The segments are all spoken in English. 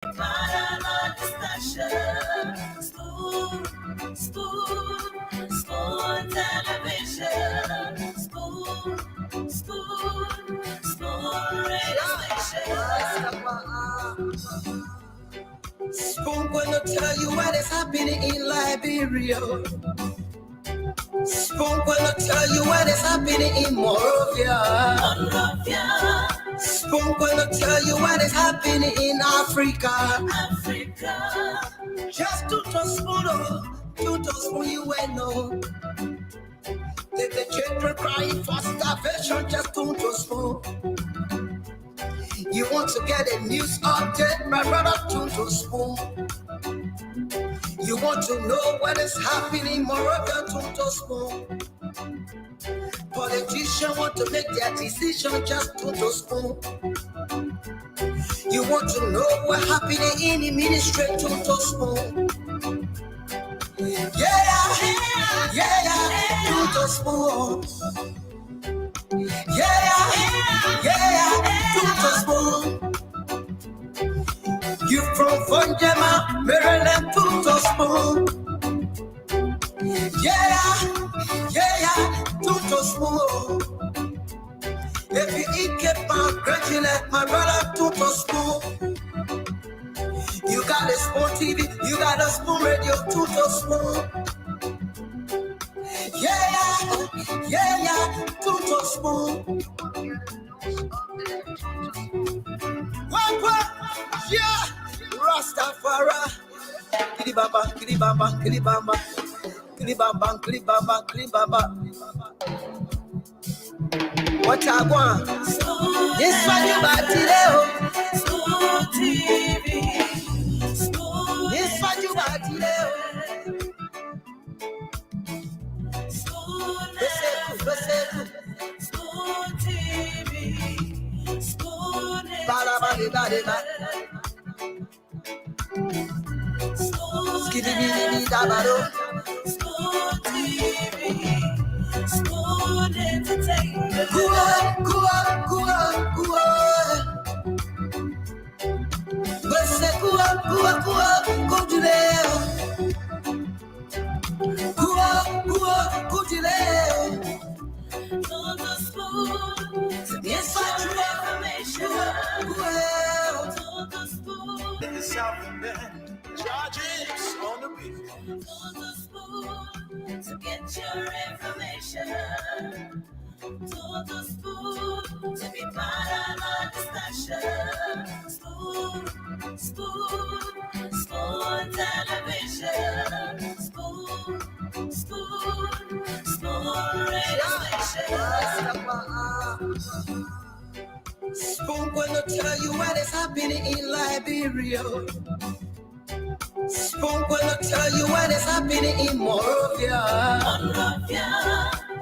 Spoon television, spoon radio station. Spoon gonna tell you what is happening in Liberia. Spoon gonna tell you what is happening in Monrovia. Spoon gonna tell you what is happening in Africa. Just to spoon you will know. The children crying for starvation, just to spoon. You want to get a news update, my brother, to spoon. You want to know what is happening, Moravia, to spoon. Politicians want to make their decision, just to spoon. You want to know what's happening in the ministry, to spoon. Yeah, to spoon. Yeah, to spoon. You from Funjama, Maryland, to spoon. Yeah, to spoon. If you eat kebab, congratulate my brother, to spoon. You got a spoon TV, you got a spoon radio, to spoon. Yeah, to spoon. What? Yeah, Rastafari. Kilibamba. What I want? This one you got today. Spoon TV. This one you got today. Spoon TV. Spoon Spoon entertainment. Go to there. Go to there. On the spoon. Yes, information. On the spoon. In the South and then charges on the beat. On the spoon to get your information. To the spoon to be part of our discussion. Spoon television. Spoon radio station. Spoon gonna tell you what is happening in Liberia. Spoon gonna tell you what is happening in Monrovia.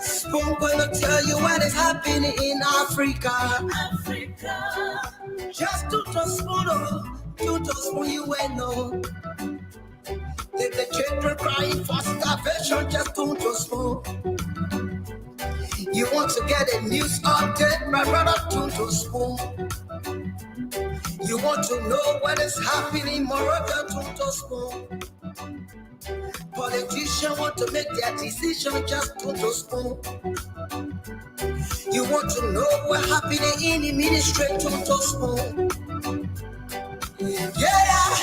Spoon gonna tell you what is happening in Africa. Just to spoon you will know. The children crying for starvation, just to spoon. You want to get a news update, my brother, to spoon. You want to know what is happening, Moravia, to spoon. Politicians want to make their decision, just to spoon. You want to know what's happening in the ministry, to spoon. Yeah,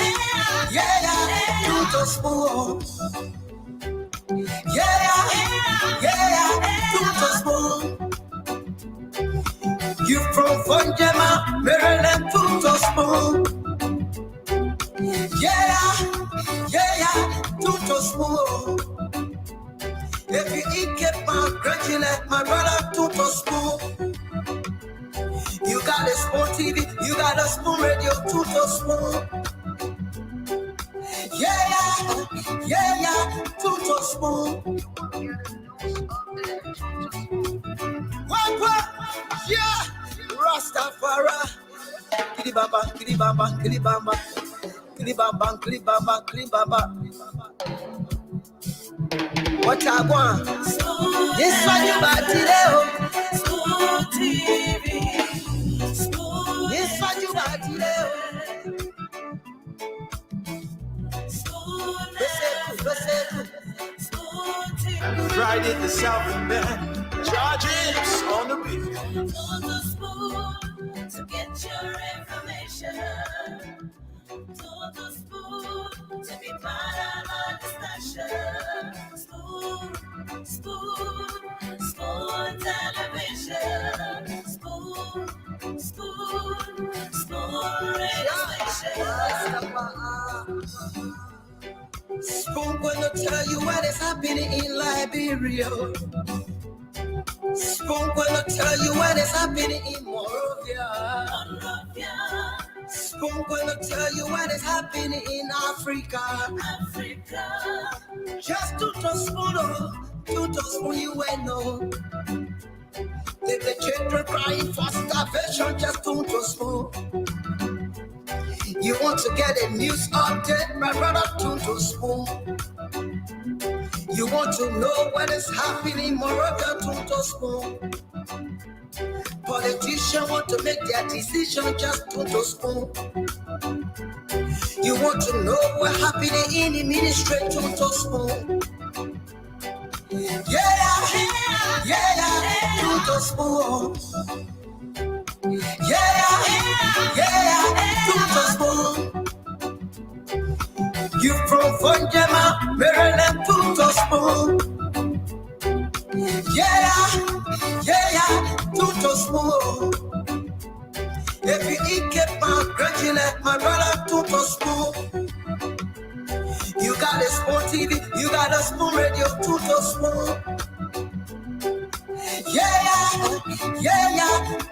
to spoon. Yeah, to spoon. You from Funjama, Maryland, to spoon. Yeah, to spoon. If you eat kebab, congratulate my brother, to spoon. You got a spoon TV, you got a spoon radio, to spoon. Yeah, to spoon. What? Yeah, Rastafari. Kilibamba. What I want? This one you got today. Spoon TV. This one you got today. And Friday the South and then Georgians on the beat. On the spoon to get your information. To the spoon to be part of our discussion. Spoon television. Spoon radio station. Spoon gonna tell you what is happening in Liberia. Spoon gonna tell you what is happening in Monrovia. Spoon gonna tell you what is happening in Africa. Just to spoon you ain't know. The children crying for starvation, just to spoon. You want to get a news update, my brother, to spoon. You want to know what is happening, Moreover, to spoon. Politicians want to make their decision, just to spoon. You want to know what's happening in the ministry, to spoon. Yeah, to spoon. Yeah, to spoon. You from Funjama, Maryland, to spoon. Yeah, to spoon. If you eat keep my grudging at my brother, to spoon. You got a spoon TV, you got a spoon radio, to spoon. Yeah,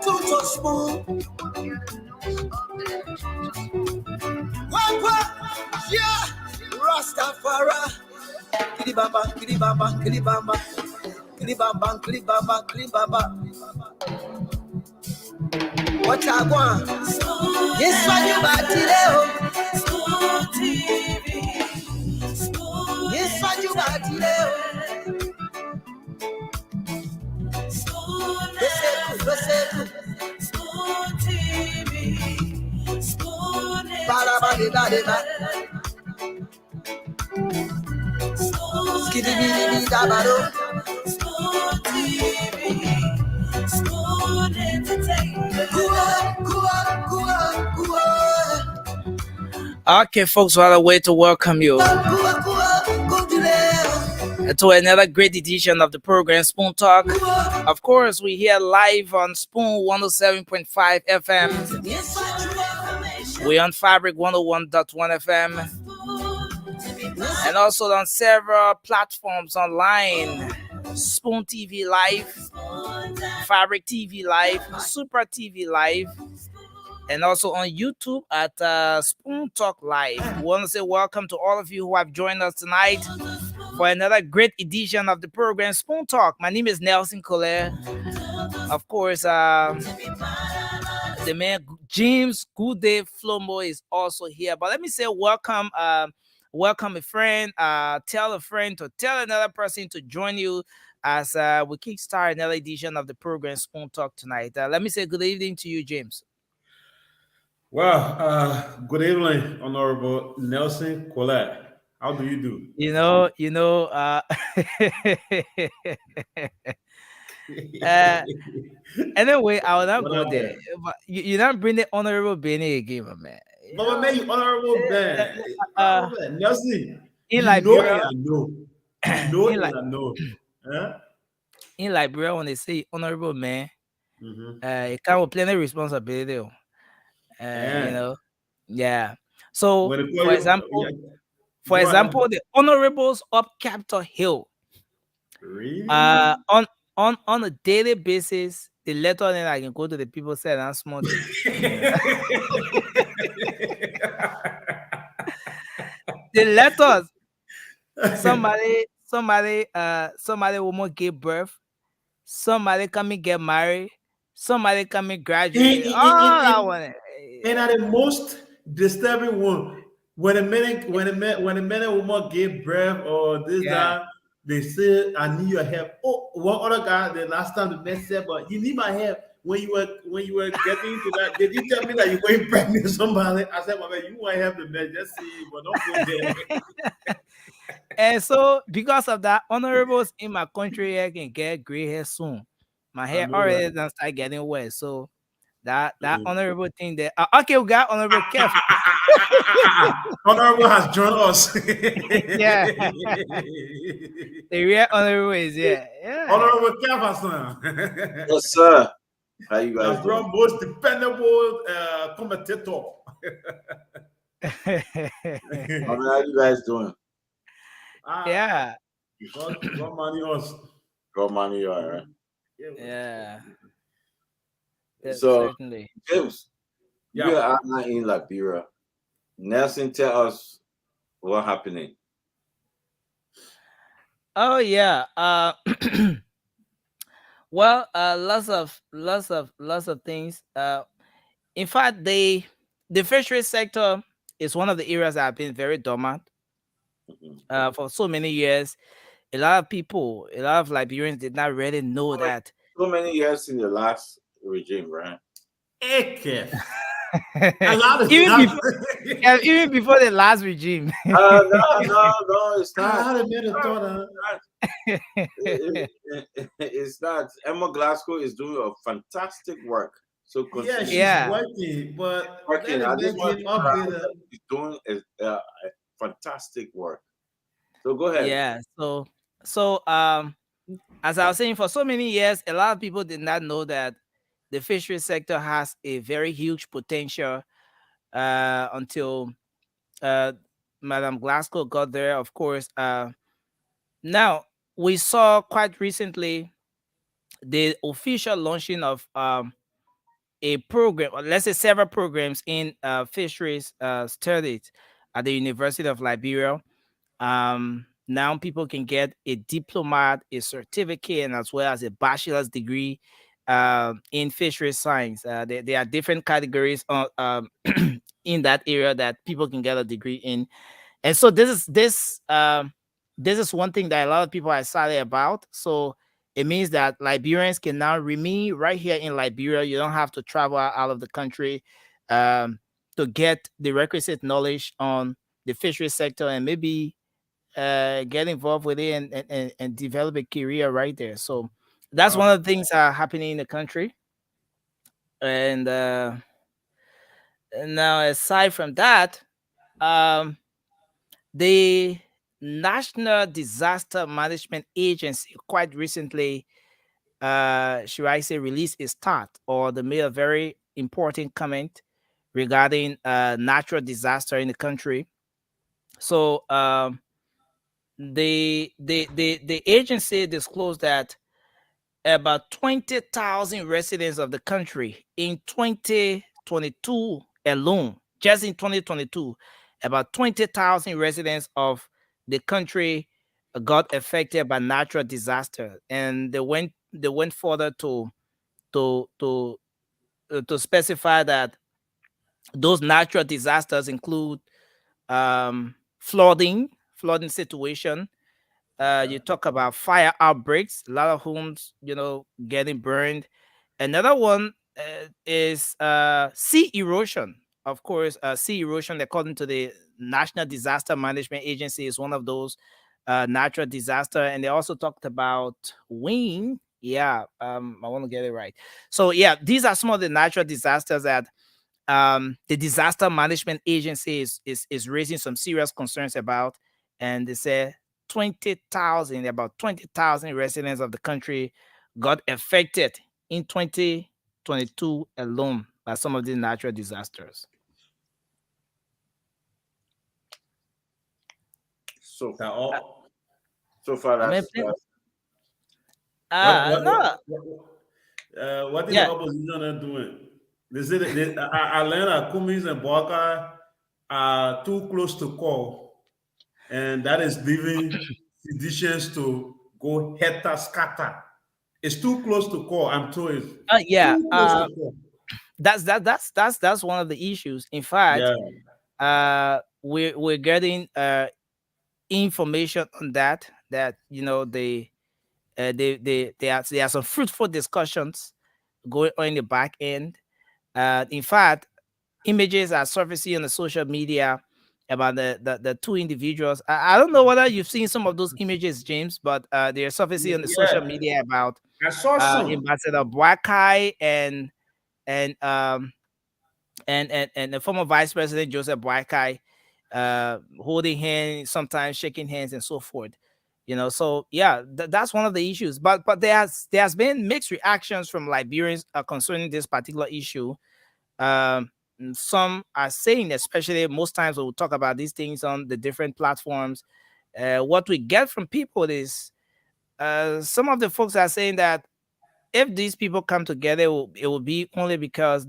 to spoon. What? Yeah, Rastafari. Kilibamba, kilibamba, kilibamba. Kilibamba, kilibamba, kilibamba. What I want? Yes, what you got today? Spoon TV. Yes, what you got today? Spoon TV. Spoon Spoon entertainment. Okay, folks, what a way to welcome you to another great edition of the program Spoon Talk. Of course, we're here live on Spoon 107.5 FM. We're on Fabric 101.1 FM. And also on several platforms online. Spoon TV Live, Fabric TV Live, Super TV Live, and also on YouTube at Spoon Talk Live. We want to say welcome to all of you who have joined us tonight for another great edition of the program Spoon Talk. My name is Nelson Collier. Of course, the man James Goodday Flomo is also here. But let me say welcome. Welcome a friend. Tell a friend to tell another person to join you as we kickstart another edition of the program Spoon Talk tonight. Let me say good evening to you, James. Well, good evening, Honorable Nelson Colette. How do you do? Anyway, I will not go there. But you not bring the Honorable Benny again, my man. But man, you Honorable Ben. Nelson, in Liberia, I know. I know. Huh? In Liberia, when they say Honorable Man, it comes with plenty of responsibility. Yeah. So, for example, the honorables up Capitol Hill. Really? On a daily basis, the letter then I can go to the people say and small thing. The letters. Somebody woman give birth. Somebody coming get married. Somebody coming graduate. And at the most disturbing one, when a man woman gave birth or this that, they say I need your help. Oh, one other guy the last time the man said, but you need my help. When you were getting to that, did you tell me that you were pregnant with somebody? I said, well, man, you want to help the man, just see, but don't go there. And so, because of that, honorables in my country here can get gray hair soon. My I hair know already that. done start getting wet. So that honorable thing there. Okay, we got honorable Kev. Honorable has joined us. Yeah, the real honorable is yeah, yeah. Honorable Kevin. Yes, sir. How you guys That's doing? your most dependable commentator. I mean, how you guys doing? Ah, Yeah, God money us. Got money, you all right? yeah, So, certainly. James, you Yeah. are not in Liberia. Nelson, tell us what happening. Oh yeah. Well, lots of things. In fact, the fisheries sector is one of the areas that have been very dormant for so many years. A lot of people, a lot of Liberians did not really know that. So many years in the last regime, right? AK. A lot of even stuff. before, yeah, even before the last regime. No, it's A not. lot of men are thought, It's not. Emma Glasgow is doing a fantastic work. So yeah, continue she's Yeah, working, but let working. the I man just want get to up there. she's doing a fantastic work. So go ahead. yeah. So as I was saying, for so many years, a lot of people did not know that the fisheries sector has a very huge potential until uh, Madam Glasgow got there. Of course, now we saw quite recently the official launching of a program, or let's say several programs in fisheries studies at the University of Liberia. Now people can get a diploma, a certificate, and as well as a bachelor's degree in fisheries science. There are different categories in that area that people can get a degree in. And so this is one thing that a lot of people are excited about. So it means that Liberians can now remain right here in Liberia. You don't have to travel out of the country um, to get the requisite knowledge on the fishery sector and maybe get involved with it and develop a career right there. So that's one Wow. of the things happening in the country. And now, aside from that, um, the National Disaster Management Agency quite recently, should I say, released a stat, or they made a very important comment regarding natural disaster in the country. So the agency disclosed that about 20,000 residents of the country in 2022 alone, just in 2022, about 20,000 residents of the country got affected by natural disaster, and they went further to to to specify that those natural disasters include flooding situation. You talk about fire outbreaks, a lot of homes, getting burned. Another one is sea erosion. Of course, sea erosion, according to the National Disaster Management Agency, is one of those natural disaster. And they also talked about wind. Yeah, I want to get it right. So yeah, these are some of the natural disasters that the disaster management agency is raising some serious concerns about. And they say 20,000, about 20,000 residents of the country got affected in 2022 alone by some of these natural disasters. So That all. so far I mean, What what no, what is the yeah, opposition are doing? They say Atlanta, Cummings, and Barker are too close to call, and that is leaving seditions to go heta scatter. It's too close to call. I'm told it's yeah. too close to call. That's one of the issues. In fact, Yeah. we're getting information on that there are some fruitful discussions going on in the back end. In fact, images are surfacing on the social media about the two individuals. I don't know whether you've seen some of those images, James, but they're surfacing on the social Yeah, media about I saw some. Ambassador Boakai and and the former Vice President Joseph Boakai, holding hands, sometimes shaking hands, and so forth. So yeah, that's one of the issues. But there has been mixed reactions from Liberians concerning this particular issue. Some are saying, especially most times when we talk about these things on the different platforms, what we get from people is some of the folks are saying that if these people come together, it will be only because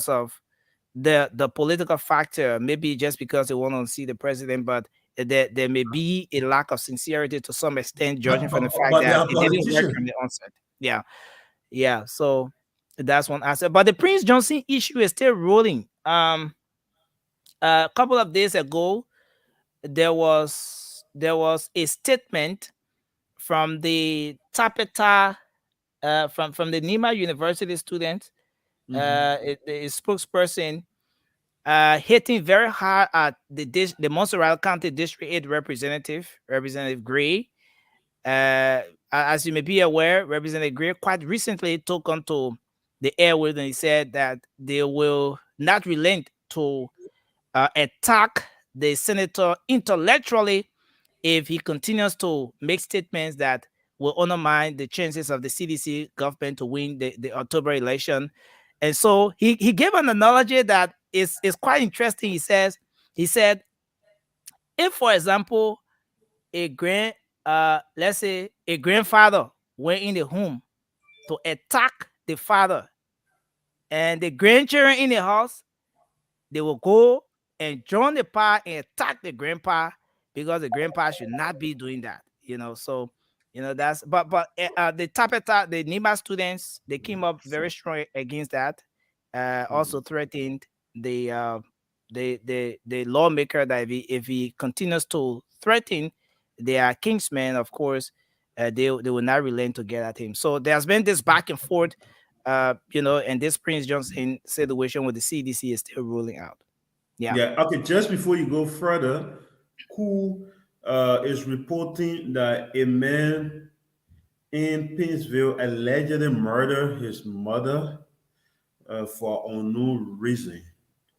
of the political factor, maybe just because they want to see the president, but there may be a lack of sincerity to some extent, judging from the fact But they that are it didn't work politicians. from the onset. Yeah. So that's one aspect. But the Prince Johnson issue is still rolling. A couple of days ago, there was a statement from the Tapeta, from the Nima University students, a spokesperson, hitting very hard at the Montserrat County District 8 Representative Gray. As you may be aware, Representative Gray quite recently took onto the airwaves and he said that they will not relent to attack the senator intellectually if he continues to make statements that will undermine the chances of the CDC government to win the October election. And so he gave an analogy that is quite interesting. He said, if, for example, let's say a grandfather went in the home to attack the father, and the grandchildren in the house, they will go and join the pa and attack the grandpa, because the grandpa should not be doing that. So that's the Tapeta, the Nima students, they came up very strong against that. Also threatened the lawmaker that if he continues to threaten their kingsmen, of course, they will not relent to get at him. So there's been this back and forth, and this Prince Johnson situation with the CDC is still ruling out. Yeah. Yeah. Okay. Just before you go further, who is reporting that a man in Pittsville allegedly murdered his mother for unknown reason.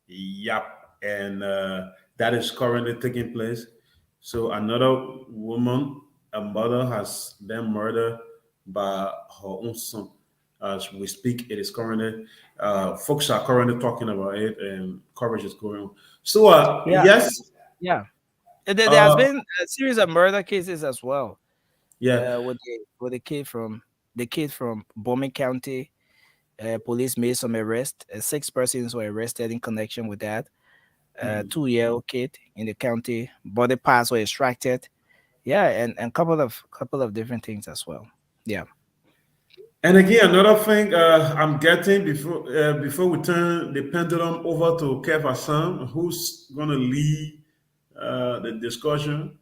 Yep. And that is currently taking place. So another woman, a mother, has been murdered by her own son. As we speak, it is currently, folks are currently talking about it, and coverage is going on. So, Yeah. yes, Yeah. There has uh, been a series of murder cases as well. yeah. With the kid from Bowman County. Police made some arrests. 6 persons were arrested in connection with that. 2-year-old kid in the county. Body parts were extracted. Yeah, and couple of different things as well. Yeah. And again, another thing I'm getting before we turn the pendulum over to Kev Hassan, who's going to lead the discussion.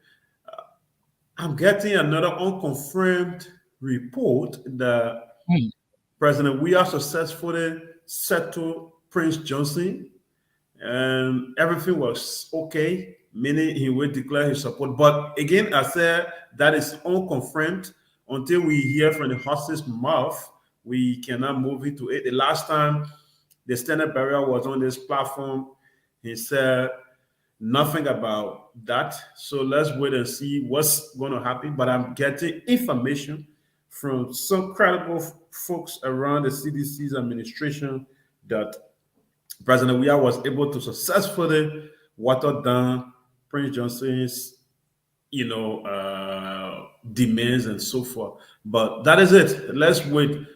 I'm getting another unconfirmed report that Hmm. President we are successfully settled Prince Johnson, and everything was okay, meaning he will declare his support. But again, I said that is unconfirmed until we hear from the horse's mouth. We cannot move into it. The last time the Standard Barrier was on this platform, he said nothing about that. So let's wait and see what's going to happen. But I'm getting information from some credible folks around the CDC's administration that President Weah was able to successfully water down Prince Johnson's, demands and so forth. But that is it. Let's wait.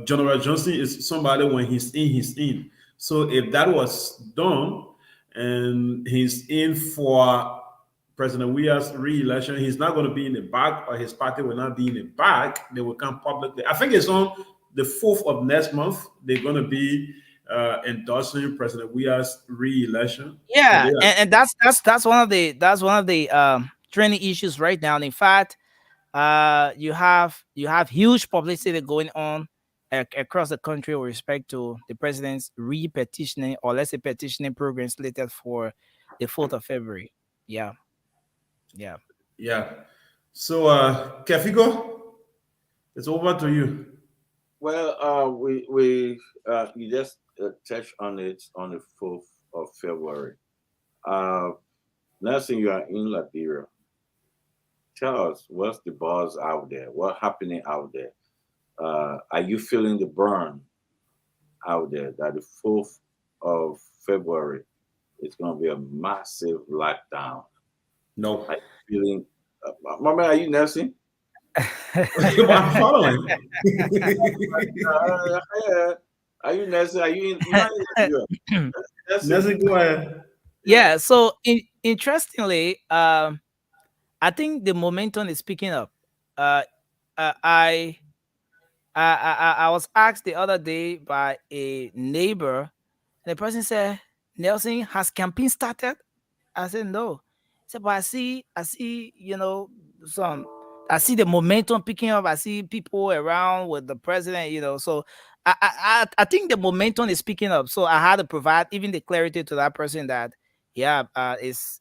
General Johnson is somebody when he's in, he's in. So if that was done and he's in for President Weah's re-election, he's not going to be in the back, or his party will not be in the back. They will come publicly. I think it's on the 4th of next month. They're going to be endorsing President Weah's re-election. So Yeah, they are, and that's one of the trending issues right now. In fact, you have huge publicity going on across the country with respect to the president's re-petitioning, or let's say petitioning program slated for the 4th of February. Yeah, yeah. Yeah. So, Kefigo, it's over to you. Well, we you just touched on it on the 4th of February. Uh, Nelson, you are in Liberia. Tell us what's the buzz out there? What's happening out there? Are you feeling the burn out there that the 4th of February is going to be a massive lockdown? No. Are you feeling, my man? Are you Nelson? I'm following. Yeah. Are you Nelson? Are you in? You're not in Liberia. Nelson. Nelson, go ahead. Yeah. So interestingly, I think the momentum is picking up. Uh, uh, I, I was asked the other day by a neighbor, and the person said, "Nelson, has campaign started?" I said, "No." He said, "But I see, some, I see the momentum picking up. I see people around with the president, So I think the momentum is picking up. So I had to provide even the clarity to that person that, yeah, is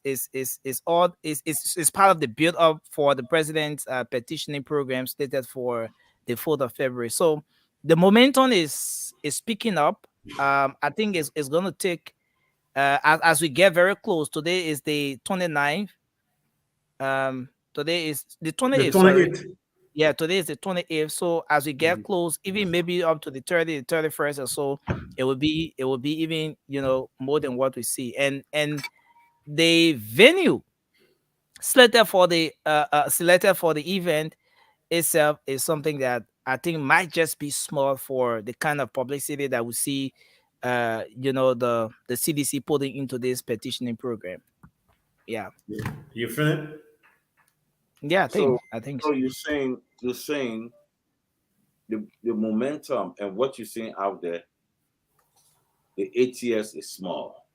part of the build up for the president's petitioning program stated for the 4th of February. So the momentum is picking up. I think it's going to take, as we get very close. Today is the 29th. Today is the The 28th, sorry. 28th. Yeah, today is the 28th. So as we get close, even maybe up to the 30th, 31st or so, it will be even, more than what we see. And the venue selected for the event itself is something that I think might just be small for the kind of publicity that we see, the CDC putting into this petitioning program. Yeah, You feel it? yeah, So, I think so so. you're saying the momentum and what you're seeing out there, the ATS is small.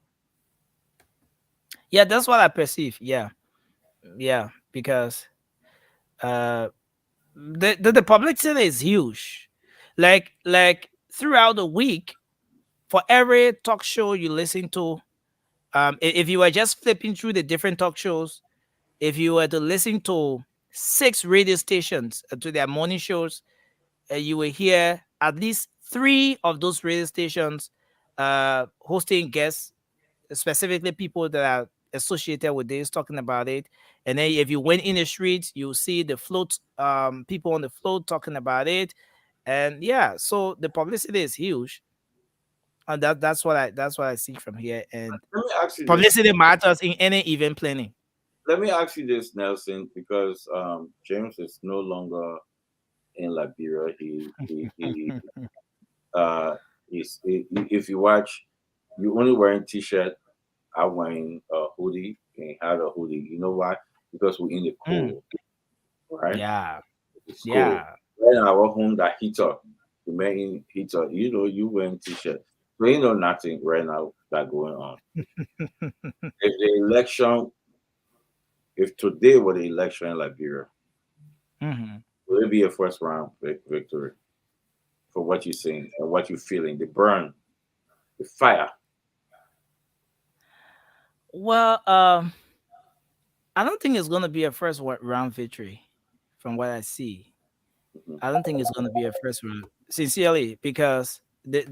Yeah, that's what I perceive. Yeah, yeah, because uh, the publicity is huge. Like throughout the week, for every talk show you listen to, if you were just flipping through the different talk shows, if you were to listen to 6 radio stations to their morning shows, you will hear at least 3 of those radio stations hosting guests, specifically people that are associated with this, talking about it. And then if you went in the streets, you'll see the float, people on the float talking about it. And yeah, so the publicity is huge. And that's what I see from here. And Let me ask you this. publicity matters in any event planning. Let me ask you this, Nelson, because James is no longer in Liberia. If you watch, you only wearing t-shirt. I'm wearing a hoodie and had a hoodie. You know why? Because we're in the Mm, cold, right? yeah, It's cold. yeah. Right now, our home that heater, the main heater. You wearing t-shirt, so you know nothing right now that going on. If the election, if today were the election in Liberia, Mhm. will it be a first round victory for what you're seeing and what you're feeling? The burn, the fire. Well, I don't think it's going to be a first round victory from what I see. Mhm, I don't think it's going to be a first round, sincerely, because the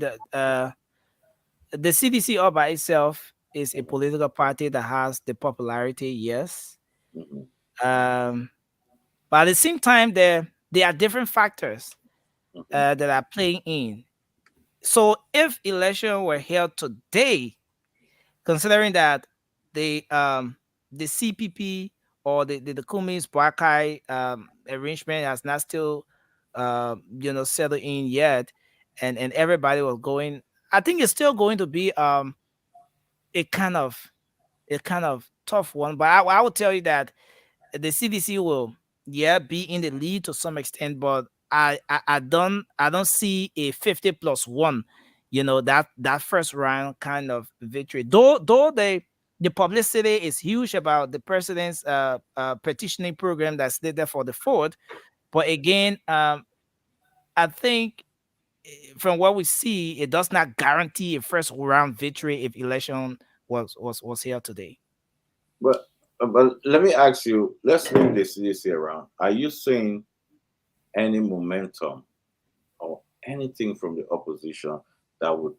CDC all by itself is a mhm, political party that has the popularity, yes. mhm, Um, but at the same time, there are different factors mhm, that are playing in. So if election were held today, considering that the CPP, or the Cummins Buckeye arrangement has not still settled in yet, and everybody was going, I think it's still going to be a kind of tough one. But I will tell you that the CDC will, yeah, be in the lead to some extent, but I don't see a 50+1, that first round kind of victory. Though the publicity is huge about the president's petitioning program that's there for the fourth, but again, I think from what we see, it does not guarantee a first round victory if election was held today. But let me ask you. Let's move this around. Are you seeing any momentum or anything from the opposition that would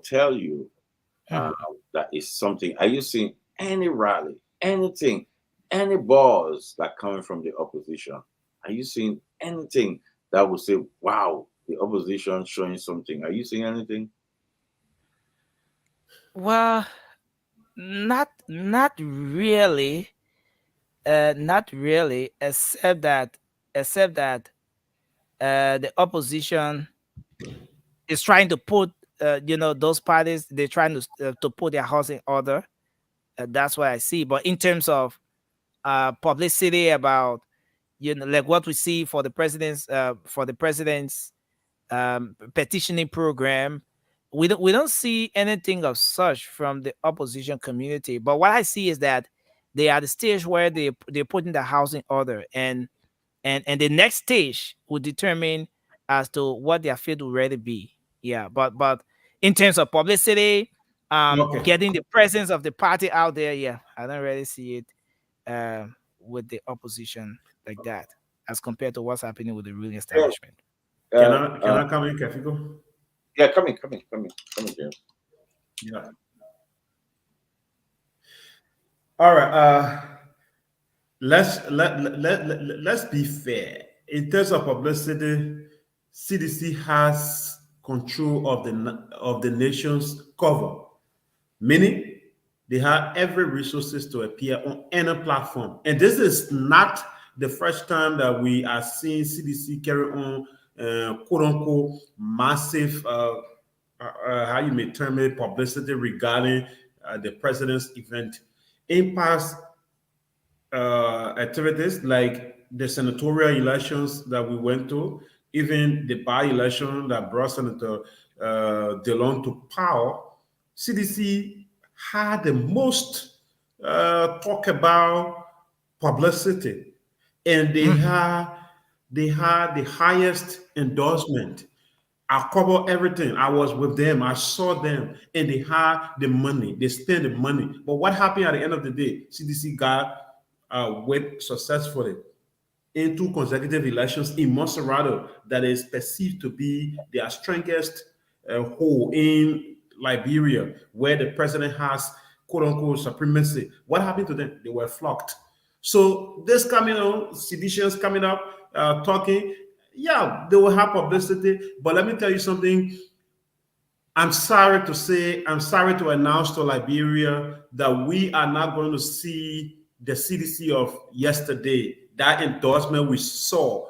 tell you that is something? Are you seeing any rally, anything, any buzz that coming from the opposition? Are you seeing anything that would say, "Wow, the opposition showing something"? Are you seeing anything? Well, not really, not really, except that the opposition is trying to put those parties, they're trying to put their house in order. That's what I see. But in terms of publicity about like what we see for the president's petitioning program, we don't see anything of such from the opposition community. But what I see is that they are at the stage where they're putting the house in order, and the next stage will determine as to what their fate will really be. Yeah, but in terms of publicity, Okay. getting the presence of the party out there, yeah, I don't really see it with the opposition like that as compared to what's happening with the ruling Yeah. establishment. Can I come in, Kefiko? Yeah, come in, James. Yeah. All right. Let's be fair. In terms of publicity, CDC has control of the nation's cover, meaning they have every resources to appear on any platform. And this is not the first time that we are seeing CDC carry on quote unquote massive how you may term it, publicity regarding the president's event. In past activities like the senatorial elections that we went to, even the by-election that brought Senator DeLong to power, CDC had the most talk about publicity, and they had the highest endorsement. I cover everything. I was with them. I saw them, and they had the money. They spent the money. But what happened at the end of the day? CDC got went successfully into consecutive elections in Monserrate that is perceived to be their strongest hold in Liberia, where the president has quote unquote supremacy. What happened to them? They were flocked. So this coming on, seditions coming up, talking, yeah, they will have publicity. But let me tell you something. I'm sorry to announce to Liberia that we are not going to see the CDC of yesterday. That endorsement we saw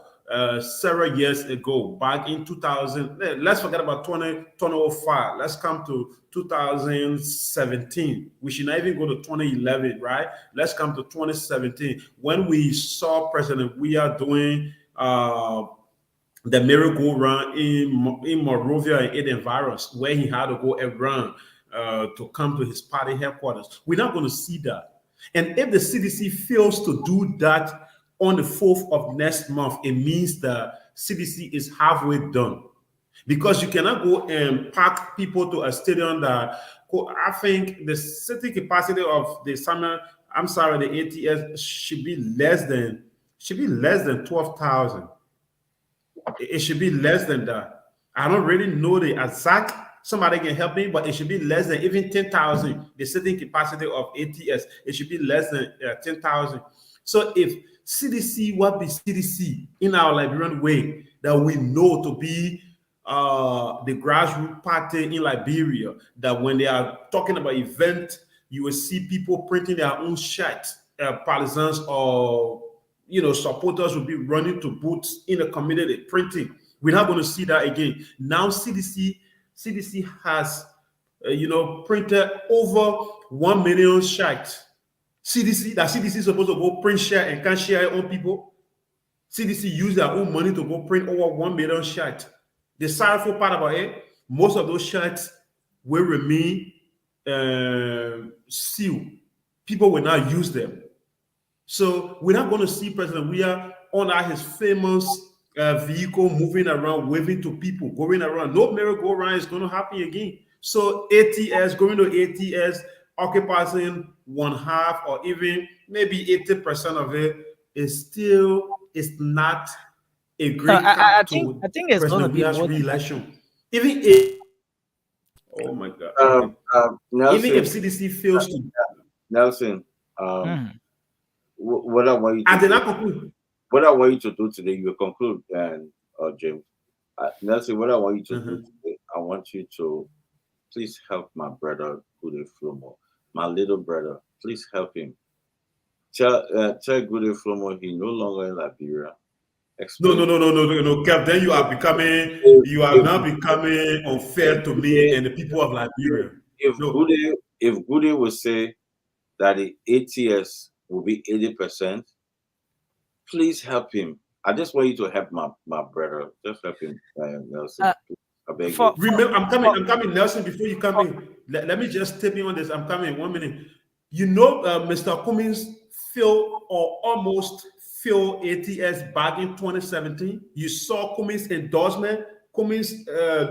several years ago, back in 2000. Let's forget about 2005. Let's come to 2017. We should not even go to 2011, right? Let's come to 2017 when we saw President Weah doing the merry-go-round in Monrovia and Eden Virus, where he had to go around to come to his party headquarters. We're not going to see that. And if the CDC fails to do that on the 4th of next month, it means that CDC is halfway done. Because you cannot go and pack people to a stadium that, I think the city capacity of the summer, the ATS should be less than 12,000. It should be less than that. I don't really know the exact. Somebody can help me, but it should be less than even 10,000. The sitting capacity of ATS, it should be less than 10,000. So if CDC, what be CDC in our Liberian way that we know to be the grassroots party in Liberia, that when they are talking about event, you will see people printing their own shirts, partisans or supporters will be running to booths in the community printing. We're not going to see that again. Now CDC has printed over 1 million shirts. CDC is supposed to go print shirt and can't share it on people. CDC use their own money to go print over 1 million shirts. The sorrowful part about it, most of those shirts will remain sealed. People will not use them. So we're not going to see President Weah under his famous vehicle moving around, waving to people, going around. No merry-go-round is going to happen again. So ATS, going to ATS, occupying one half or even maybe 80% of it is not a No, great cap to I think it's going to President be Weah's more than that. re-election. Even if, oh my God, even if Nelson, CDC fails to, Nelson, Mhm. what I want you I to did do, not conclude. what I want you to do today, you will conclude, and James. Nelson, what I want you to do Mhm. today, I want you to please help my brother Gude Flomo, my little brother. Please help him. Tell Gude Flomo he no longer in Liberia. No, Explain no, no, no, no, no, no, Kev. Then if, you are if, now becoming if unfair to me Gude and the people of Liberia. if No, Gude will say that the ATS will be 80%, please help him. I just want you to help my brother. Just help him, Nelson. Uh, I beg for you. for remember, for, I'm coming, Nelson. Before you come for in, let me just tip you on this. I'm coming. 1 minute. Mr. Cummings failed or almost failed ATS back in 2017. You saw Cummings endorsement, Cummings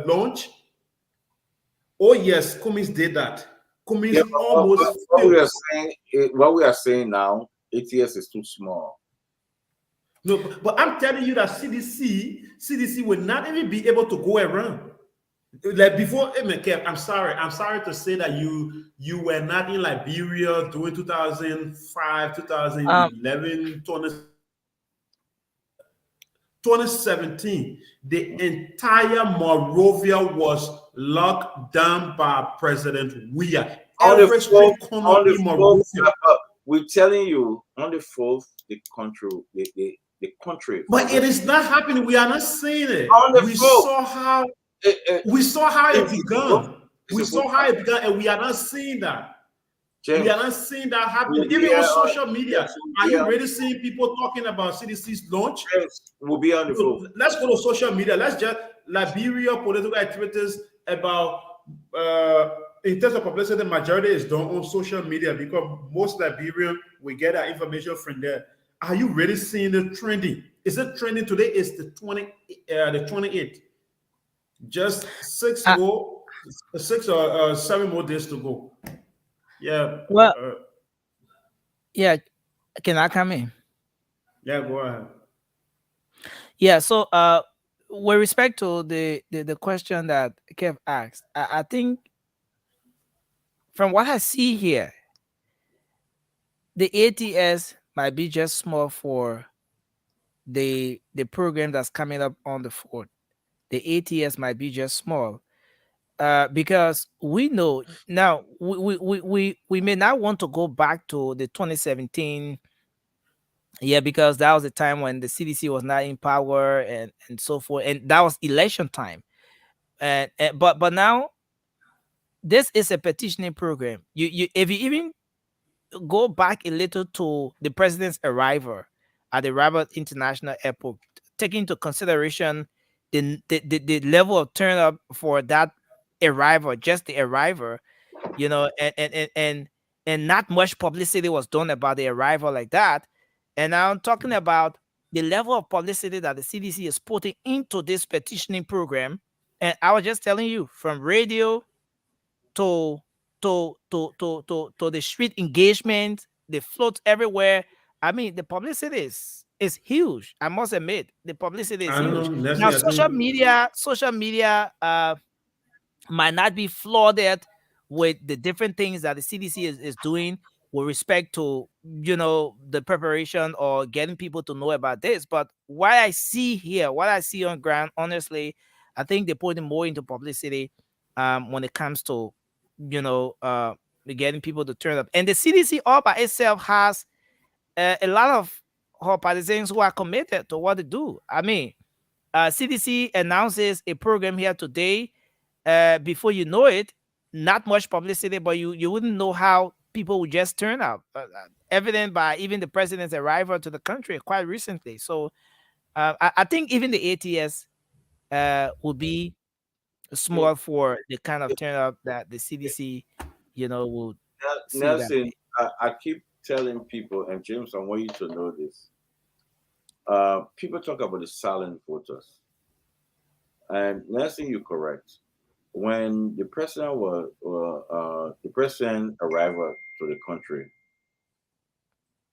launch. Oh yes, Cummings did that. Yeah, Cummings but almost what we failed. are saying, what we are saying now, ATS is too small. No, but I'm telling you that CDC will not even be able to go around. Like before, hey, man, Kev, I'm sorry to say that you were not in Liberia during 2005, um 2011, 2017. The entire Monrovia was locked down by President Weah. On the Every fourth, street corner on the in fourth, Monrovia. we're telling you, on the fourth, the country But it forgot. is not happening. We are not seeing it. On the fourth, We saw how it James, began. it's We supposed saw how it began, and we are not seeing that. We are James, not seeing that happening. we Even on are social media, James are you really seeing people talking about CDC's launch? will be on the fourth. Look, let's go to social media. Let's just Liberia political activities about in terms of publicity, the majority is done on social media because most Liberian we get our information from there. Are you really seeing the trending? Is it trending today? Is the 28th? Just uh, 7 more days to go. Yeah. well, yeah, can I come in? Yeah, go ahead. Yeah, so with respect to the question that Kev asked, I think from what I see here, the ATS might be just small for the program that's coming up on the 4th. The ATS might be just small. Because we know now we may not want to go back to the 2017, yeah, because that was the time when the CDC was not in power and so forth, and that was election time. And but now this is a petitioning program. You if you even go back a little to the president's arrival at the Rabat International Airport, taking into consideration the level of turnout for that arrival, just the arrival, and not much publicity was done about the arrival like that. And now I'm talking about the level of publicity that the CDC is putting into this petitioning program. And I was just telling you, from radio to the street engagement, the floats everywhere. I mean, the publicity is huge. I must admit, the publicity is I don't know. huge. Let's Now, see. I think social media might not be flooded with the different things that the CDC is doing with respect to the preparation or getting people to know about this. But what I see here, what I see on ground, honestly, I think they're putting more into publicity when it comes to you know uh getting people to turn up. And the CDC all by itself has a lot of her partisans who are committed to what they do. I mean, CDC announces a program here today. Before you know it, not much publicity, but you wouldn't know how people would just turn out. Evident by even the president's arrival to the country quite recently. So I think even the ATS would be small for the kind of turnout that the CDC, would see that Nelson, day. I keep telling people, and James, I want you to know this. People talk about the silent voters, and next thing you're correct. When the president arrived to the country,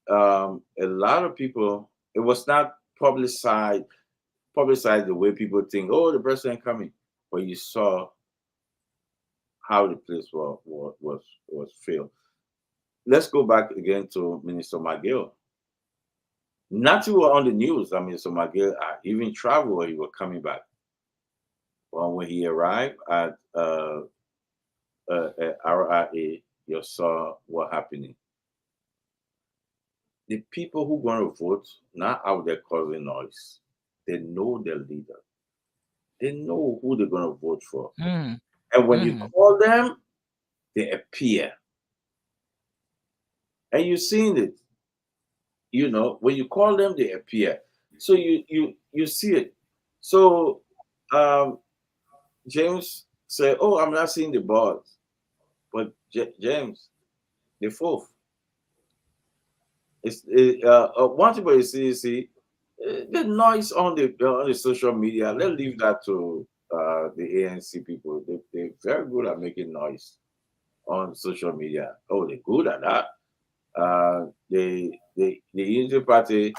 a lot of people, it was not publicized the way people think. Oh, the president coming, but you saw how the place was filled. Let's go back again to Minister McGill. Nothing was on the news. I mean, so McGill even traveled. He was coming back. Well, when he arrived at RIA, you saw what happening. The people who going to vote not out there causing noise. They know their leader. They know who they're going to vote for. And when you call them, they appear. And you've seen it. You know, when you call them, they appear. So you see it. So James said, "Oh, I'm not seeing the boards," but James, the fourth. One thing about the CDC, the noise on the social media. Let's leave that to the ANC people. They're very good at making noise on social media. Oh, they're good at that. The Unity Party,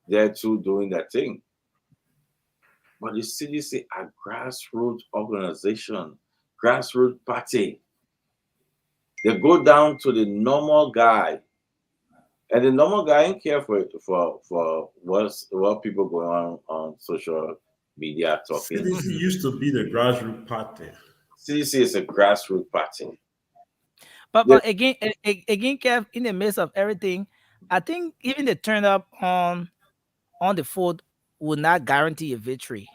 they're too doing that thing. But the CDC a grassroots organization, grassroots party. They go down to the normal guy, and the normal guy ain't care for what people going on social media talking. CDC used to be the grassroots party. CDC is a grassroots party. But again, Kev, in the midst of everything, I think even the turn up on the foot will not guarantee a victory.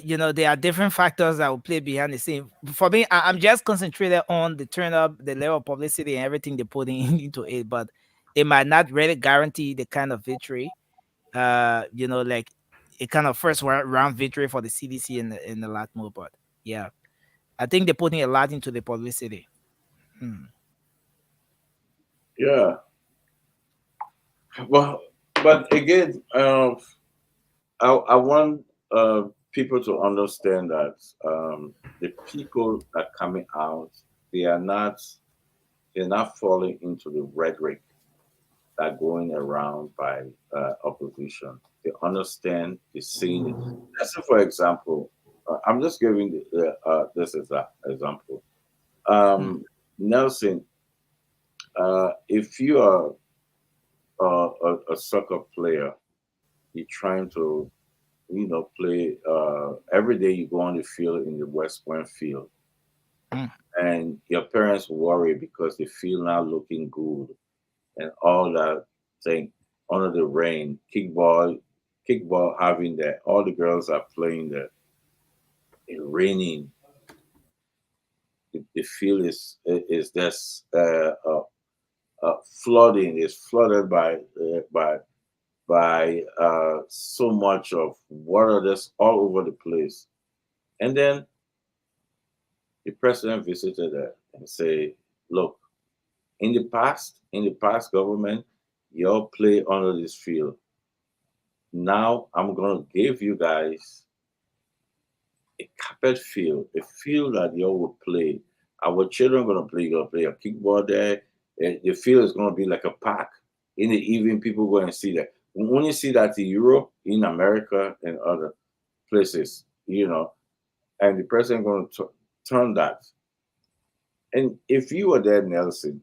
You know, there are different factors that will play behind the scene. For me, I'm just concentrated on the turn up, the level of publicity and everything they're putting into it, but it might not really guarantee the kind of victory. You know, like a kind of first round victory for the CDC in the lot more. But yeah, I think they're putting a lot into the publicity. Yeah. Well, but again, I want people to understand that the people that are coming out, they're not falling into the rhetoric that going around by opposition. They understand, they seeing it. Let's say, for example, I'm just giving this as an example. Nelson, if you are a soccer player, you're trying to play every day. You go on the field in the West Point field, and your parents worry because they feel not looking good and all that thing under the rain. Kickball having that. All the girls are playing that. It's raining. The field is just flooding. It's flooded by so much of water that's all over the place. And then the president visited her and say, look, in the past government, y'all play under this field. Now I'm gonna give you guys a carpet field, a field that y'all will play. Our children gonna play, you're gonna play a kickball there. The field is gonna be like a park. In the evening, people go and see that. When you see that in Europe, in America, and other places, and the president going to turn that. And if you were there, Nelson,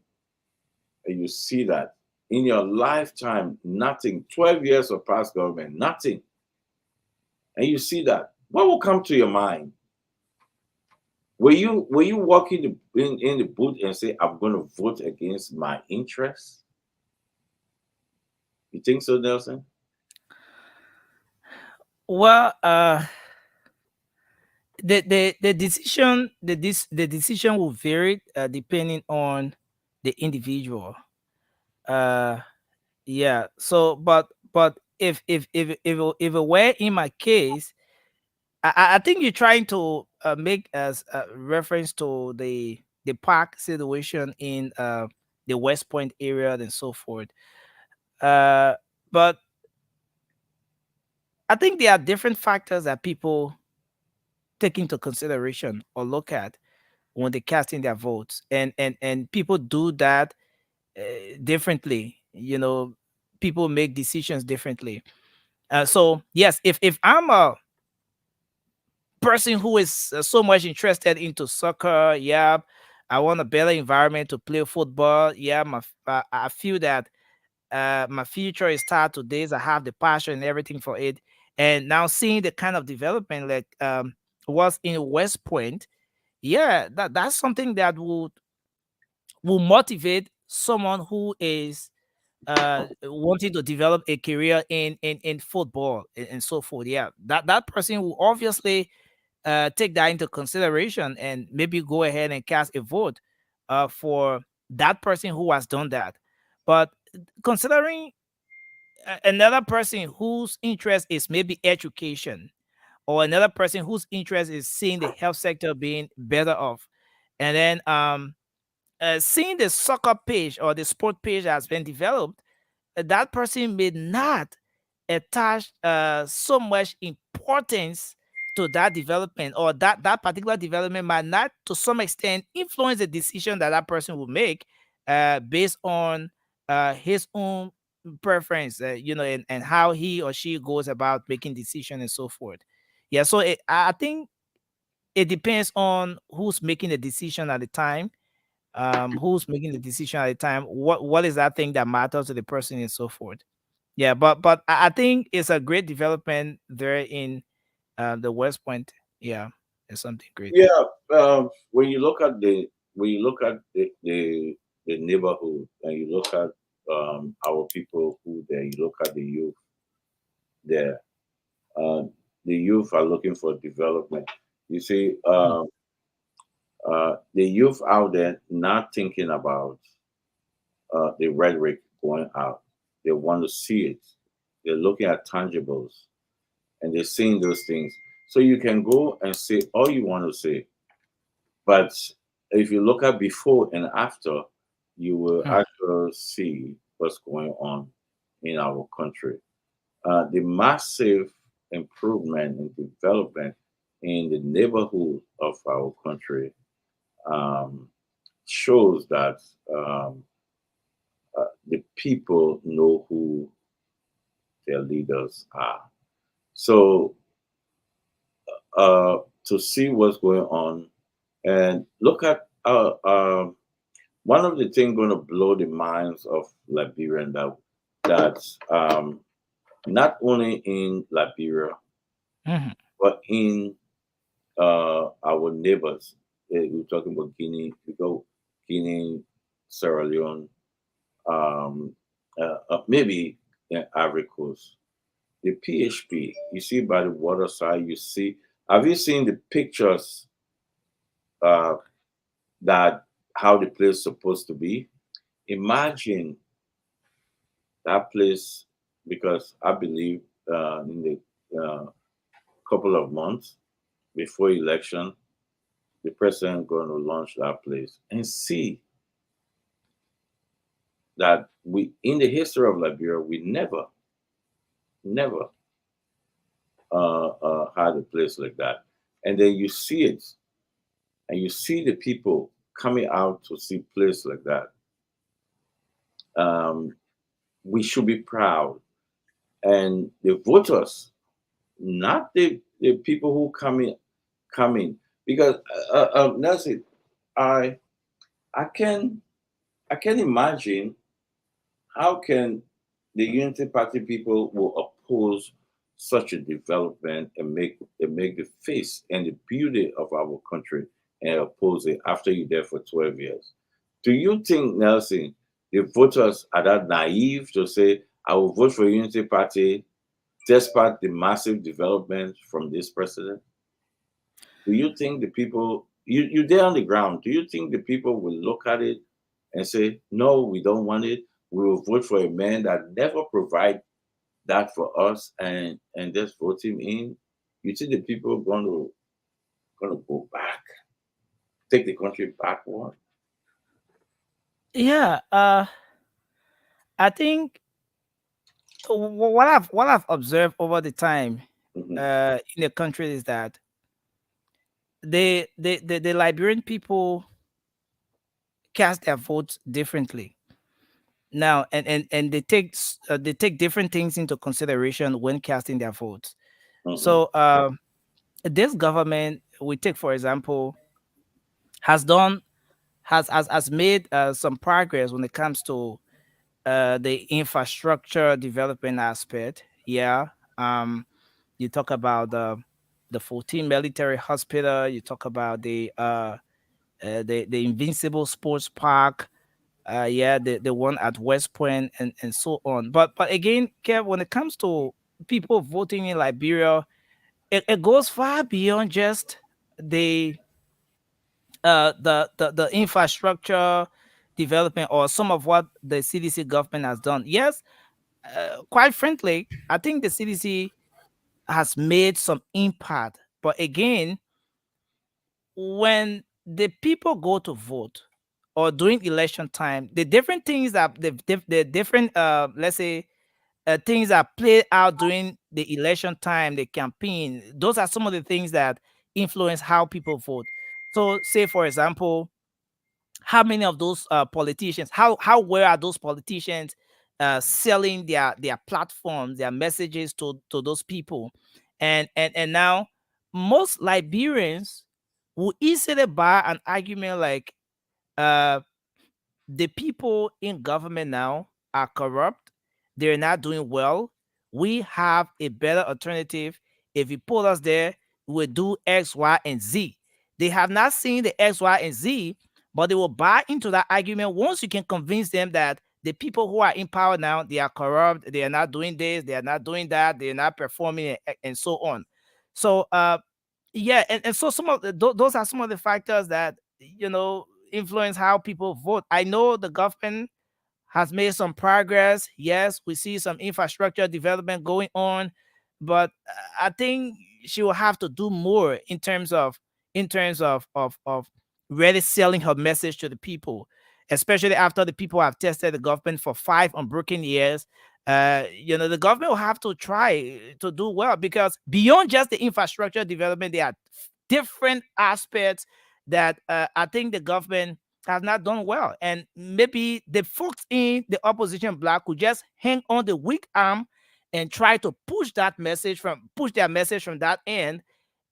and you see that in your lifetime, nothing, 12 years of past government, nothing, and you see that, what will come to your mind? Will you walk in the booth and say, I'm going to vote against my interests? You think so, Nelson? Well, the decision will vary depending on the individual. Yeah. So, but if it were in my case, I think you're trying to make as a reference to the park situation in the West Point area and so forth. But I think there are different factors that people take into consideration or look at when they casting their votes, and people do that differently. People make decisions differently. So yes, if I'm a person who is so much interested into soccer, yeah, I want a better environment to play football. Yeah, I feel that my future is tied to this. I have the passion and everything for it. And now seeing the kind of development like was in West Point, yeah, that's something that will motivate someone who is wanting to develop a career in football and so forth. Yeah, that person will obviously take that into consideration and maybe go ahead and cast a vote for that person who has done that. But considering another person whose interest is maybe education, or another person whose interest is seeing the health sector being better off, and then seeing the soccer page or the sport page has been developed, that person may not attach so much importance to that development, or that particular development might not to some extent influence the decision that that person will make based on his own preference, and how he or she goes about making decision and so forth. Yeah, so I think it depends on who's making the decision at the time, who's making the decision at the time, what is that thing that matters to the person and so forth. Yeah, but I think it's a great development there in the West Point. Yeah, it's something great. Yeah, when you look at the neighborhood, and you look at our people who there, you look at the youth there. Uh, the youth are looking for development. You see, Mhm. the youth out there not thinking about the rhetoric going out. They want to see it. They're looking at tangibles, and they're seeing those things. So you can go and say all you want to say, but if you look at before and after, you will Mhm. actually see what's going on in our country. The massive improvement and development in the neighborhood of our country um, shows that the people know who their leaders are. So to see what's going on and look at one of the things going to blow the minds of Liberian that not only in Liberia Mhm. but in our neighbors. We're talking about Guinea. We go Guinea, Sierra Leone, um, maybe Ivory Coast. The PHP, you see by the waterside, you see. Have you seen the pictures uh, that how the place is supposed to be? Imagine that place, because I believe in the couple of months before election, the president going to launch that place and see that we in the history of Liberia we never had a place like that, and then you see it and you see the people coming out to see place like that. Um, we should be proud, and the voters, not the people who come in, because Nelson, I I can I can imagine how can the Unity Party people will oppose such a development and make the face and the beauty of our country and oppose it after you're there for 12 years? Do you think, Nelson, the voters are that naive to say, I will vote for Unity Party despite the massive development from this president? Do you think the people you there on the ground? Do you think the people will look at it and say, "No, we don't want it. We will vote for a man that never provide that for us, and just vote him in"? You think the people gonna go back, take the country backward? Yeah, I think So what I've observed over the time Mhm. in the country is that the Liberian people cast their votes differently now, and they take different things into consideration when casting their votes. Mhm. So this government, we take for example, has done has made some progress when it comes to the infrastructure development aspect. Yeah. You talk about the 14 military hospital. You talk about the Invincible Sports Park. Yeah, the one at West Point and so on. But again, Kev, when it comes to people voting in Liberia, it goes far beyond just the the infrastructure development or some of what the CDC government has done. Yes, quite frankly, I think the CDC has made some impact. But again, when the people go to vote or during election time, the different things that the different let's say things that play out during the election time, the campaign, those are some of the things that influence how people vote. So, say for example, how many of those politicians, how well are those politicians selling their platforms, their messages to those people, and now most Liberians will easily buy an argument like uh the people in government now are corrupt. They're not doing well. We have a better alternative. If you put us there, we'll do X, Y, and Z. They have not seen the X, Y, and Z, but they will buy into that argument once you can convince them that the people who are in power now, they are corrupt, they are not doing this, they are not doing that, they are not performing, and so on. So yeah, and so some of those are some of the factors that influence how people vote. I know the government has made some progress. Yes, we see some infrastructure development going on, but I think she will have to do more in terms of really selling her message to the people, especially after the people have tested the government for 5 unbroken years. The government will have to try to do well because beyond just the infrastructure development, there are different aspects that I think the government has not done well. And maybe the folks in the opposition bloc could just hang on the weak arm and try to push their message from that end,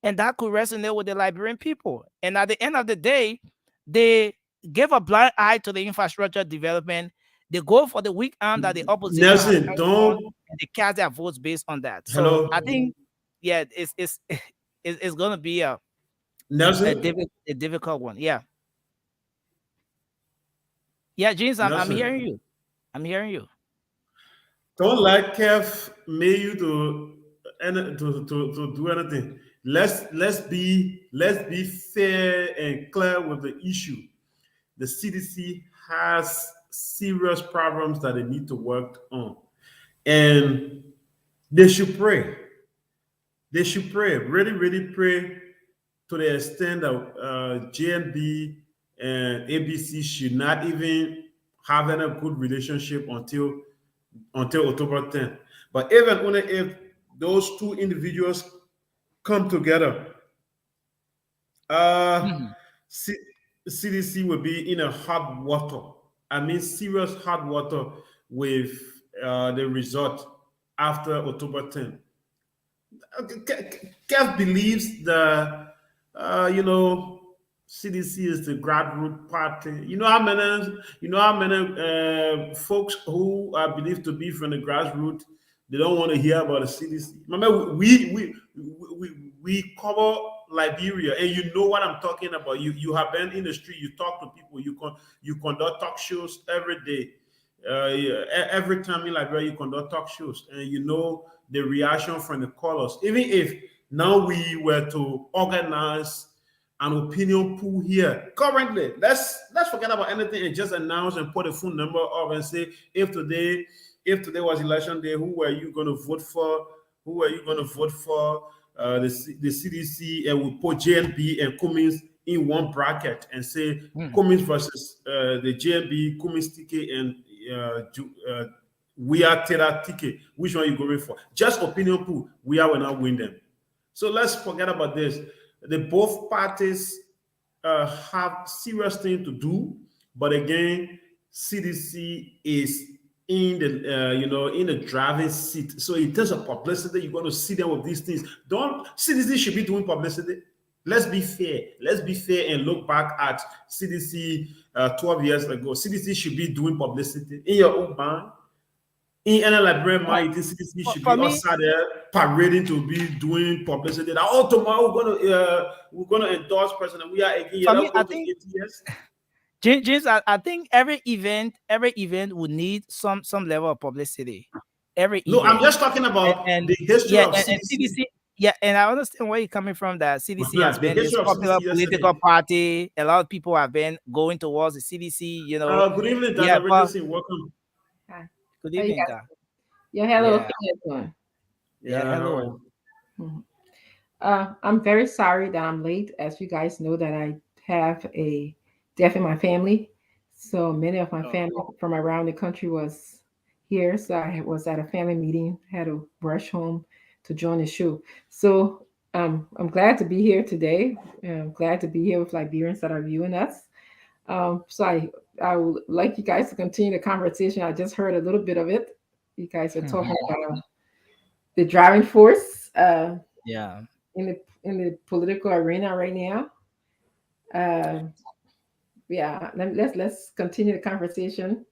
and that could resonate with the Liberian people. And at the end of the day, they give a blind eye to the infrastructure development. They go for the weak arm that the opposition has Nelson, held on, don't. and they cast their votes based on that. So Hello, I think, yeah, it's going to be Nelson. a difficult one. Yeah. Yeah, James, I'm hearing Nelson, you. I'm hearing you. don't let Kev make you to do anything. Let's be fair and clear with the issue. The CDC has serious problems that they need to work on, and they should pray. They should pray, really, really pray to the extent that JNB and ABC should not even have any good relationship until October 10th. But even only if those two individuals come together, uh, Mhm. C- CDC will be in a hot water. I mean, serious hot water with the result after October 10th. Kev believes that CDC is the grassroots party. You know how many folks who are believed to be from the grassroots, they don't want to hear about the CDC. Remember, we cover Liberia, and you know what I'm talking about. You have been in the street, you talk to people, you conduct talk shows every day. Every time in Liberia, you conduct talk shows, and you know the reaction from the callers. Even if now we were to organize an opinion pool here currently, let's forget about anything and just announce and put a phone number up and say, if today was election day, who were you going to vote for? Who are you going to vote for? The CDC, and we put JNB and Cummins in one bracket and say Mhm. Cummins versus the JNB, Cummins TK and We are Tera Tike. Which one you going for? Just opinion pool. We are will not win them. So let's forget about this. The both parties have serious thing to do, but again, CDC is in the in the driving seat. So in terms of publicity, you're going to see them with these things. Don't CDC should be doing publicity. Let's be fair. Let's be fair and look back at CDC 12 years ago. CDC should be doing publicity in your own mind. In any Liberian mind, CDC should be For me, outside there parading to be doing publicity. That tomorrow we're gonna endorse president. We are again. Yeah, for me, that's I going to think 8 years. James, I think every event would need some level of publicity. Every No, I'm event, just talking about and the history yeah, of and CDC. CDC, yeah, and I understand where you're coming from. That CDC has The been this history of popular CDC political yesterday. party. A lot of people have been going towards the CDC. Good evening, Yeah, Dr. but Richardson. Welcome. Hi. good How you evening, guys? God. Yeah, hello. Yeah, How you doing? yeah, How are hello. you? Mhm. I'm very sorry that I'm late. As you guys know, that I have a death in my family. So many of my family from around the country was here. So I was at a family meeting, had to rush home to join the show. So I'm glad to be here today. I'm glad to be here with Liberians that are viewing us. So I would like you guys to continue the conversation. I just heard a little bit of it. You guys are talking about the driving force Yeah. in the political arena right now. Uh, yeah, let's continue the conversation.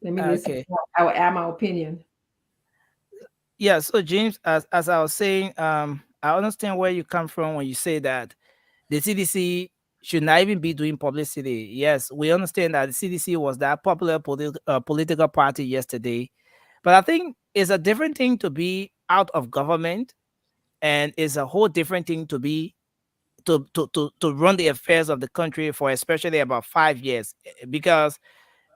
Let me listen. Okay. I will add my opinion. Yeah. So James, as I was saying, I understand where you come from when you say that the CDC should not even be doing publicity. Yes, we understand that the CDC was that popular political party yesterday, but I think it's a different thing to be out of government, and it's a whole different thing to be to run the affairs of the country for especially about 5 years, because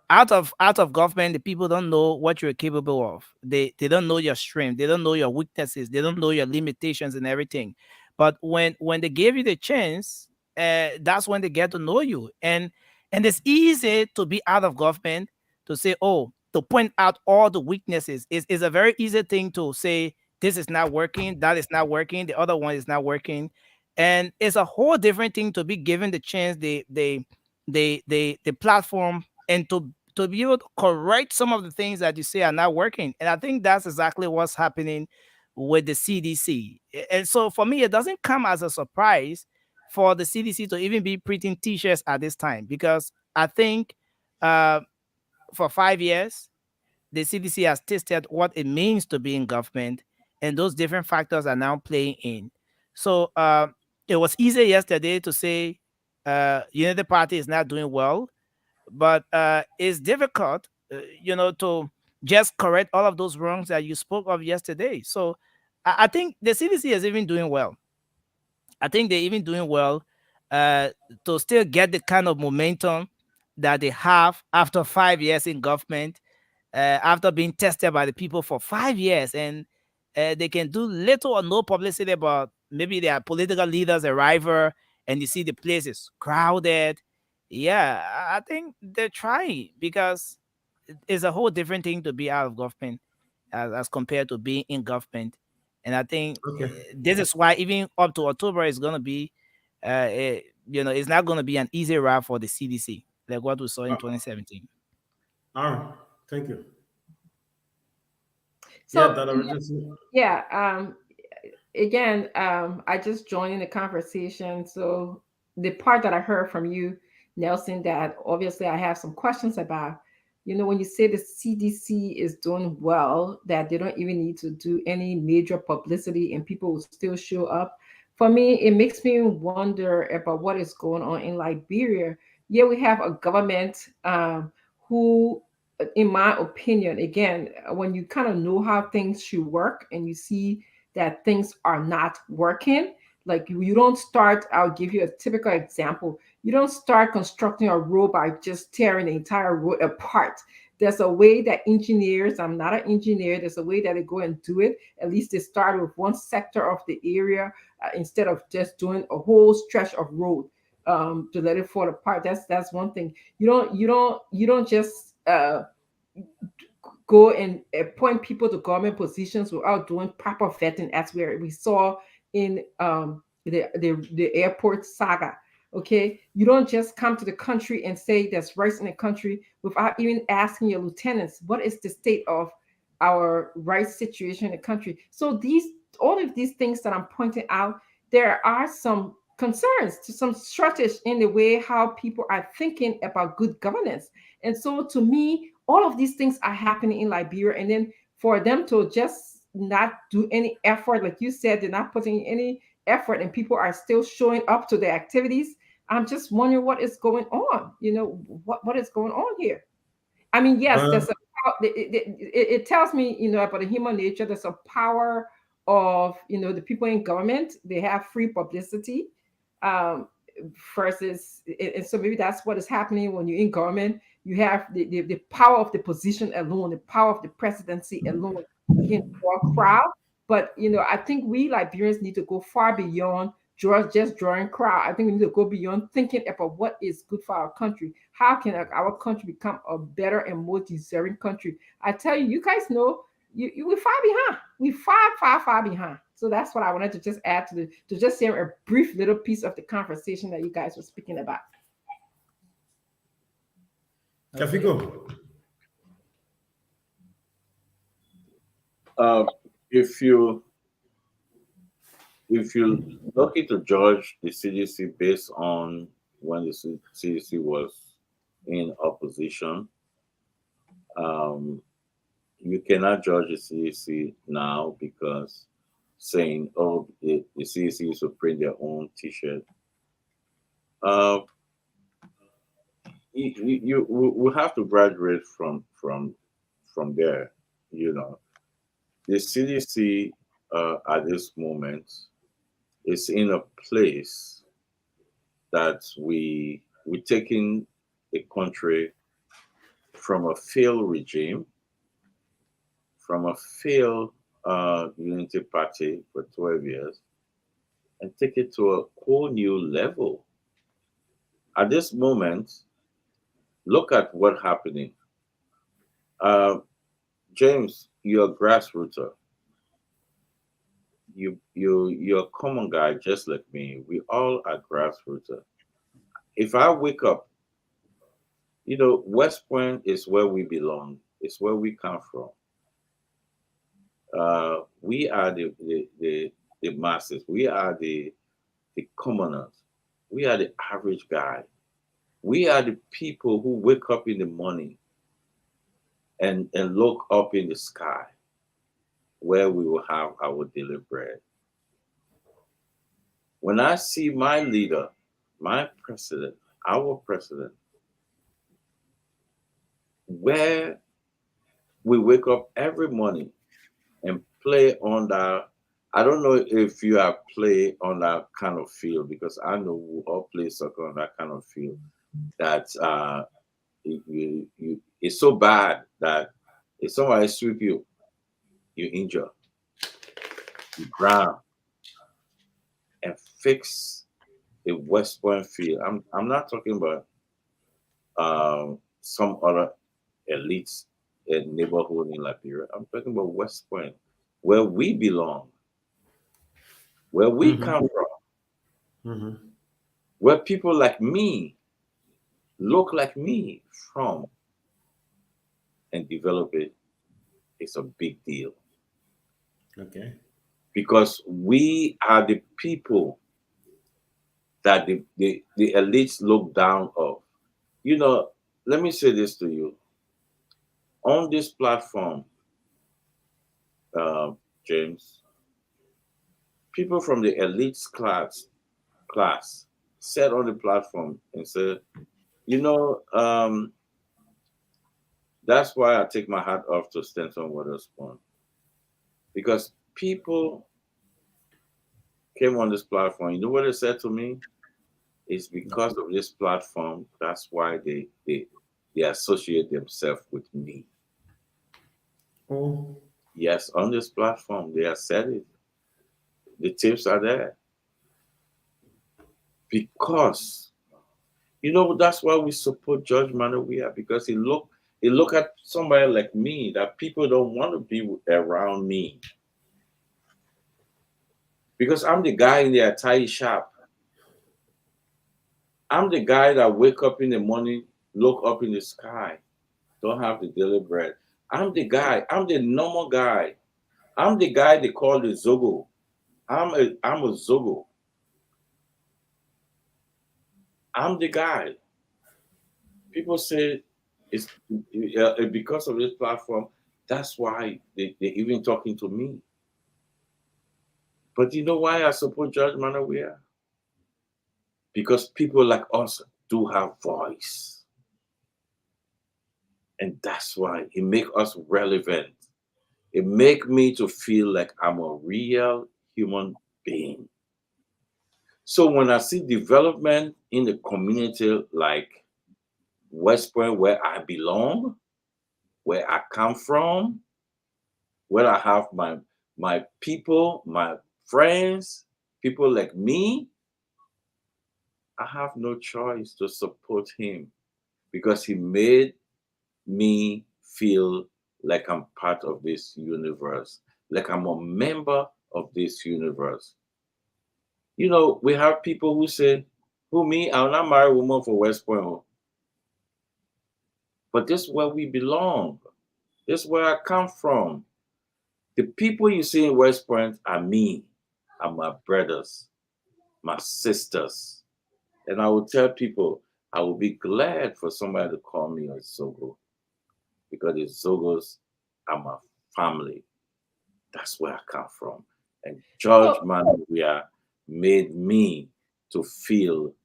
out of government, the people don't know what you're capable of. They don't know your strength, they don't know your weaknesses, they don't know your limitations and everything. But when they give you the chance, that's when they get to know you. And it's easy to be out of government, to say, oh, to point out all the weaknesses is a very easy thing to say. This is not working, that is not working, the other one is not working. And it's a whole different thing to be given the chance, the platform, and to be able to correct some of the things that you say are not working. And I think that's exactly what's happening with the CDC. And so for me, it doesn't come as a surprise for the CDC to even be printing t-shirts at this time, because I think uh, for 5 years, the CDC has tested what it means to be in government, and those different factors are now playing in. So it was easy yesterday to say Unity Party is not doing well, but it's difficult, to just correct all of those wrongs that you spoke of yesterday. So I think the CDC is even doing well. I think they're even doing well uh, to still get the kind of momentum that they have after 5 years in government, after being tested by the people for 5 years, and they can do little or no publicity about maybe their political leaders arrival, and you see the place is crowded. Yeah, I think they're trying, because it's a whole different thing to be out of government as compared to being in government. And I think Okay. this is why even up to October is going to be, it's not going to be an easy ride for the CDC, like what we saw in Uh, 2017. all right. Thank you. Yeah, So Dr. Richardson. yeah, again, I just joined in the conversation. So the part that I heard from you, Nelson, that obviously I have some questions about, when you say the CDC is doing well, that they don't even need to do any major publicity and people will still show up. For me, it makes me wonder about what is going on in Liberia. Yeah, we have a government who, in my opinion, again, when you kind of know how things should work and you see that things are not working, like you don't start, I'll give you a typical example. You don't start constructing a road by just tearing the entire road apart. There's a way that engineers, I'm not an engineer, there's a way that they go and do it. At least they start with one sector of the area instead of just doing a whole stretch of road to let it fall apart. That's one thing. You don't just go and appoint people to government positions without doing proper vetting, as we saw in the airport saga. Okay, you don't just come to the country and say there's rights in the country without even asking your lieutenants what is the state of our rights situation in the country. So all of these things that I'm pointing out, there are some concerns, to some shortage in the way how people are thinking about good governance. And so to me, all of these things are happening in Liberia, and then for them to just not do any effort, like you said, they're not putting any effort, and people are still showing up to their activities. I'm just wondering what is going on. What is going on here? I mean, yes, there's it tells me, about the human nature. There's a power of, the people in government. They have free publicity, um, versus, and so maybe that's what is happening when you're in government. You have the power of the position alone, the power of the presidency alone. You can draw a crowd, but I think we Liberians need to go far beyond just drawing crowd. I think we need to go beyond thinking about what is good for our country. How can our country become a better and more deserving country? I tell you, you guys know, we're far behind. We're far behind. So that's what I wanted to just add to just share a brief little piece of the conversation that you guys were speaking about. Kafiko. If you're looking to judge the CDC based on when the CDC was in opposition, you cannot judge the CDC now because saying, "Oh, the CDC used to print their own T-shirt." You will have to graduate from there. The CDC at this moment is in a place that we're taking a country from a failed regime, from a failed unity party for 12 years, and take it to a whole new level. At this moment, look at what's happening. James, you're a grassrooter. You're a common guy just like me. We all are grassrooter. If I wake up, West Point is where we belong. It's where we come from. We are the masses. We are the commoners. We are the average guy. We are the people who wake up in the morning and look up in the sky where we will have our daily bread. When I see my leader, my president, our president, where we wake up every morning and play on that. I don't know if you have played on that kind of field, because I know we all play soccer on that kind of field. That it's so bad that if somebody sweep you, you injure, you drown, and fix a West Point field. I'm not talking about some other elites neighborhood in Liberia. I'm talking about West Point, where we belong, where we come from, where people like me, look like me from, and develop it. It's a big deal. Okay. Because we are the people that the elites look down of. Let me say this to you. On this platform, James, people from the elites class sat on the platform and said, that's why I take my hat off to Stanton Witherspoon. Because people came on this platform. You know what they said to me? It's because of this platform, that's why they associate themselves with me. Oh. Yes, on this platform, they have said it. The tips are there. Because, that's why we support George Manawia, because he you look at somebody like me that people don't want to be around me because I'm the guy in the attire shop. I'm the guy that wake up in the morning, look up in the sky, don't have the daily bread. I'm the guy. I'm the normal guy. I'm the guy they call the Zogo. I'm a Zogo. I'm the guy. People say it's because of this platform. That's why they're even talking to me. But you know why I support Judge Manawia? Because people like us do have voice. And that's why it make us relevant. It make me to feel like I'm a real human being. So when I see development in the community like West Point, where I belong, where I come from, where I have my people, my friends, people like me, I have no choice to support him because he made me feel like I'm part of this universe, like I'm a member of this universe. You know, we have people who say, who me, I'll not marry a woman for West Point. But this is where we belong. This is where I come from. The people you see in West Point are me, are my brothers, my sisters. And I will tell people, I will be glad for somebody to call me a Zogo because the Zogos are my family. That's where I come from. And George Manawia made me to feel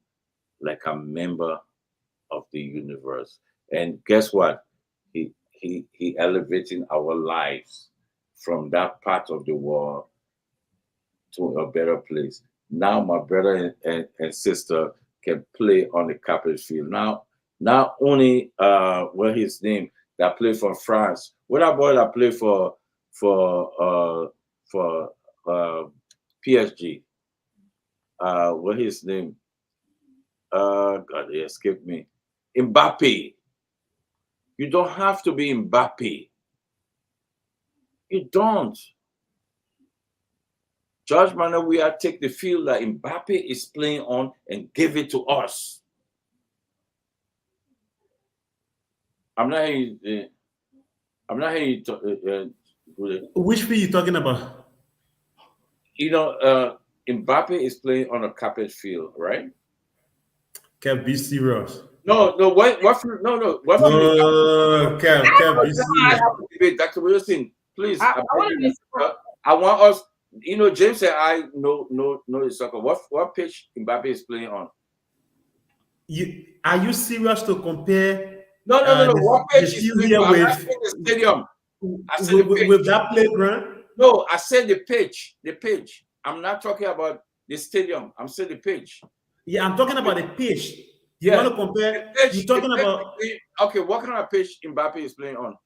like I'm a member of the universe. And guess what? He elevating our lives from that part of the world to a better place. Now my brother and sister can play on the carpet field. Now, not only what his name that play for France, what that boy that play for PSG. What his name? God, it escaped me. Mbappe. You don't have to be Mbappe. You don't. Judge Manawia take the field that Mbappe is playing on and give it to us. I'm not hearing you. Which field you talking about? You know, Mbappe is playing on a carpet field, right? Can't be serious. No, what field? No. What field? Can't be serious. Dr. Wilson, please. I want us. You know, James and I know the soccer. What pitch Mbappe is playing on? Are you serious to compare? No. What pitch is playing on? With the stadium? With that playground? No, I said the pitch. The pitch. I'm not talking about the stadium. I'm saying the pitch. Yeah, I'm talking about the pitch. You want to compare? You're talking about. Okay, what kind of pitch Mbappe is playing on?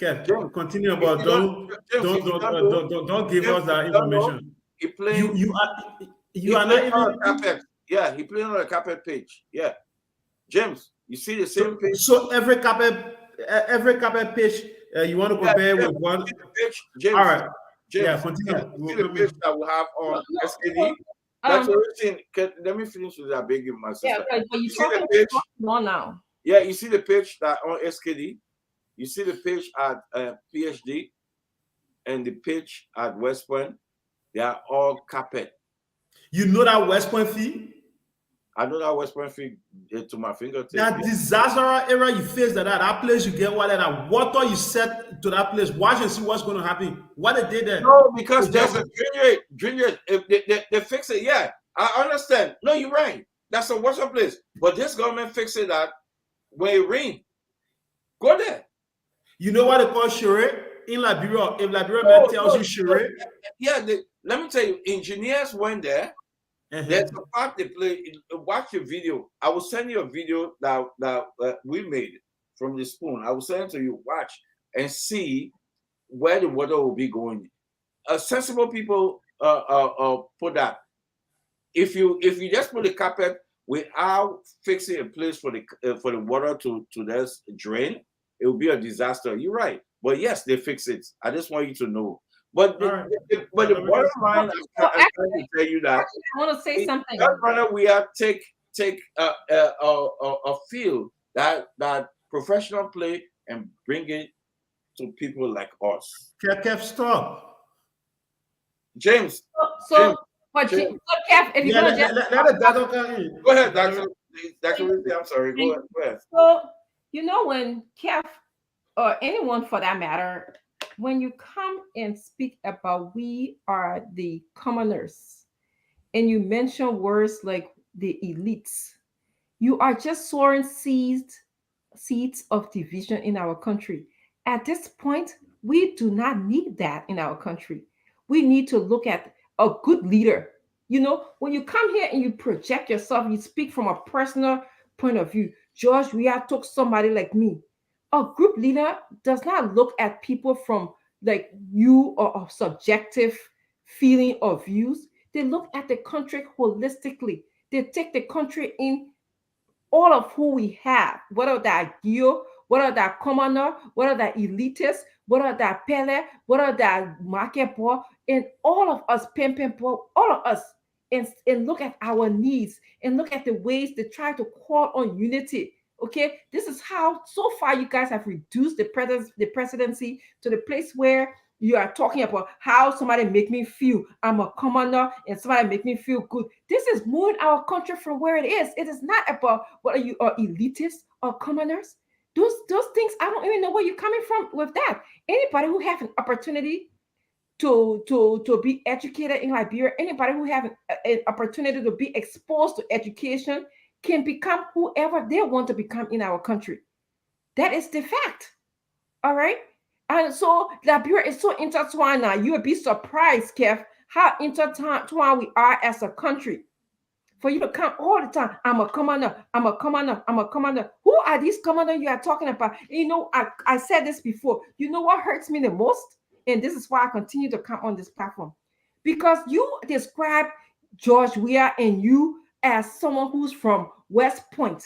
Okay, continue about. Don't give us that information. You are not even. Carpet. Yeah, he playing on a carpet pitch. Yeah, James, you see the same pitch. So every carpet pitch, you want to compare with one pitch. James, all right. James, yeah, continue. See the pitch that we have on SKD. That's everything. Let me finish with that. Beg you, my sister. Yeah, but you see the pitch now. Yeah, you see the pitch that on SKD. You see the pitch at PhD and the pitch at West Point. They are all carpet. You know that West Point fee? I know that West Point fee to my fingertips. That disaster era you face that place you get water, that water you set to that place. Watch and see what's going to happen. What they did there? No, because there's a drainage. If they fix it, yeah, I understand. No, you're right. That's a water place. But this government fixed it that when it rains, go there. You know what they call charade in Liberia? If Liberia man tells you charade, yeah. Let me tell you, engineers went there. There's a part they play. Watch the video. I will send you a video that we made from the spoon. I will send it to you. Watch and see where the water will be going. Sensible people put that. If you just put the carpet without fixing a place for the water to just drain, it will be a disaster. You're right. But yes, they fix it. I just want you to know. But the bottom line, I'm trying to tell you that I want to say something. We have take a field that professional play and bring it to people like us. Kev, stop. James. But Kev, if you want to let it go ahead, Dr. I'm sorry. Go ahead. So when Kev or anyone for that matter, when you come and speak about we are the commoners, and you mention words like the elites, you are just sowing seeds of division in our country. At this point, we do not need that in our country. We need to look at a good leader. When you come here and you project yourself, you speak from a personal point of view. George, we have took somebody like me. A group leader does not look at people from like you or a subjective feeling or views. They look at the country holistically. They take the country in all of who we have, whether that Gio, whether that commoner, whether that elitist, whether that Pele, whether that market boy, and all of us, all of us, and look at our needs and look at the ways they try to call on unity. Okay, this is how so far you guys have reduced the presidency to the place where you are talking about how somebody make me feel I'm a commoner and somebody make me feel good. This is moving our country from where it is. It is not about whether you are elitists or commoners. Those things, I don't even know where you're coming from with that. Anybody who have an opportunity to be educated in Liberia, anybody who have an opportunity to be exposed to education can become whoever they want to become in our country. That is the fact. All right. And so Liberia is so intertwined now. You would be surprised, Kev, how intertwined we are as a country. For you to come all the time, I'm a commoner, I'm a commoner, I'm a commoner. Who are these commoners you are talking about? I said this before. You know what hurts me the most? And this is why I continue to come on this platform. Because you describe George Weah and you as someone who's from West Point.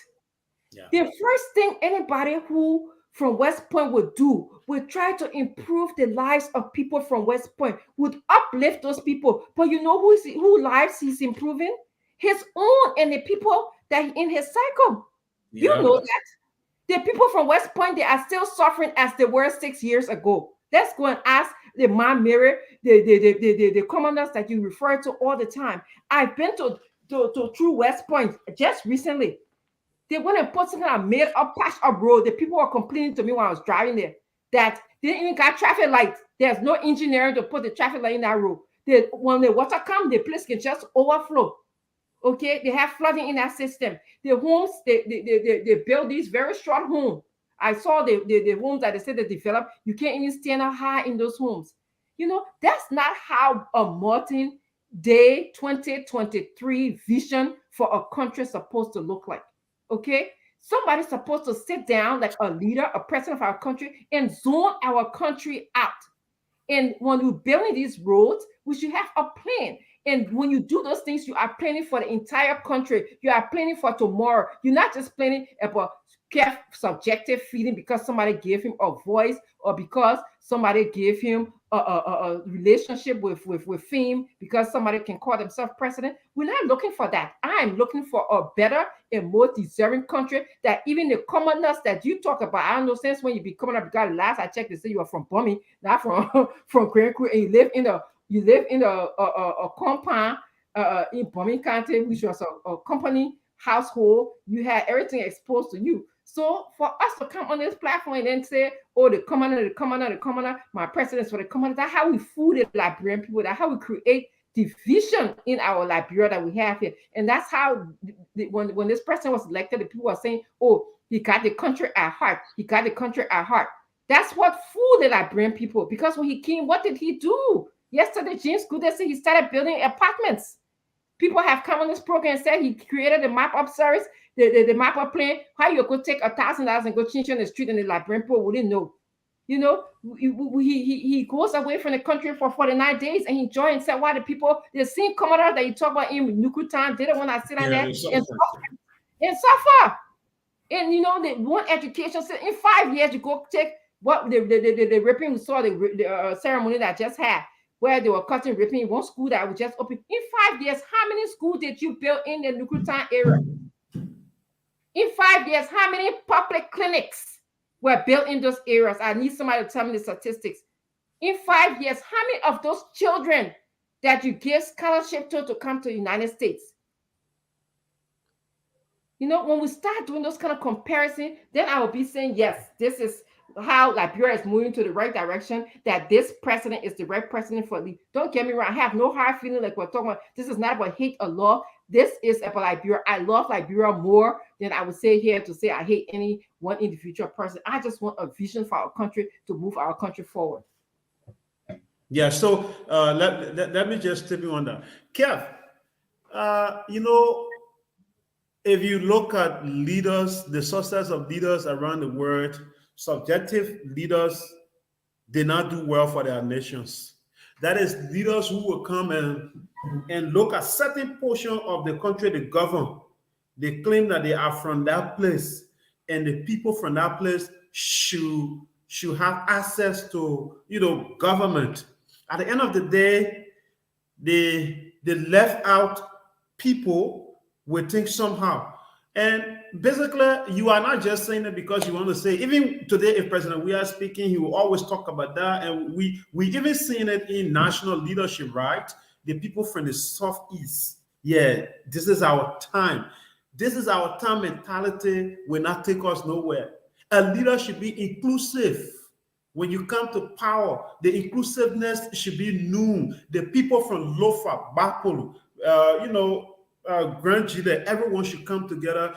Yeah. The first thing anybody who from West Point would do would try to improve the lives of people from West Point, would uplift those people. But you know who lives he's improving? His own and the people that in his cycle. Yeah. You know that. The people from West Point, they are still suffering as they were 6 years ago. Let's go and ask the man mirror, the commanders that you refer to all the time. I've been to True West Point just recently. They went and put some kind of made up patch up road. The people were complaining to me when I was driving there that they didn't even got traffic lights. There's no engineering to put the traffic light in that road. When the water comes, the place can just overflow. Okay, they have flooding in that system. The homes, they build these very short homes. I saw the homes that they said they developed. You can't even stand up high in those homes. That's not how a modern day 2023 vision for a country is supposed to look like. Okay, somebody's supposed to sit down like a leader, a president of our country, and zone our country out. And when we're building these roads, we should have a plan. And when you do those things, you are planning for the entire country. You are planning for tomorrow. You're not just planning about subjective feeling because somebody gave him a voice or because somebody gave him a relationship with fame, because somebody can call themselves president. We're not looking for that. I'm looking for a better and more deserving country that even the commoners that you talk about, I don't know, since when you be coming up, because last I checked, they say you are from Bummy, not from Grand Crew, and you live in a compound in Bummy County, which was a company household. You had everything exposed to you. So for us to come on this platform and then say, oh, the commoner, my president's for the commoner, that's how we fool the Liberian people. That's how we create division in our Liberia that we have here. And that's how, when this president was elected, the people were saying, oh, he got the country at heart. He got the country at heart. That's what fooled the Liberian people. Because when he came, what did he do? Yesterday, James Goodell said he started building apartments. People have come on this program and said he created the map up service, the map up plan. How you could take $1,000 and go change on the street and the Liberian people wouldn't know. You know, he goes away from the country for 49 days and he joined and said, why the people, the same commodore that you talk about in nuclear time, they don't want to sit on there and suffer. And you know, they want education. So in 5 years, you go take what the ripping, we saw the ceremony that just had, where they were cutting ripping in one school that was just open. In 5 years, how many schools did you build in the nuclear time area? In 5 years, how many public clinics were built in those areas? I need somebody to tell me the statistics. In 5 years, how many of those children that you give scholarship to come to the United States? You know, when we start doing those kind of comparison, then I will be saying, yes, this is how Liberia is moving to the right direction, that this president is the right president for the. Don't get me wrong, I have no hard feeling like we're talking about. This is not about hate or love. This is about Liberia. I love Liberia more than I would say here to say I hate any one individual person. I just want a vision for our country to move our country forward. Yeah, so let me just tip you on that. Kev, you know, if you look at leaders, the success of leaders around the world, subjective leaders did not do well for their nations. That is, leaders who will come and look at certain portion of the country they govern. They claim that they are from that place, and the people from that place should have access to, you know, government. At the end of the day, they left out people will think somehow. And basically, you are not just saying it because you want to say, even today, if President we are speaking, he will always talk about that. And we even seen it in national leadership, right? The people from the Southeast. Yeah, this is our time. This is our time mentality will not take us nowhere. A leader should be inclusive. When you come to power, the inclusiveness should be known. The people from Lofa, Bakulu, Grand Gile, everyone should come together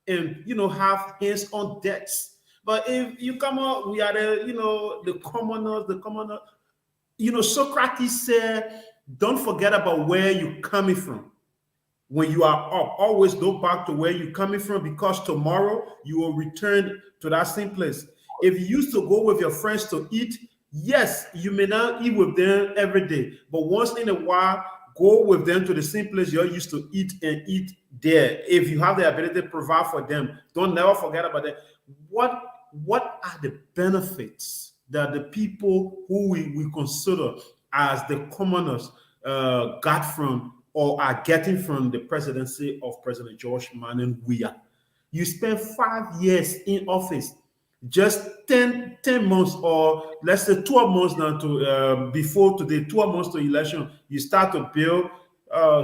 and, you know, have hands on decks. But if you come out, we are the commoners, you know, Socrates said, don't forget about where you're coming from. When you are up, always go back to where you're coming from, because tomorrow you will return to that same place. If you used to go with your friends to eat, yes, you may not eat with them every day, but once in a while, go with them to the same place you're used to eat and eat there. If you have the ability to provide for them, don't never forget about that. What are the benefits that the people who we consider as the commoners got from or are getting from the presidency of President George Manuel Weah? You spent 5 years in office. Just 10 months, or let's say 12 months now to before today, 12 months to election, you start to build,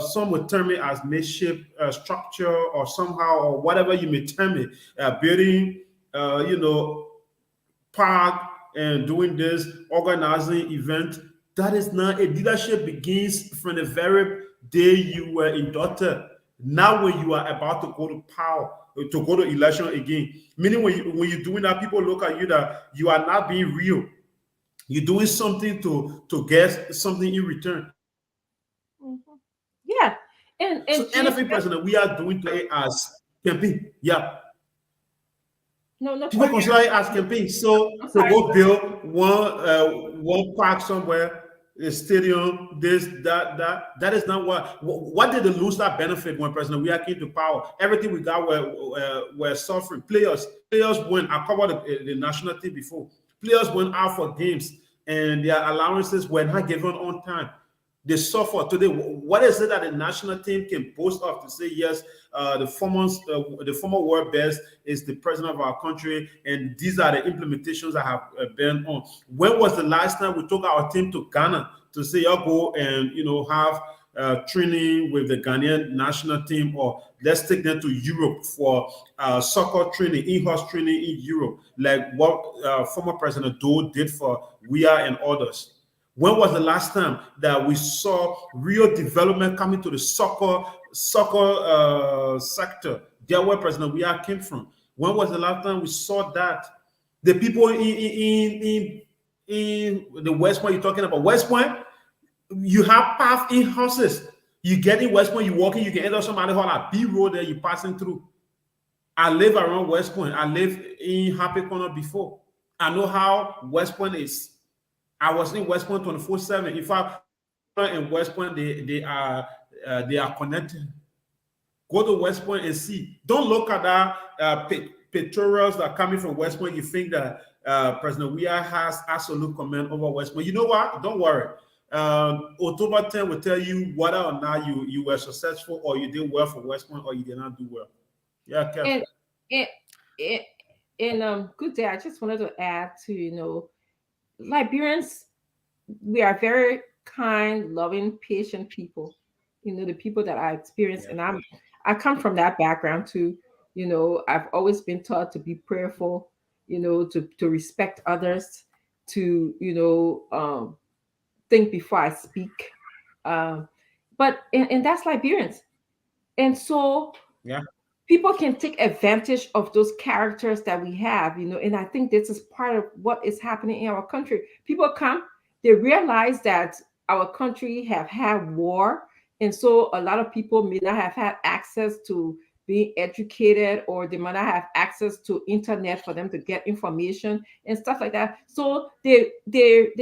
some would term it as makeshift structure or somehow, or whatever you may term it, building, park and doing this, organizing event. That is not a leadership begins from the very day you were inducted. Now when you are about to go to power, to go to election again, meaning when you're doing that, people look at you that you are not being real. You're doing something to get something in return. Mm-hmm. Yeah, and so anything, President, we are doing today as campaign. Yeah. No. People consider it as campaign. So to go build one park somewhere, a stadium, this, that is not what did the loser benefit when President Weah came to power? Everything we got were suffering. Players went. I covered the national team before. Players went out for games and their allowances were not given on time. They suffer today. What is it that the national team can boast of to say, yes, the former world best is the president of our country, and these are the implementations that have been on? When was the last time we took our team to Ghana to say, y'all go and have training with the Ghanaian national team, or let's take them to Europe for soccer training, in-house training in Europe, like what former President Doe did for Weah and others? When was the last time that we saw real development coming to the soccer sector? There where President Weah came from. When was the last time we saw that? The people in the West Point, you're talking about West Point, you have path in houses. You get in West Point, you walk in, you can enter somebody hall at B Road there, you're passing through. I live around West Point. I live in Happy Corner before. I know how West Point is. I was in West Point 24/7. In fact, in West Point, they are connected. Go to West Point and see. Don't look at that pictorials that are coming from West Point. You think that President Weah has absolute command over West Point. You know what? Don't worry. October 10 will tell you whether or not you were successful, or you did well for West Point, or you did not do well. Yeah, Kev. And good day. I just wanted to add to, Liberians, we are very kind, loving, patient people. The people that I experience, and I come from that background too. I've always been taught to be prayerful, to respect others, to think before I speak. But and that's Liberians. And so people can take advantage of those characters that we have, and I think this is part of what is happening in our country. People come, they realize that our country have had war, and so a lot of people may not have had access to being educated, or they might not have access to internet for them to get information and stuff like that. So they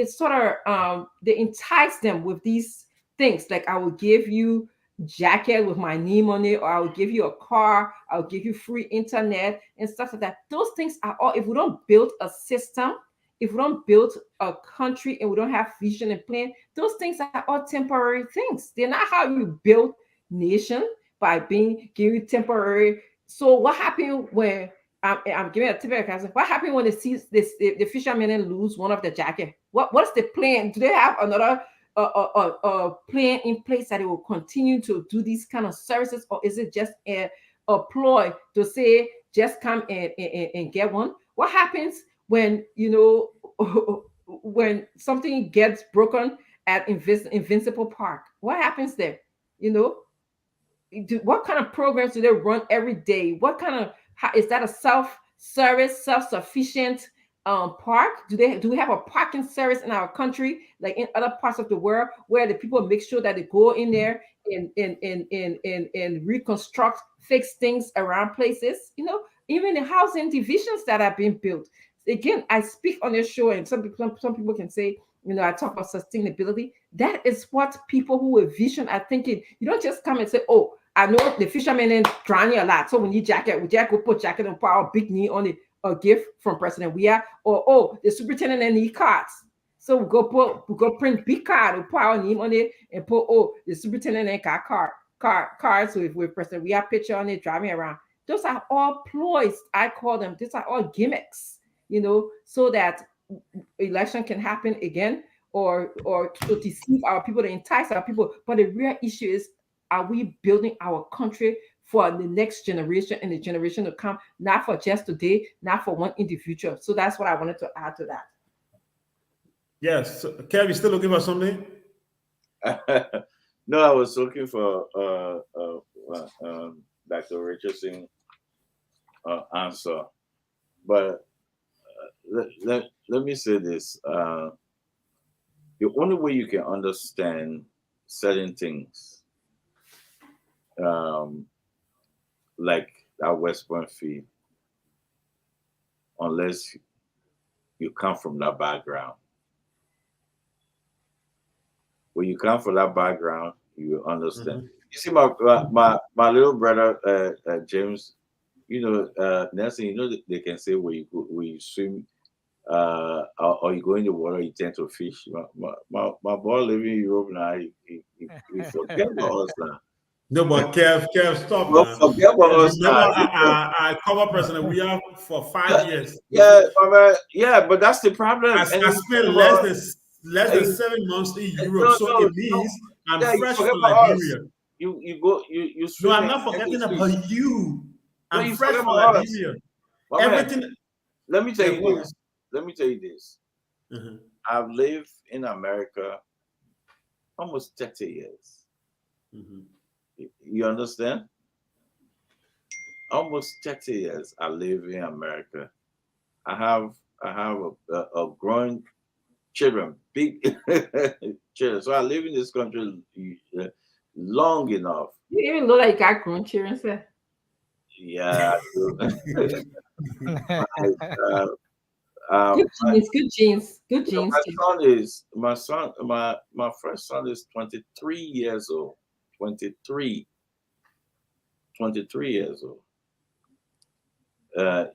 sort of they entice them with these things, like, I will give you jacket with my name on it, or I'll give you a car, I'll give you free internet and stuff like that. Those things are all, if we don't build a system, if we don't build a country, and we don't have vision and plan, those things are all temporary things. They're not how you build nation, by giving you temporary. So what happened when I'm giving a typical example? What happened when the fishermen lose one of the jacket? What's the plan? Do they have another a plan in place that it will continue to do these kind of services, or is it just a ploy to say just come and get one? What happens when when something gets broken at Invincible Park? What happens there? What kind of programs do they run every day? What kind of, is that a self-service, self-sufficient park? Do we have a parking service in our country, like in other parts of the world, where the people make sure that they go in there and reconstruct, fix things around places? Even the housing divisions that are being built. Again, I speak on this show, and some people can say, I talk about sustainability. That is what people who have vision are thinking. You don't just come and say, oh, I know the fishermen in drowning a lot, so we need jacket. We just go put jacket and put our big knee on it. A gift from President Weah, or, oh, the superintendent need cards, so we go print big card, we put our name on it, and put, oh, the superintendent got cards with President Weah picture on it, driving around. Those are all ploys, I call them. These are all gimmicks, so that election can happen again, or to deceive our people, to entice our people. But the real issue is, are we building our country for the next generation and the generation to come, not for just today, not for one individual? So that's what I wanted to add to that. Yes. So, Kev, you still looking for something? No, I was looking for Dr. Richardson answer. But let me say this. The only way you can understand certain things, like that West Point fee, unless you come from that background. When you come from that background, you understand. Mm-hmm. You see, my little brother James, Nelson, they can say when you swim, or you go in the water, you tend to fish. My boy living in Europe now, he forget about us now. No, but Kev, stop. Don't forget about us. I cover President Weah for 5 years. Yeah, but that's the problem. I spent less than 7 months in Europe, so it means I'm fresh from Liberia. You no, I'm not forgetting about you. I'm fresh from Liberia. Everything. Let me tell you this. Mm-hmm. I've lived in America almost 30 years. Mm-hmm. You understand? Almost 30 years I live in America. I have a growing children, big children. So I live in this country long enough. You even look like you got grown children, sir. Yeah, I do. Good genes, good genes, good genes. My first son is 23 years old. 23 years old.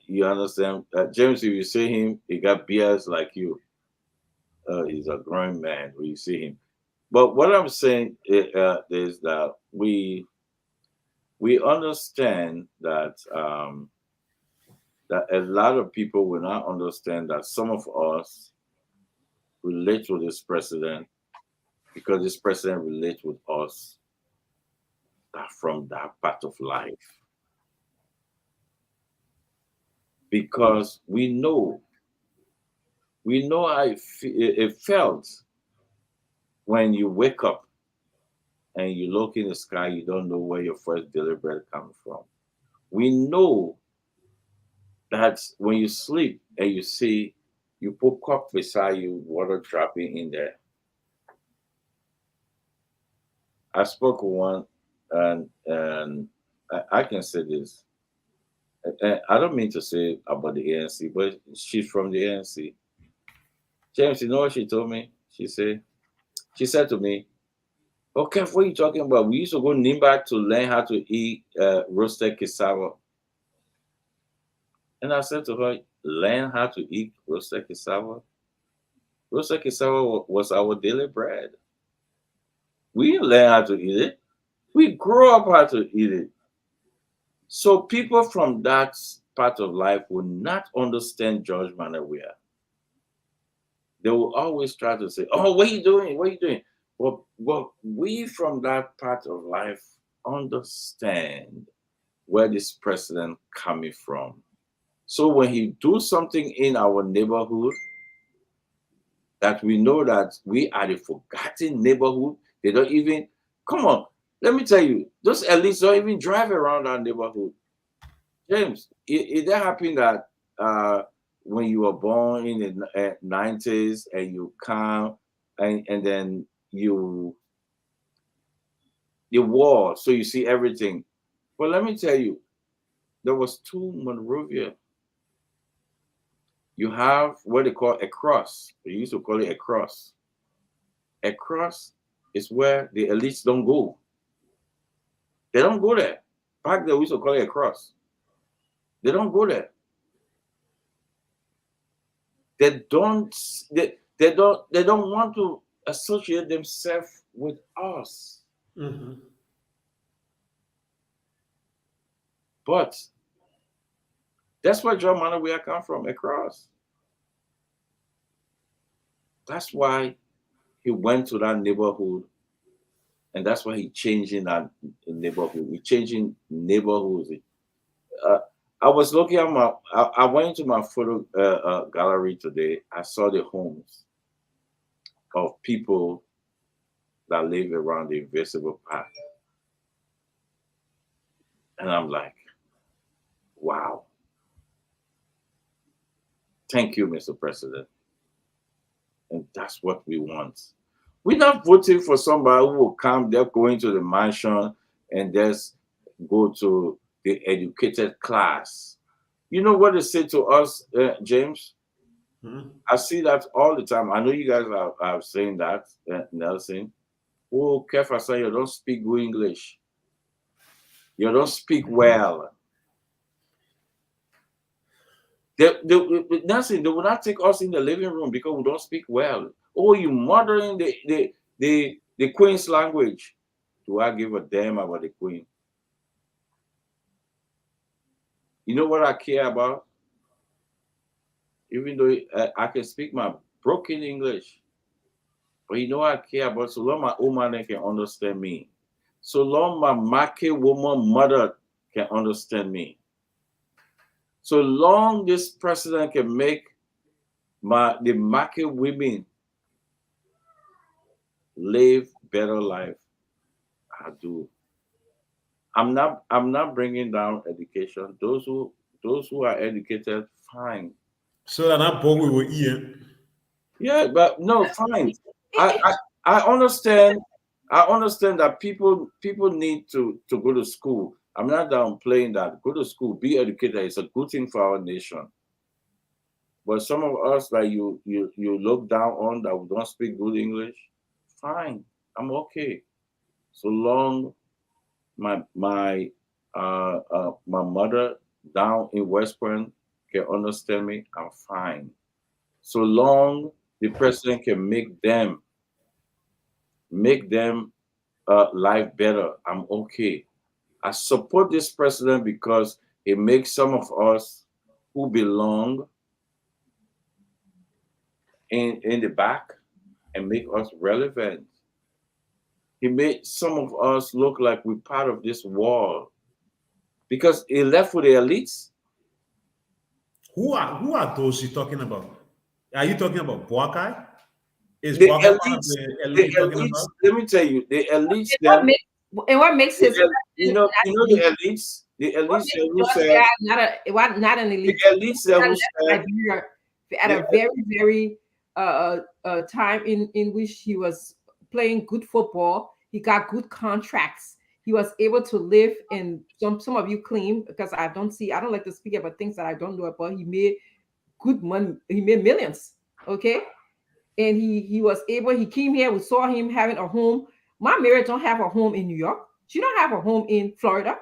You understand? James, if you see him, he got beards like you. He's a grown man when you see him. But what I'm saying is that we understand that that a lot of people will not understand that some of us relate to this president because this president relates with us from that part of life. Because we know how it felt when you wake up and you look in the sky, you don't know where your first daily bread comes from. We know that when you sleep and you see you put cup beside you, water dropping in there. I spoke with one, and I can say this. I don't mean to say about the ANC, but she's from the ANC. James, you know what she told me? She said to me, "Okay, what are you talking about? We used to go Nimba to learn how to eat roasted cassava." And I said to her, "Learn how to eat roasted cassava? Roasted cassava was our daily bread. We didn't learn how to eat it. We grew up how to eat it." So people from that part of life will not understand George Manawia. They will always try to say, "Oh, what are you doing? What are you doing?" Well, we from that part of life understand where this president coming from. So when he do something in our neighborhood that we know that we are the forgotten neighborhood, they don't even, come on, let me tell you, those elites don't even drive around our neighborhood. James, it happened that when you were born in the 90s and you come and then you war, so you see everything. But let me tell you, there was two Monrovia. You have what they call a cross. They used to call it a cross. A cross is where the elites don't go. They don't go there. Back then, we used to call it a cross. They don't go there. They don't want to associate themselves with us. Mm-hmm. But that's where John Manawia come from, a cross. That's why he went to that neighborhood, and that's why he changing that neighborhood. He changing neighborhoods. I was looking at I went into my photo gallery today. I saw the homes of people that live around the Invisible Park. And I'm like, wow. Thank you, Mr. President. And that's what we want. We're not voting for somebody who will come, they're going to the mansion and just go to the educated class. You know what they say to us, James? Mm-hmm. I see that all the time. I know you guys are saying that, Nelson. Oh, Kefasa, you don't speak good English. You don't speak well. Nelson, they will not take us in the living room because we don't speak well. Oh, you murdering the Queen's language. Do I give a damn about the Queen? You know what I care about? Even though I can speak my broken English, but you know what I care about? So long my old man can understand me. So long my market woman mother can understand me. So long this president can make the market women live better life, I do. I'm not bringing down education. Those who are educated, fine. So that I boy we will eat. Yeah, but no, fine. I understand. I understand that people need to go to school. I'm not downplaying that. Go to school, be educated. It's a good thing for our nation. But some of us, like you look down on that we don't speak good English, fine, I'm okay. So long my mother down in West Point can understand me, I'm fine. So long the president can make them life better, I'm okay. I support this president because it makes some of us who belong in the back and make us relevant. He made some of us look like we're part of this wall because he left with the elites. Who are those you're talking about? Are you talking about Boakai? Is The Boakai part of elites, the elite the you're talking elites. about? Let me tell you, the elites. What makes his You know the elites. The elites who said not an elite. the elites who said Liberia at a very time in which he was playing good football. He got good contracts. He was able to live in some of you claim, because I don't like to speak about things that I don't know about. He made good money. He made millions. Okay. And he was able, he came here, we saw him having a home. My Mary don't have a home in New York. She don't have a home in Florida.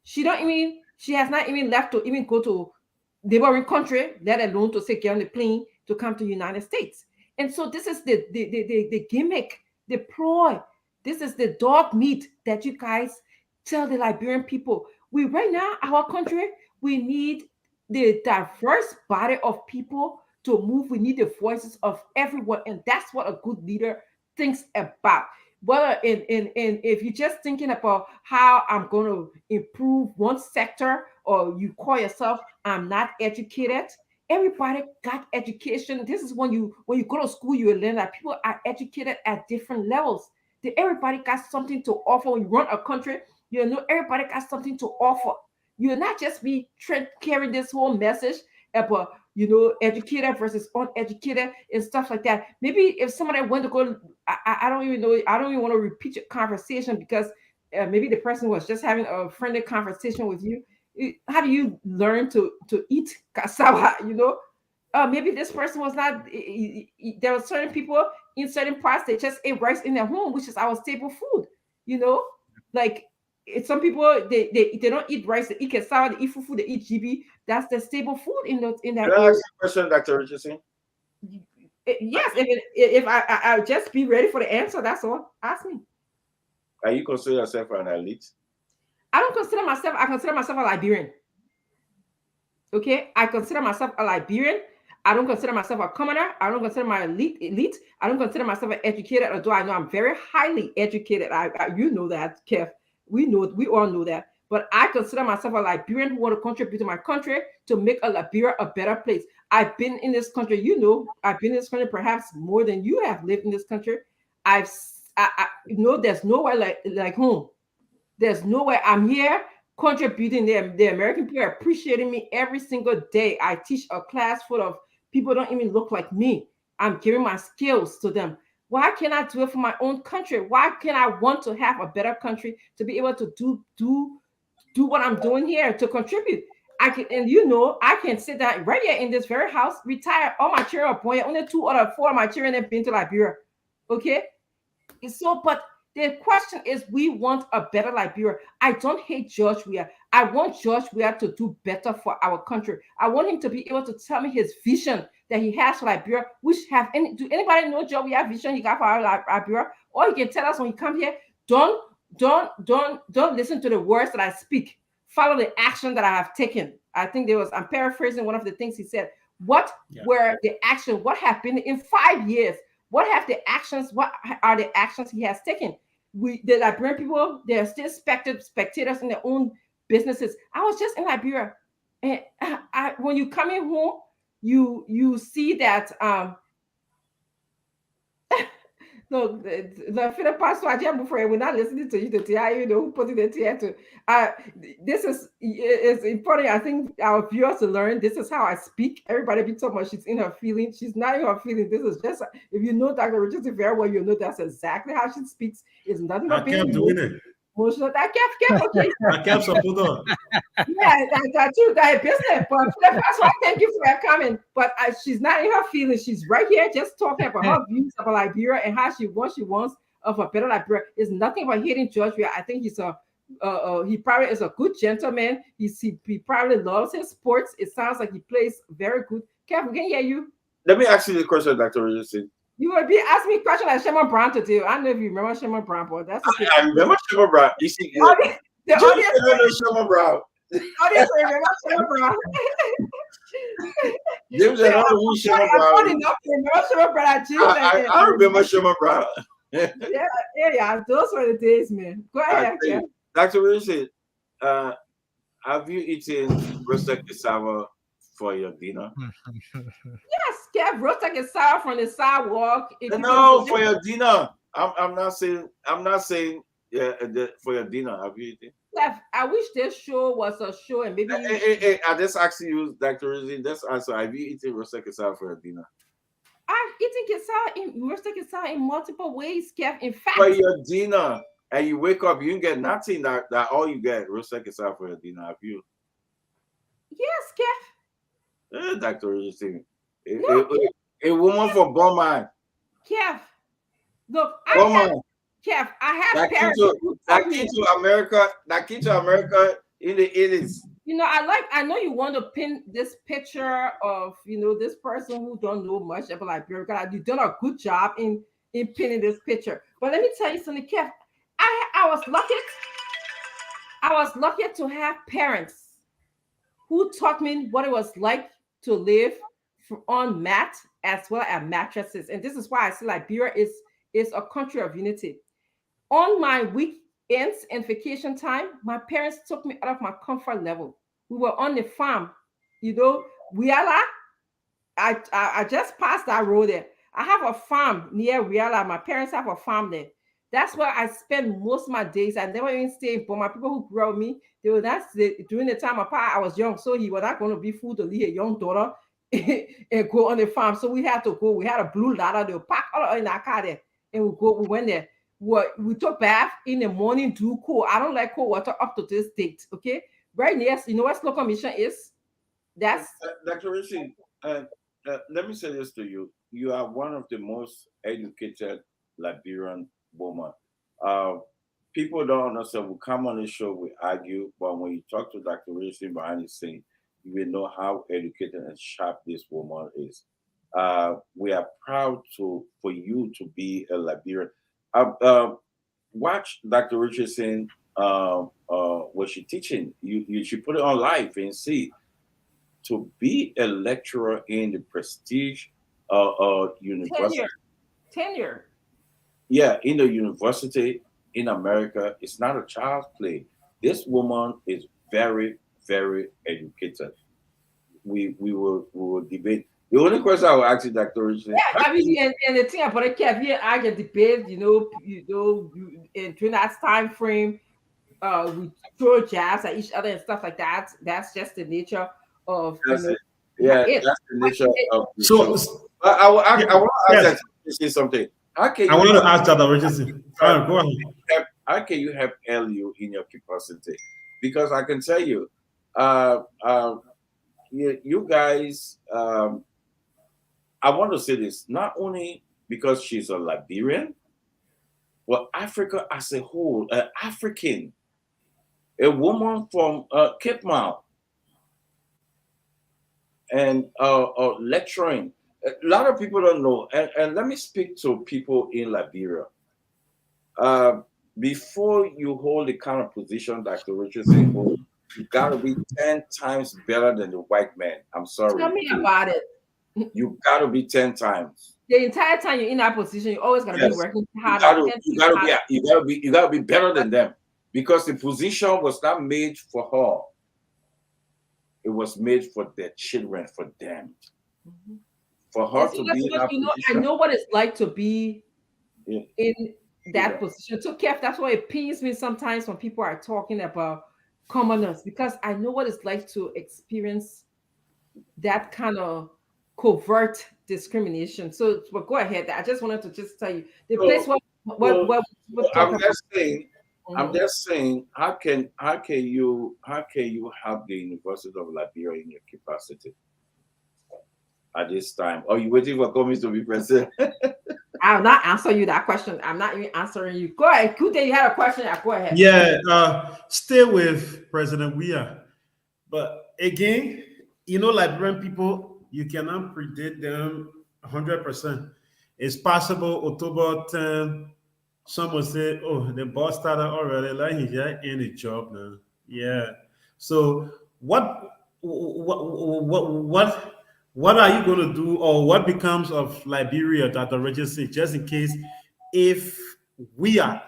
She has not even left to even go to neighboring country, let alone to say get on the plane to come to the United States. And so this is the gimmick, the ploy. This is the dog meat that you guys tell the Liberian people. We right now, our country, we need the diverse body of people to move. We need the voices of everyone, and that's what a good leader thinks about. Whether in if you're just thinking about how I'm going to improve one sector, or you call yourself I'm not educated. Everybody got education. This is when you go to school, you learn that people are educated at different levels. Everybody got something to offer. When you run a country, you know everybody got something to offer. You'll not just be carrying this whole message about educated versus uneducated and stuff like that. Maybe if somebody went to go, I don't even know. I don't even want to repeat your conversation because maybe the person was just having a friendly conversation with you. How do you learn to eat cassava? Maybe this person was not. There were certain people in certain parts they just ate rice in their home, which is our staple food. Like some people they don't eat rice, they eat cassava, they eat fufu, they eat GB. That's the staple food in that Can area. I ask a question, Dr. Richardson? Yes, if I'll just be ready for the answer, that's all. Ask me. Are you consider yourself an elite? I consider myself a Liberian. Okay, I consider myself a Liberian. I don't consider myself a commoner. I don't consider my elite. I don't consider myself an educated, although I know I'm very highly educated. You know that, Kev. We all know that. But I consider myself a Liberian who want to contribute to my country to make a Liberia a better place. I've been in this country, I've been in this country perhaps more than you have lived in this country. I there's nowhere like home. There's nowhere. I'm here contributing. The American people are appreciating me every single day. I teach a class full of people don't even look like me. I'm giving my skills to them. Why can't I do it for my own country? Why can't I want to have a better country to be able to do what I'm doing here to contribute? I can sit down right here in this very house, retire. All my children are born here. Only 2 out of 4 of my children have been to Liberia. Okay, but the question is, we want a better Liberia. I don't hate George Weah. I want George Weah to do better for our country. I want him to be able to tell me his vision that he has for Liberia. Do anybody know George Weah vision he got for our Liberia? Or he can tell us when he come here, don't listen to the words that I speak. Follow the action that I have taken. I'm paraphrasing one of the things he said. What were the action? What happened in 5 years? What are the actions he has taken? The Liberian people, they're still spectators in their own businesses. I was just in Liberia, and when you come in home, you see that no, the pastor we're not listening to you to tell you who put it here to. This is important. I think our viewers to learn. This is how I speak. Everybody be talking about she's in her feelings. She's not in her feelings. This is just, if you know Dr. Richardson very well, you know that's exactly how she speaks. It's nothing but I kept doing it. emotional. That kept okay. I kept some put on. Yeah, I got you got business, but that's why thank you for your comment. But she's not in her feelings. She's right here just talking about her views about Liberia and how she wants of a better Liberia. It's nothing about hating Georgia. I think he's he probably is a good gentleman. He probably loves his sports. It sounds like he plays very good. Kev, we can hear you. Let me ask you the question, Dr. Richardson. You would be asking me a question like Shimon Brown to do. I don't know if you remember Shimon Brown, but that's okay. I remember Shimon Brown. You see, the audience remember Shimon Brown. The audience remember Shimon Brown. James and all who Shimon Brown. I remember Shimon Brown. yeah. Those were the days, man. Go ahead, Dr. Richardson, have you eaten roasted cassava for your dinner? Yes, Kev, roasted cassava from the sidewalk. No, for your dinner. I'm not saying for your dinner. Have you eaten? Kev, I wish this show was a show and maybe. I just asking you, Dr. Rizzi, just answer. Have you eaten roasted cassava for your dinner? I've eaten roasted cassava in multiple ways, Kev. In fact, for your dinner, and you wake up, you get nothing. That all you get roasted cassava for your dinner. Have you? Yes, Kev. Dr. Rizzi, a woman for Burma. Kev, look, Kev, I have parents that came to America in the 80s. You know, I know you want to pin this picture of, this person who don't know much about Liberia. You've done a good job in pinning this picture. But let me tell you something, Kev. I was lucky to have parents who taught me what it was like to live on mat as well as mattresses. And this is why I say Liberia is a country of unity. On my weekends and vacation time, my parents took me out of my comfort level. We were on the farm, Wiala. I just passed that road there. I have a farm near Wiala. My parents have a farm there. That's where I spend most of my days. I never even stayed, but my people who grew up with me, they were during the time I was young, so he was not going to be fool to leave a young daughter and go on the farm. So we had to go. We had a blue ladder. They would pack all in our car there, and we went there. We took bath in the morning, do cold. I don't like cold water up to this date. Okay, right? Yes, you know what slow commission is? That's Dr. Rishi. Let me say this to you: you are one of the most educated Liberian women. People don't understand. We come on the show, we argue, but when you talk to Dr. Rishi behind the scene, you will know how educated and sharp this woman is. We are proud for you to be a Liberian. Watch Dr. Richardson what she's teaching. You should put it on live and see. To be a lecturer in the prestige university. Tenure. Yeah, in the university in America, it's not a child's play. This woman is very, very educated. We will debate. The only question I will ask you, Dr. Richardson. Yeah, I mean, and the thing about it, Kev, I get debate, and during that time frame, we throw jabs at each other and stuff like that. That's just the nature of that's the nature of the show. I want to ask you to say something. I want to ask Dr. Richardson. Go ahead. How can you help LU in your capacity? Because I can tell you, you guys, I want to say this, not only because she's a Liberian, but Africa as a whole, African, a woman from Cape Mount, and lecturing. A lot of people don't know, and let me speak to people in Liberia. Before you hold the kind of position Dr. Richardson holds, you gotta be 10 times better than the white man. I'm sorry. Tell me about it. You gotta be 10 times. The entire time you're in that position, you're always gonna be working hard. You gotta be better than them, because the position was not made for her. It was made for their children, for them. Mm-hmm. For her to be in that position. I know what it's like to be in that position. So, Kev, that's why it pains me sometimes when people are talking about commoners, because I know what it's like to experience that kind of covert discrimination. So, but go ahead. I just wanted to just tell you the place where I'm just saying, I'm just saying, how can you help the University of Liberia in your capacity at this time? Or are you waiting for Cummings to be president? I'll not answer you that question. I'm not even answering you. Go ahead. Kute, you had a question. Go ahead. Yeah, stay with President Weah. But again, Liberian people, you cannot predict them 100%. It's possible October 10, some will say, oh, the boss started already, like he's just in the job now. Yeah. So what are you going to do, or what becomes of Liberia that the regent say, just in case if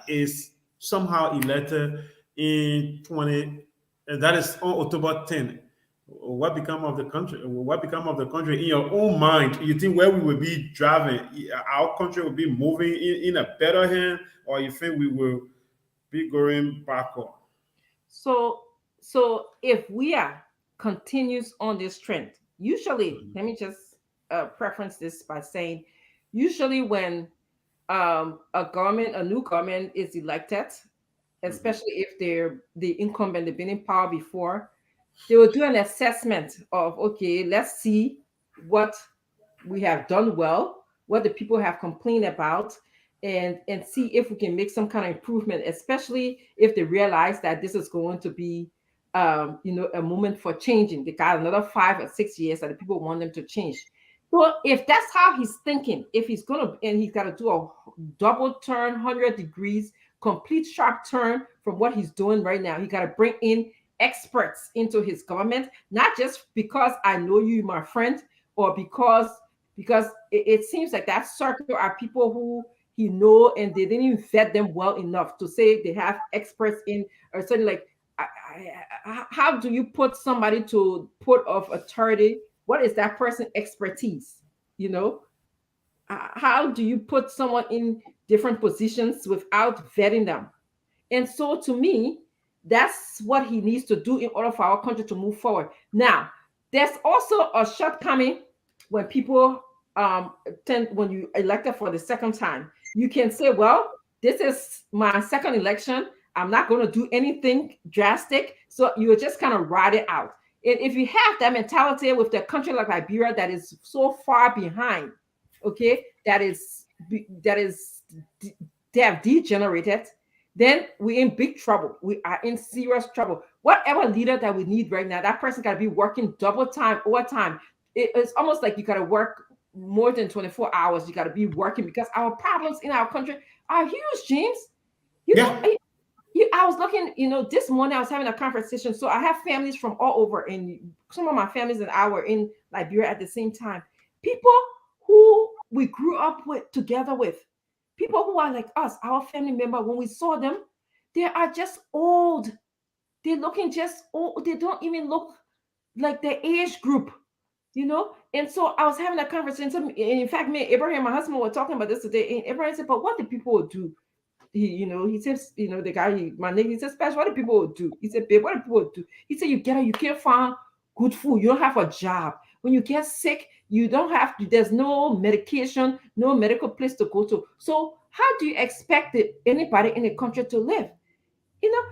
is somehow elected in 20, and that is on October 10? What become of the country? What become of the country in your own mind? You think where we will be driving, our country will be moving in a better hand, or you think we will be going backward? So if continues on this trend, usually, let me just preference this by saying, usually when a new government is elected, especially if they're the incumbent, they've been in power before, they will do an assessment of, okay, let's see what we have done well, what the people have complained about, and see if we can make some kind of improvement, especially if they realize that this is going to be a moment for changing. They got another 5 or 6 years that the people want them to change. So if that's how he's thinking, if he's gonna, and he's got to do a double turn, 100 degrees, complete sharp turn from what he's doing right now, he got to bring in experts into his government, not just because I know you, my friend, or because it seems like that circle are people who he know and they didn't even vet them well enough to say they have experts in, or something like, how do you put somebody to put of authority? What is that person expertise? How do you put someone in different positions without vetting them? And so to me, that's what he needs to do in order for our country to move forward. Now, there's also a shortcoming when people when you elected for the second time. You can say, well, this is my second election. I'm not going to do anything drastic. So you just kind of ride it out. And if you have that mentality with a country like Liberia that is so far behind, okay, they have degenerated, then we're in big trouble. We are in serious trouble. Whatever leader that we need right now, that person got to be working double time, overtime. It's almost like you got to work more than 24 hours. You got to be working because our problems in our country are huge, James. I was looking, this morning I was having a conversation. So I have families from all over, and some of my families and I were in Liberia at the same time. People who we grew up together with, people who are like us, our family member, when we saw them, they are just old. They're looking just old. They don't even look like their age group, And so I was having a conversation. In fact, me and Abraham, my husband, were talking about this today. And Abraham said, but what do people do? He says, the guy, my nigga, he says, Special, what do people do? He said, babe, what do people do? He said, you can't find good food. You don't have a job. When you get sick, you don't have to, there's no medication, no medical place to go to. So how do you expect anybody in the country to live?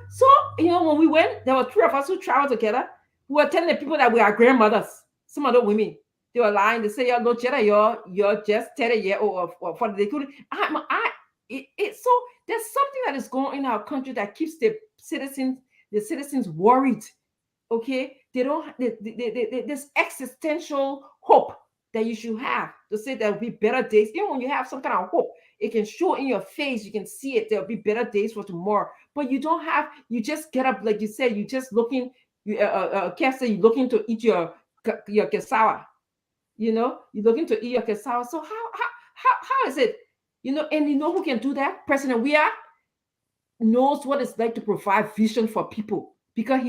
So, when we went, there were 3 of us who traveled together. We were telling the people that we are grandmothers. Some other women, they were lying. They say, no, Jada, you're just 30 years old or 40. They couldn't. So there's something that is going on in our country that keeps the citizens worried. Okay, there's existential hope that you should have to say there will be better days. Even when you have some kind of hope, it can show in your face. You can see it. There'll be better days for tomorrow. But you don't have. You just get up, like you said. You just looking. Cassie, you're looking to eat your cassava. You're looking to eat your cassava. So how is it? And who can do that? President Weah knows what it's like to provide vision for people because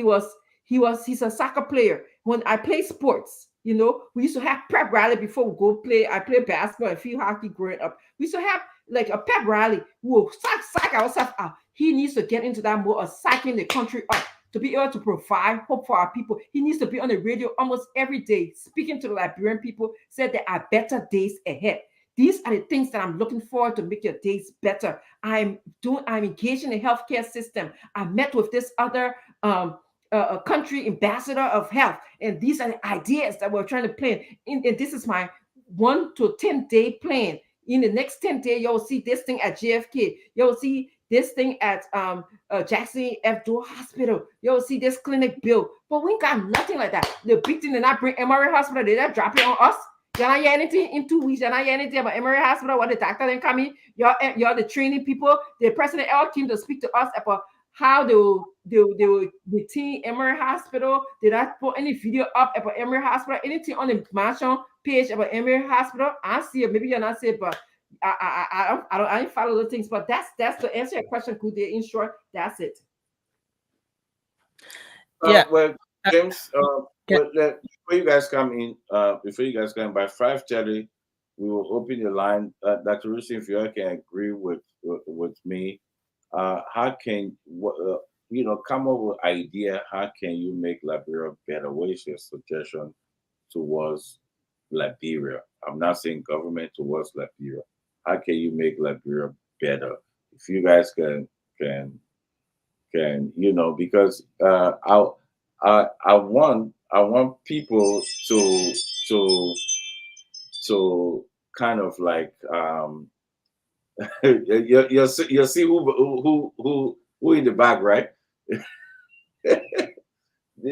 he's a soccer player. When I play sports, we used to have prep rally before we go play. I played basketball and field hockey growing up. We used to have like a pep rally. We'll psych ourselves out. He needs to get into that mode of psyching the country up to be able to provide hope for our people. He needs to be on the radio almost every day, speaking to the Liberian people, said there are better days ahead. these are the things that I'm looking for to make your days better. I'm engaged in the healthcare system. I met with this other a country ambassador of health, and these are the ideas that we're trying to plan. And this is my 1 to 10 day plan. In the next 10 days, you'll see this thing at JFK. You'll see this thing at Jackson F. Door Hospital. You'll see this clinic built. But we got nothing like that. The big thing, did not bring MRA Hospital. They not drop it on us. You're not hear anything in 2 weeks. You're not hear anything about MRA Hospital. What the doctor then come in. You're the training people. The president L came to speak to us about how they will retain Emory Hospital. Did I put any video up about Emory Hospital? Anything on the Marshall page about Emory Hospital? I see it. Maybe you're not saying, but I don't follow the things. But that's to answer your question. Could they in short? That's it. Yeah. Well, James, before you guys come in, by 5:30, we will open the line. Dr. Rusi, if you all can agree with me. How can come up with idea? How can you make Liberia better? What is your suggestion towards Liberia? I'm not saying government towards Liberia. How can you make Liberia better? If you guys can because I want people to kind of like you'll see who in the back, right?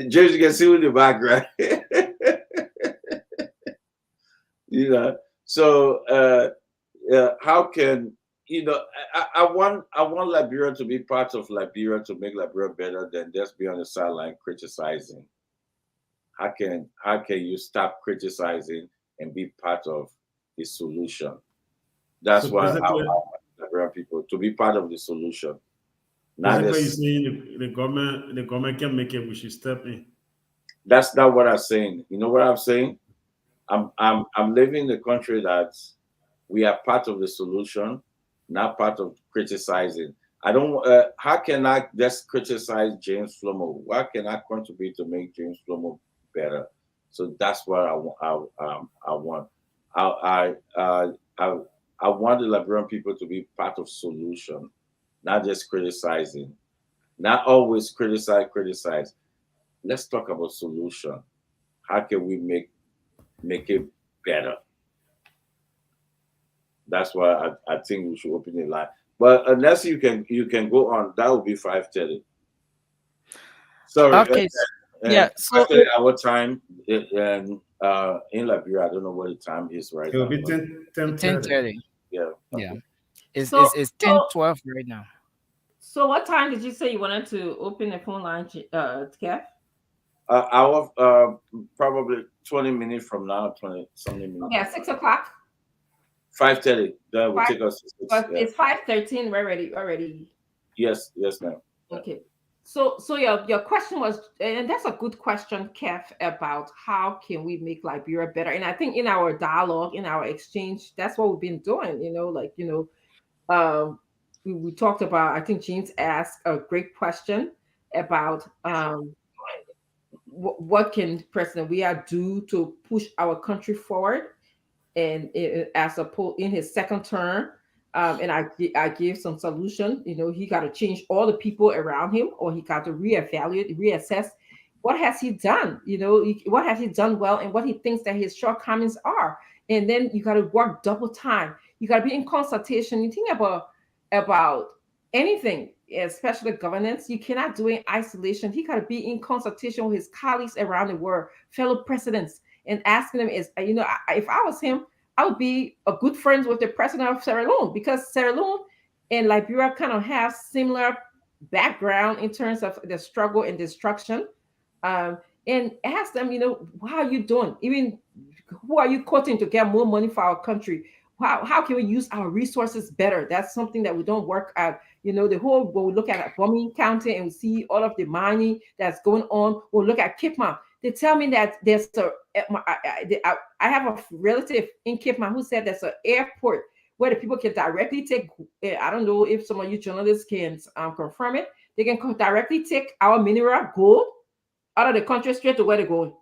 James, you can see who in the back, right? So how can I want Liberia to be part of Liberia to make Liberia better than just be on the sideline criticizing. How can you stop criticizing and be part of the solution? That's why I want Liberian people to be part of the solution. Not you saying the government can make it, we should step in. That's not what I'm saying. You know what I'm saying? I'm living in the country that we are part of the solution, not part of criticizing. I don't. How can I just criticize James Flomo? What can I contribute to make James Flomo better? So that's what I want. I want the Liberian people to be part of solution, not just criticizing. Not always criticize. Let's talk about solution. How can we make it better? That's why I think we should open the line. But unless you can go on, that will be 5:30. Sorry. Okay. Yeah. So our time and in Liberia, I don't know what the time is right now. It will be 10:30. Yeah. Okay. Yeah. It's 10:12 right now. So what time did you say you wanted to open the phone line, Kev? Probably 20 minutes from now, 20-something minutes. Yeah, 6 o'clock. 5:30. That will take us. But it's 5:13. We're ready already. Yes, ma'am. Okay. So your question was, and that's a good question, Kev, about how can we make Liberia better? And I think in our dialogue, in our exchange, that's what we've been doing. We talked about. I think James asked a great question about what can President Weah do to push our country forward, and in his second term. And I gave some solution. He got to change all the people around him, or he got to reevaluate, reassess what has he done. What has he done well, and what he thinks that his shortcomings are. And then you got to work double time. You got to be in consultation. You think about anything, especially governance. You cannot do it in isolation. He got to be in consultation with his colleagues around the world, fellow presidents, and asking them if I was him, I would be a good friend with the president of Sierra Leone, because Sierra Leone and Liberia kind of have similar background in terms of the struggle and destruction. And ask them, how are you doing? Even who are you quoting to get more money for our country? How can we use our resources better? That's something that we don't work at. When we look at Bombing County and we see all of the mining that's going on, we'll look at Cape Mount. They tell me that there's I have a relative in Cape Mount who said there's an airport where the people can directly take. I don't know if some of you journalists can confirm it. They can directly take our mineral gold out of the country straight to where they're going.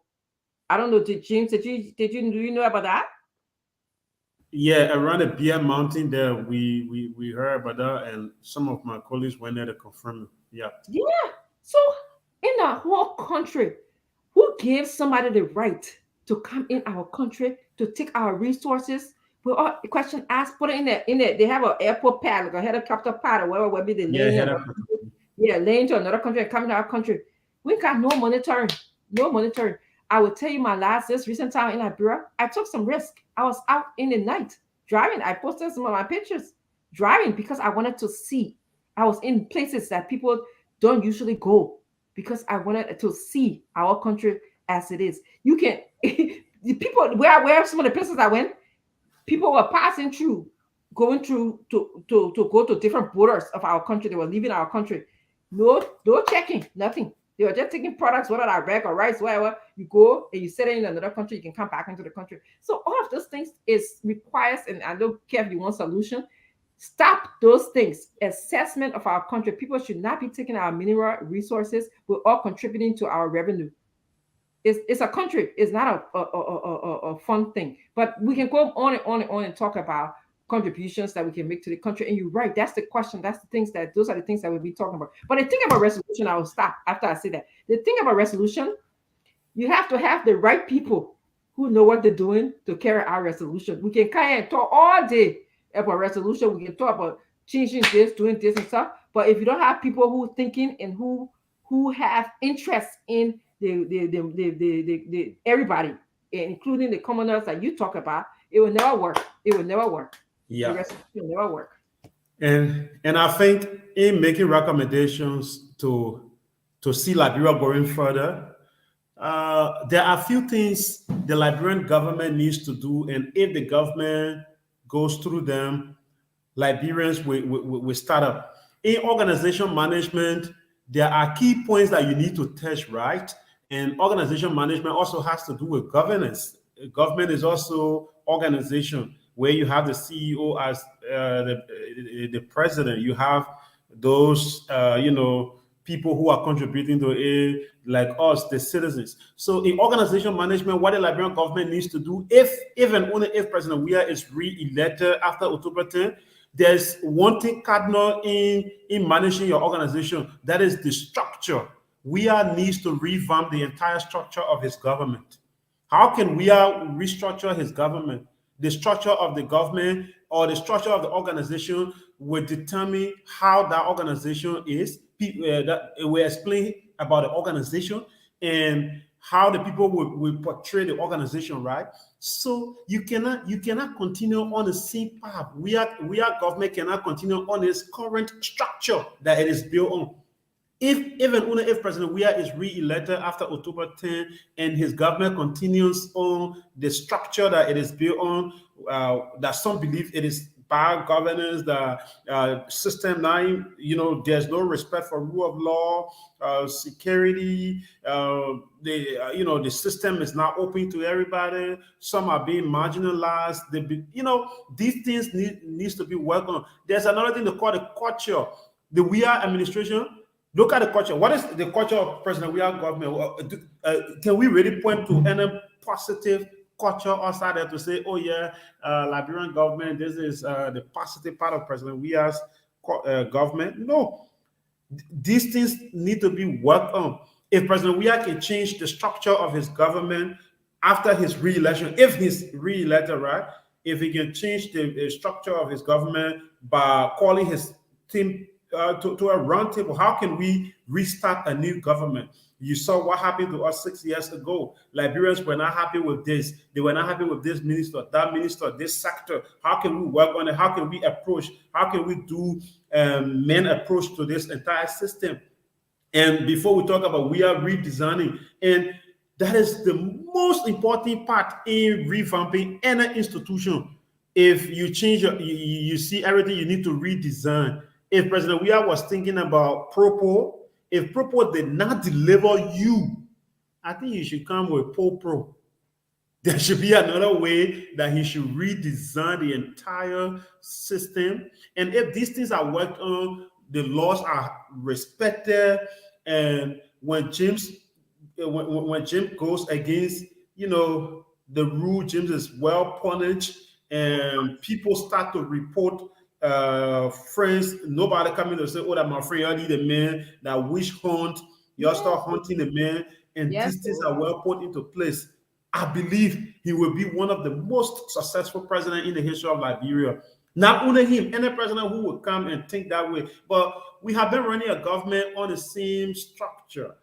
I don't know. James, do you know about that? Yeah, around the Beer Mountain there, we heard about that, and some of my colleagues went there to confirm it. Yeah. Yeah. So in the whole country, who gives somebody the right to come in our country to take our resources? We all the question asked, put it in there. They have an airport pad, like a helicopter pad, or whatever will be the Yeah, lane head of up. yeah, lane to another country and coming to our country. We got no monitoring. No monitoring. I will tell you this recent time in Liberia, I took some risk. I was out in the night driving. I posted some of my pictures driving because I wanted to see. I was in places that people don't usually go because I wanted to see our country as it is. You can the people where some of the places I went, people were passing through, going through to go to different borders of our country. They were leaving our country. No checking, nothing. They were just taking products, whether that rag or rice, whatever. You go and you set it in another country, you can come back into the country. So all of those things is requires, and I don't care if you want solution. Stop those things. Assessment of our country. People should not be taking our mineral resources. We're all contributing to our revenue. It's a country. It's not a fun thing. But we can go on and on and on and talk about contributions that we can make to the country. And you're right. That's the question. That's the things that those are the things that we'll be talking about. But the thing about resolution, I will stop after I say that. The thing about resolution, you have to have the right people who know what they're doing to carry our resolution. We can kind of talk all day about resolution. We can talk about changing this, doing this and stuff. But if you don't have people who thinking and who have interest in the everybody, including the commoners that you talk about, it will never work. It will never work. Yeah. The resolution will never work. And I think in making recommendations to see Liberia going further, there are a few things the Liberian government needs to do, and if the government goes through them, Liberians will start up. In organization management, there are key points that you need to touch, right? And organization management also has to do with governance. Government is also organization, where you have the CEO as the president. You have those, people who are contributing to it, like us, the citizens. So in organization management, what the Liberian government needs to do, if and only if President Weah is re-elected after October 10th, there's one thing cardinal in managing your organization, that is the structure. Weah needs to revamp the entire structure of his government. How can Weah restructure his government? The structure of the government or the structure of the organization will determine how that organization is. That we explain about the organization and how the people will portray the organization, right? So you cannot continue on the same path. Weah government cannot continue on its current structure that it is built on. If President Weah is re-elected after October 10 and his government continues on the structure that it is built on, that some believe it is bad governance, the system 9, there's no respect for rule of law, security, the system is not open to everybody. Some are being marginalized. These things needs to be worked on. There's another thing they call the culture. The Weah administration, look at the culture. What is the culture of President Weah government? Can we really point to any positive culture outside there to say, oh yeah, Liberian government, this is the positive part of President Weah's government? No. These things need to be worked on. If President Weah can change the structure of his government after his re-election, if he's re-elected, right? If he can change the structure of his government by calling his team to a round table, how can we restart a new government? You saw what happened to us 6 years ago. Liberians were not happy with this. They were not happy with this minister, that minister, this sector. How can we work on it? How can we approach? How can we do main approach to this entire system? And before we talk about, we are redesigning, and that is the most important part in revamping any institution. If you change you see everything, you need to redesign. If President Weah was thinking about Propo, if Propo did not deliver you, I think you should come with Pro. There should be another way that he should redesign the entire system. And if these things are worked on, the laws are respected, and when Jim goes against, the rule, James is well punished. and people start to report friends, nobody coming to say, oh, that my friend, I need a man that wish hunt, you start hunting a man, and these things are well put into place. I believe he will be one of the most successful presidents in the history of Liberia. Not only him, any president who will come and think that way. But we have been running a government on the same structure.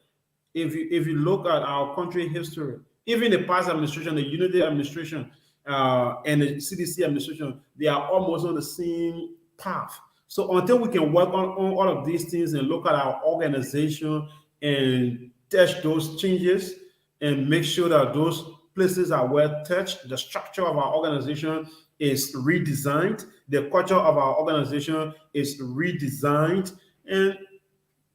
If you look at our country history, even the past administration, the Unity administration, and the CDC administration, they are almost on the same path. So until we can work on all of these things and look at our organization and test those changes and make sure that those places are well touched, the structure of our organization is redesigned, the culture of our organization is redesigned, and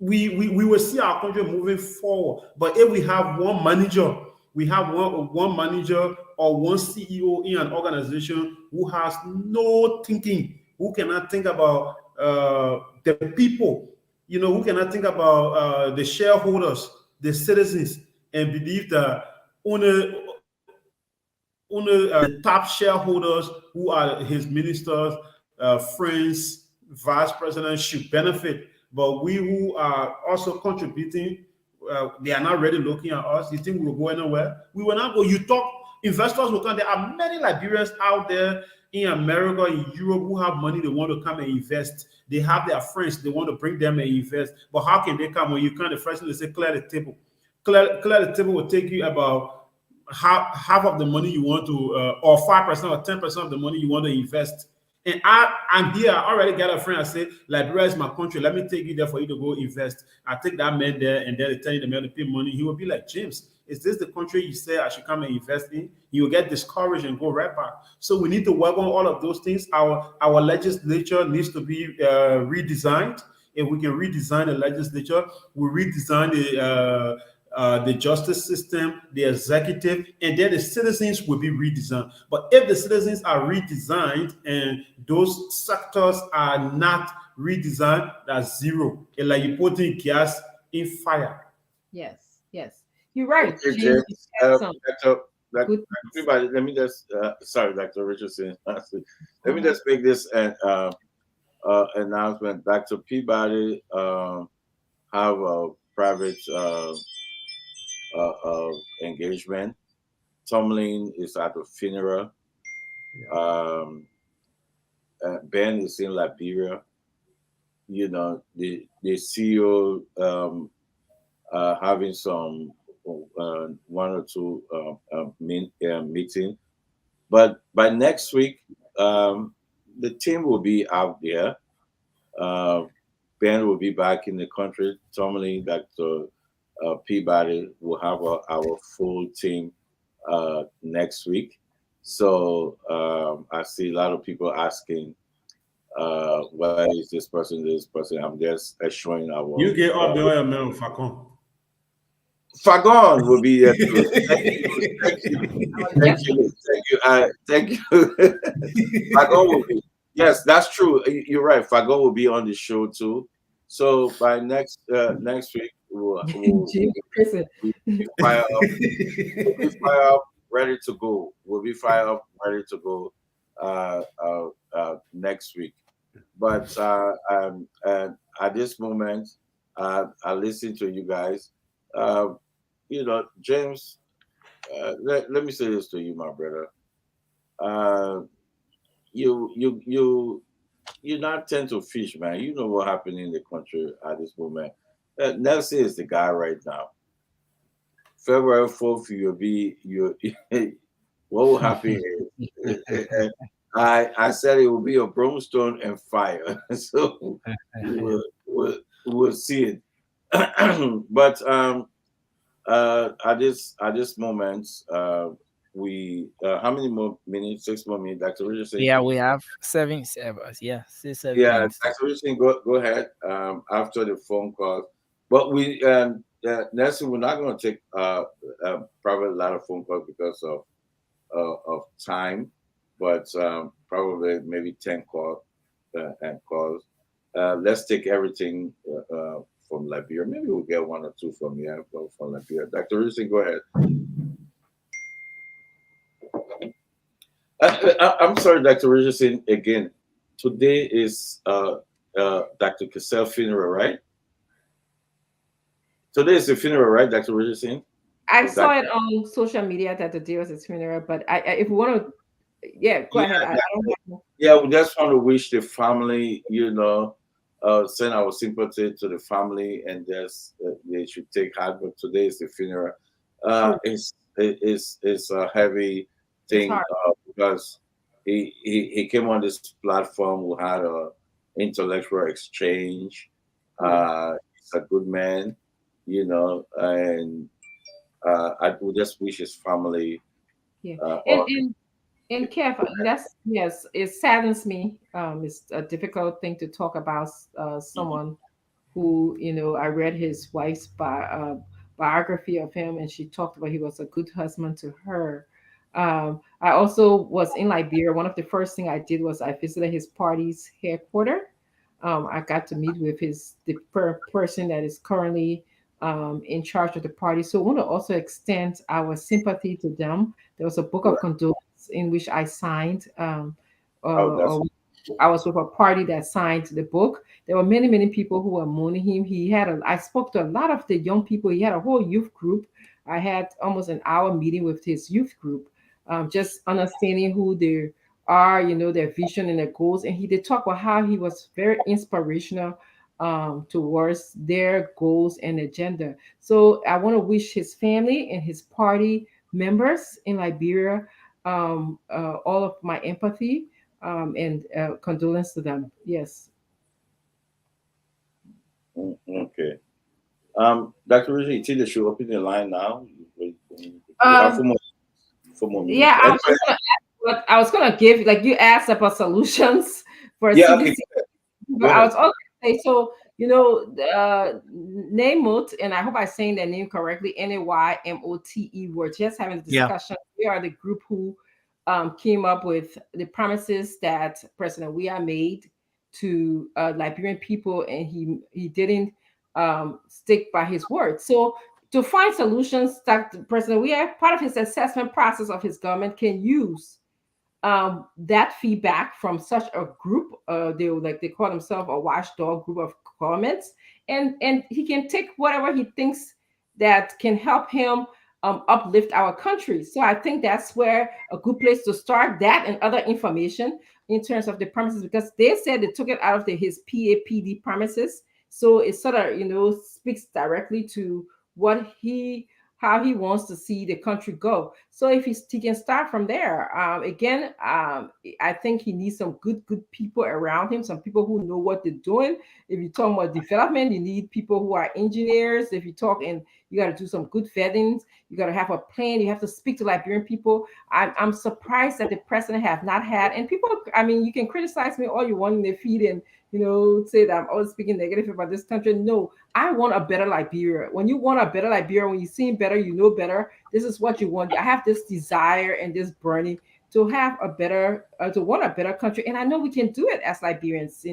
we will see our country moving forward. But if we have one manager, we have one manager or one CEO in an organization who has no thinking, who cannot think about the people, who cannot think about the shareholders, the citizens, and believe that only the top shareholders who are his ministers, friends, vice presidents should benefit. But we who are also contributing, they are not really looking at us. You think we'll go anywhere? We will not go. You talk, investors will come. There are many Liberians out there in America, in Europe, who have money they want to come and invest. They have their friends, they want to bring them and invest. But how can they come when you come? The first thing they say, clear the table. Clear the table will take you about half of the money you want to, or 5% or 10% of the money you want to invest. And I'm here. I already got a friend. I say, Liberia is my country. Let me take you there for you to go invest. I take that man there, and then they tell you the man to pay money. He will be like, James, is this the country you say I should come and invest in? You will get discouraged and go right back. So we need to work on all of those things. Our legislature needs to be redesigned. If we can redesign the legislature, we redesign the justice system, the executive, and then the citizens will be redesigned. But if the citizens are redesigned and those sectors are not redesigned, that's zero. It's like you putting gas in fire. Yes, you're right. Okay, James, everybody, let me just sorry, Dr. Richardson. Let me just make this announcement. Dr. Peabody have a private engagement. Tomlin is at a funeral. Ben is in Liberia. The CEO having some one or two meeting. But by next week, the team will be out there. Ben will be back in the country. Tomlin, Dr. Peabody will have our full team next week. So I see a lot of people asking, where is this person, I'm just showing our... You get up there, man, Facon. Fagon will be there too. Thank you. Fagon will be... Yes, that's true. You're right. Fagon will be on the show too. So by next week, we'll be fired up, ready to go. We'll be fired up, ready to go next week. But at this moment, I listen to you guys. James, let me say this to you, my brother. You not tend to fish, man. You know what happened in the country at this moment. Nelson is the guy right now. February 4th, what will happen is, I said it will be a brimstone and fire. So we'll see it. But at this moment, we how many more minutes? 6 more minutes, Dr. Richardson. Yeah, we have 7 servers. Yeah, 6, 7 Yeah, minutes. Dr. Richardson, go ahead after the phone call. But we Nelson, we're not going to take probably a lot of phone calls because of time, but probably maybe 10 calls and calls. Let's take everything from Liberia. Maybe we'll get 1 or 2 from Liberia. Dr. Richardson, go ahead. I'm sorry, Dr. Richardson. Again, today is Dr. Cassell's funeral, right? Today is the funeral, right, Dr. Richardson? I saw it on social media that the day was his funeral, but if you want to, yeah, go ahead. I don't have. Yeah, we just want to wish the family, send our sympathy to the family, and just they should take heart. But today is the funeral. It's a heavy thing because he came on this platform. We had a intellectual exchange. He's a good man, and I would just wish his family. Yeah, and Kev, yes, it saddens me. It's a difficult thing to talk about someone who, I read his wife's biography of him, and she talked about he was a good husband to her. I also was in Liberia. One of the first thing I did was I visited his party's headquarters. I got to meet with the person that is currently in charge of the party. So I want to also extend our sympathy to them. There was a book of condolence in which I signed. I was with a party that signed the book. There were many, many people who were mourning him. I spoke to a lot of the young people. He had a whole youth group. I had almost an hour meeting with his youth group, just understanding who they are, their vision and their goals. And they talked about how he was very inspirational towards their goals and agenda. So I want to wish his family and his party members in Liberia all of my empathy and condolence to them. Yes. Okay. Dr. Richard, you think they should open the line now? For more minutes. Yeah, I was gonna give, like you asked about solutions for CDC. Okay. But I was also gonna say, so Naymote, and I hope I'm saying that name correctly, Naymote. We're just having a discussion. We are the group who came up with the promises that President Weah made to Liberian people, and he didn't stick by his word. So to find solutions that President Weah, part of his assessment process of his government, can use that feedback from such a group. They call themselves a watchdog group of governments, and he can take whatever he thinks that can help him uplift our country. So I think that's where a good place to start, that and other information in terms of the promises, because they said they took it out of his PAPD promises. So it sort of, speaks directly to how he wants to see the country go. So if he can start from there, I think he needs some good people around him, some people who know what they're doing. If you talk about development, you need people who are engineers. If you talk, and you got to do some good vettings, you got to have a plan. You have to speak to Liberian people. I'm surprised that the president have not had, and people, you can criticize me all you want in the feed and say that I'm always speaking negative about this country. No, I want a better Liberia. When you want a better Liberia, when you see better, you know better. This is what you want. I have this desire and this burning to have a better, to want a better country, and I know we can do it as Liberians.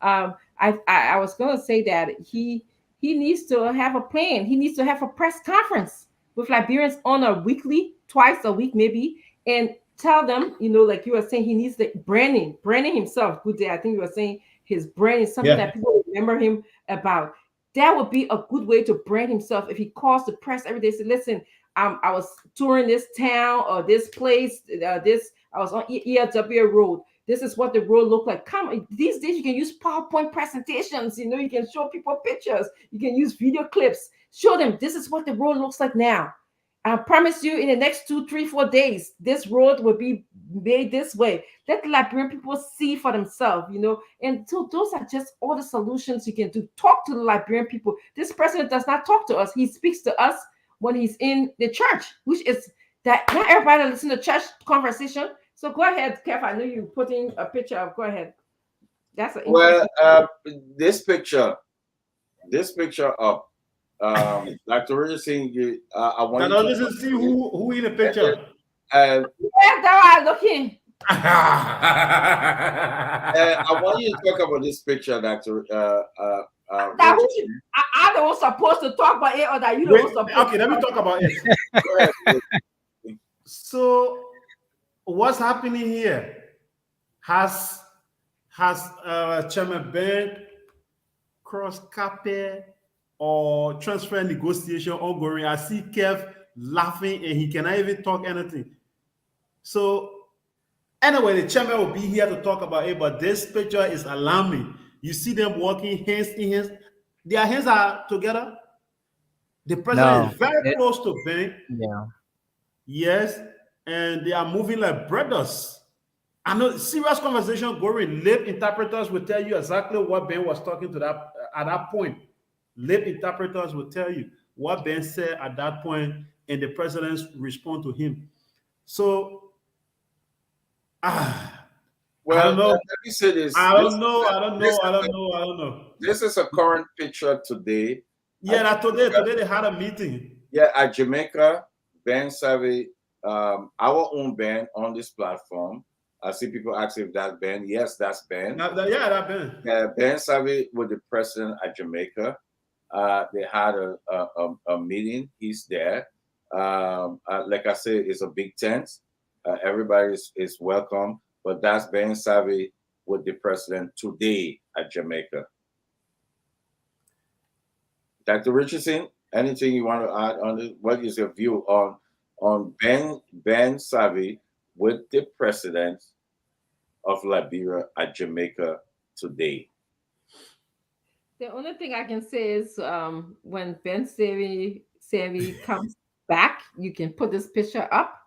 I was going to say that he needs to have a plan. He needs to have a press conference with Liberians on a weekly, twice a week maybe, and tell them, like you were saying, he needs the branding himself. Good day. I think you were saying his brand is something that people remember him about. That would be a good way to brand himself if he calls the press every day. Say, listen, I was touring this town or this place. I was on ELW Road. This is what the road looked like. These days you can use PowerPoint presentations. You can show people pictures. You can use video clips. Show them this is what the road looks like now. I promise you, in the next 2, 3, 4 days, this road will be made this way. Let the Liberian people see for themselves, And so those are just all the solutions you can do. Talk to the Liberian people. This president does not talk to us. He speaks to us when he's in the church, which is that not everybody listen to church conversation. So go ahead, Kev. I know you're putting a picture up. Go ahead. That's this picture up. Dr. Richardson, I want to see who in the picture. Where are looking? I want you to talk about this picture, Dr. Are the one supposed to talk about it, or that you don't supposed to? Okay, let me talk about it. So what's happening here? Has Chairman Ben cross carpet or transfer negotiation ongoing? I see Kev laughing and he cannot even talk anything. So anyway, the chairman will be here to talk about it, but this picture is alarming. You see them walking hands in hands. Their hands are together. The president is very close to Ben. Yeah. Yes, and they are moving like brothers. I know serious conversation going. Lip interpreters will tell you exactly what Ben was talking to that at that point. Lip interpreters will tell you what Ben said at that point, and the president's response to him. So, well, I don't know. let me say this. I don't know. This is a current picture today. Yeah, today they had a meeting. Yeah, at Jamaica, Ben Savvy, our own Ben on this platform. I see people ask if that's Ben. Yes, that's Ben. That's Ben. Ben Savvy with the president at Jamaica. They had a meeting. He's there. Like I said, it's a big tent. Everybody is welcome. But that's Ben Savvy with the president today at Jamaica. Dr. Richardson, anything you want to add on it? What is your view on Ben Savvy with the president of Liberia at Jamaica today? The only thing I can say is when Ben Savvy comes back, you can put this picture up,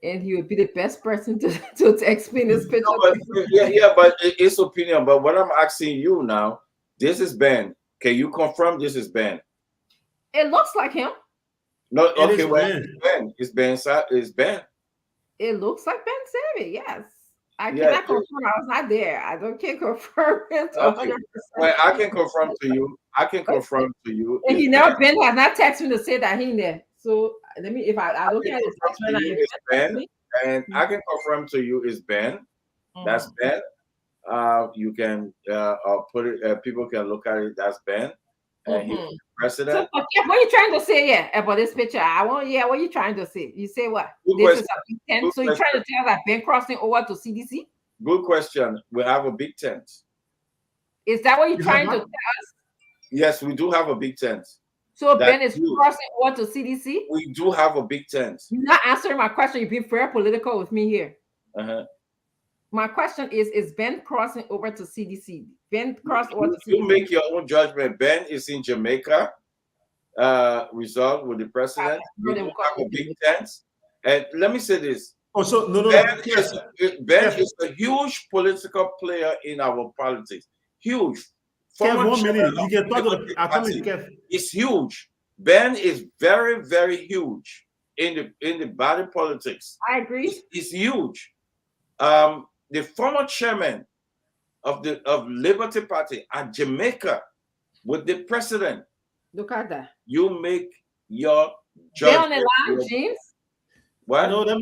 and he would be the best person to explain this picture. No, but it's opinion. But what I'm asking you now, this is Ben. Can you confirm this is Ben? It looks like him. No, okay, well, it's Ben. It's Ben. It looks like Ben Savvy, yes. I cannot confirm. I was not there. I can't confirm it. Okay. Well, I can confirm to you. And he never been has not texted me to say that he there. So let me if I look at it. It's Ben, and I can confirm to you is Ben. That's Ben. You can put it. People can look at it. That's Ben. And he's the president. So, what are you trying to say about this picture? What are you trying to say? You say what? This is a big tent. So you're trying to tell that Ben crossing over to CDC? Good question. We have a big tent. Is that what you're trying to tell us? Yes, we do have a big tent. So Ben is crossing over to CDC? We do have a big tent. You're not answering my question. You're being very political with me here. My question is Ben crossing over to CDC? Ben crossed over to CDC. You make your own judgment. Ben is in Jamaica, resolved with the president. We do have a big tent. And let me say this. Ben is a huge political player in our politics. Huge. Kev, 1 minute. You can talk to Kev. It's huge. Ben is very, very huge in the body politics. I agree. It's huge. The former chairman of Liberty Party at Jamaica with the president. Look at that. You make your judgment. Stay on the line, James. What? No, let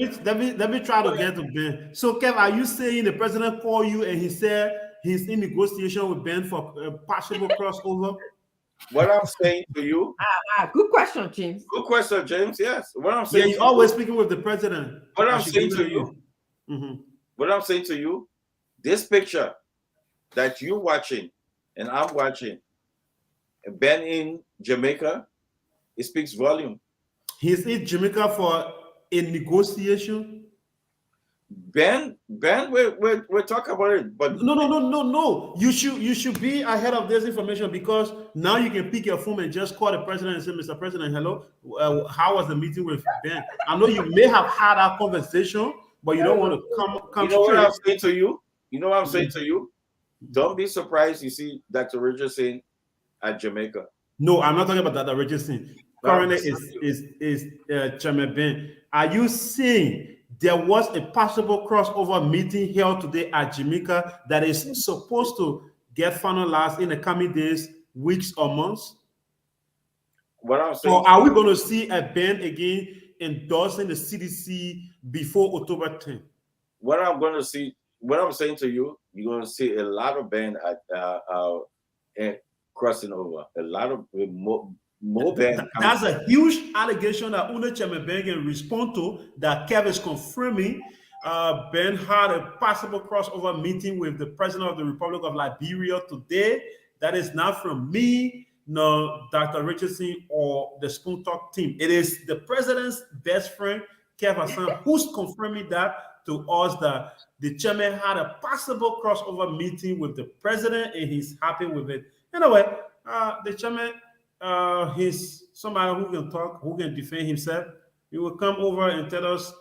me try to get to Ben. So, Kev, are you saying the president called you and he said he's in negotiation with Ben for a possible crossover? What I'm saying to you. Good question, James. Good question, James. Yes. What I'm saying. Yeah, you're always speaking with the president. What I'm saying to you. What I'm saying to you, this picture that you're watching and I'm watching, Ben in Jamaica, it speaks volume. He's in Jamaica for a negotiation. Ben, we'll talk about it. But no. You should be ahead of this information because now you can pick your phone and just call the president and say, Mr. President, hello. How was the meeting with Ben? I know you may have had that conversation, but you don't want to come. You know what I'm saying to you? You know what I'm saying to you? Don't be surprised you see Dr. Richardson at Jamaica. No, I'm not talking about Dr. Richardson. Currently is Chairman Ben. Are you saying there was a possible crossover meeting held today at Jamaica that is supposed to get finalized in the coming days, weeks, or months? What I'm saying. Or are we going to see a Ben again endorsing the CDC before October 10th? What I'm saying to you, you're going to see a lot of Ben at crossing over. A lot of more Ben. That's a huge allegation that only Chairman Ben can respond to that Kev is confirming. Ben had a possible crossover meeting with the president of the Republic of Liberia today. That is not from me, no Dr. Richardson or the Spoon Talk team. It is the president's best friend, Kev Hassan, who's confirming that to us that the chairman had a possible crossover meeting with the president and he's happy with it. Anyway, the chairman, he's somebody who can talk, who can defend himself. He will come over and tell us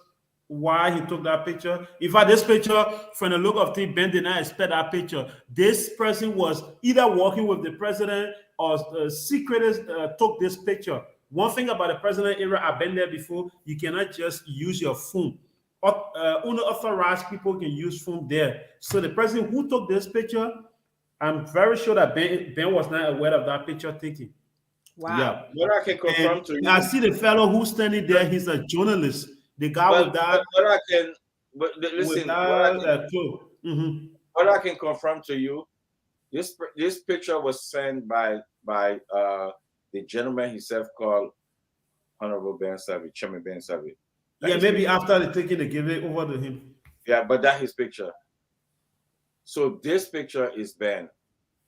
why he took that picture. In fact, this picture, from the look of things, Ben did not expect that picture. This person was either working with the president or secretly took this picture. One thing about the president era, I've been there before, you cannot just use your phone. Unauthorized people can use phone there. So the person who took this picture, I'm very sure that Ben was not aware of that picture taking. Wow. Yeah. What I can confirm to you, I see the fellow who's standing there. He's a journalist. The guy with that. Listen. What I can confirm to you, this picture was sent by the gentleman himself called Honorable Ben Savage, Chairman Ben Savage. Yeah, maybe after they taking the give it over to him. Yeah, but that's his picture. So this picture is Ben,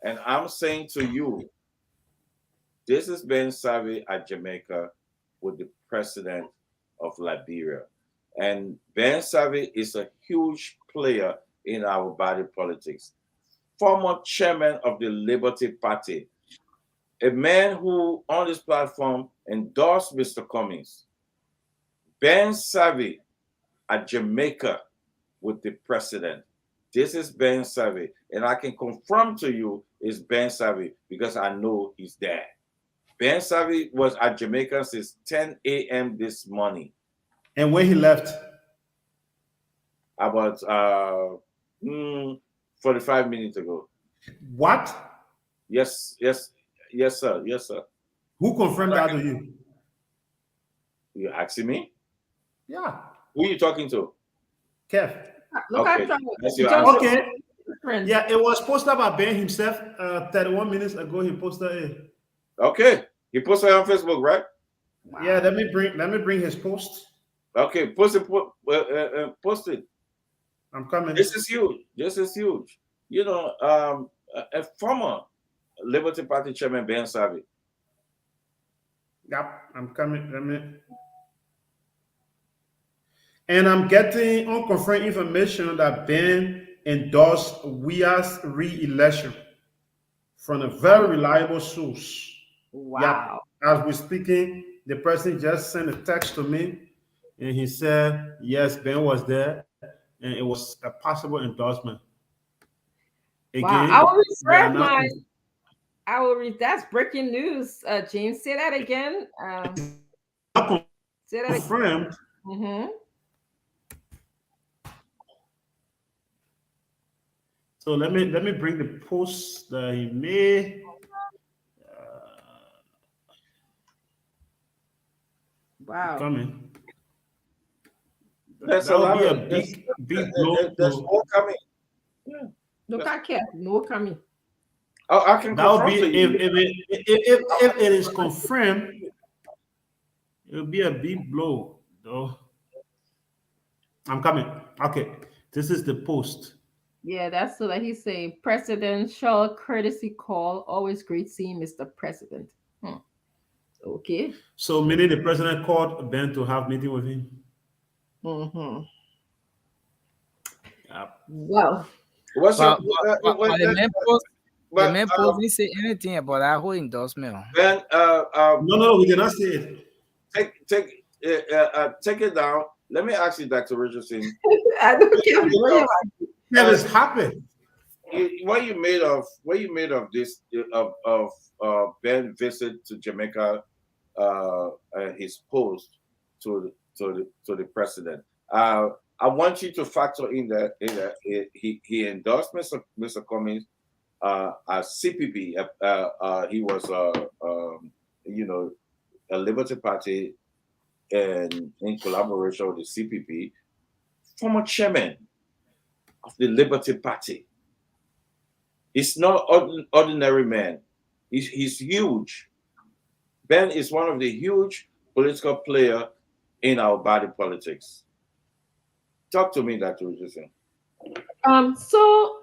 and I'm saying to you, this is Ben Savage at Jamaica with the president of Liberia. And Ben Savage is a huge player in our body politics. Former chairman of the Liberty Party. A man who, on this platform, endorsed Mr. Cummings. Ben Savage at Jamaica with the president. This is Ben Savage. And I can confirm to you it's Ben Savage because I know he's there. Ben Savage was at Jamaica since 10 a.m. this morning. And when he left? About 45 minutes ago. What? Yes, sir. Who confirmed that to you? You asking me? Yeah. Who are you talking to? Kev. Look Okay. Okay. Yeah, it was posted by Ben himself 31 minutes ago. He posted it. Okay. He posted it on Facebook, right? Wow. Yeah, let me bring his post. Okay, post it. I'm coming. This is huge. You know, a former Liberty Party chairman, Ben Savage. Yep, I'm coming. And I'm getting unconfirmed information that Ben endorsed Weah's re-election from a very reliable source. Wow. Yep. As we're speaking, the person just sent a text to me and he said, yes, Ben was there and it was a possible endorsement. Again, wow. I will read. That's breaking news. James, say that again. Say that confirmed. Mm-hmm. So let me bring the post that he made. Wow. Coming. That's that would be a big blow. There's more coming. Yeah. Look at Kev. More coming. Oh, I can that would confirm be to you. if it is confirmed, it will be a big blow, though. I'm coming. Okay, this is the post. Yeah, that's so that he's saying presidential courtesy call. Always great seeing Mr. President. Okay. So meaning the president called Ben to have meeting with him. Mm-hmm. Yep. Well. The man post didn't say anything about that whole endorsement. Ben, no, we did not say it. Take it down. Let me ask you, Dr. Richardson. I don't care. That has happened. What you made of this of Ben visit to Jamaica, his post to the president. I want you to factor in that he endorsed Mr. Cummings as CPP. He was a Liberty Party and in collaboration with the CPP, former chairman of the Liberty Party. He's not ordinary man. He's huge. Ben is one of the huge political player in our body politics. Talk to me, Dr. Richardson. So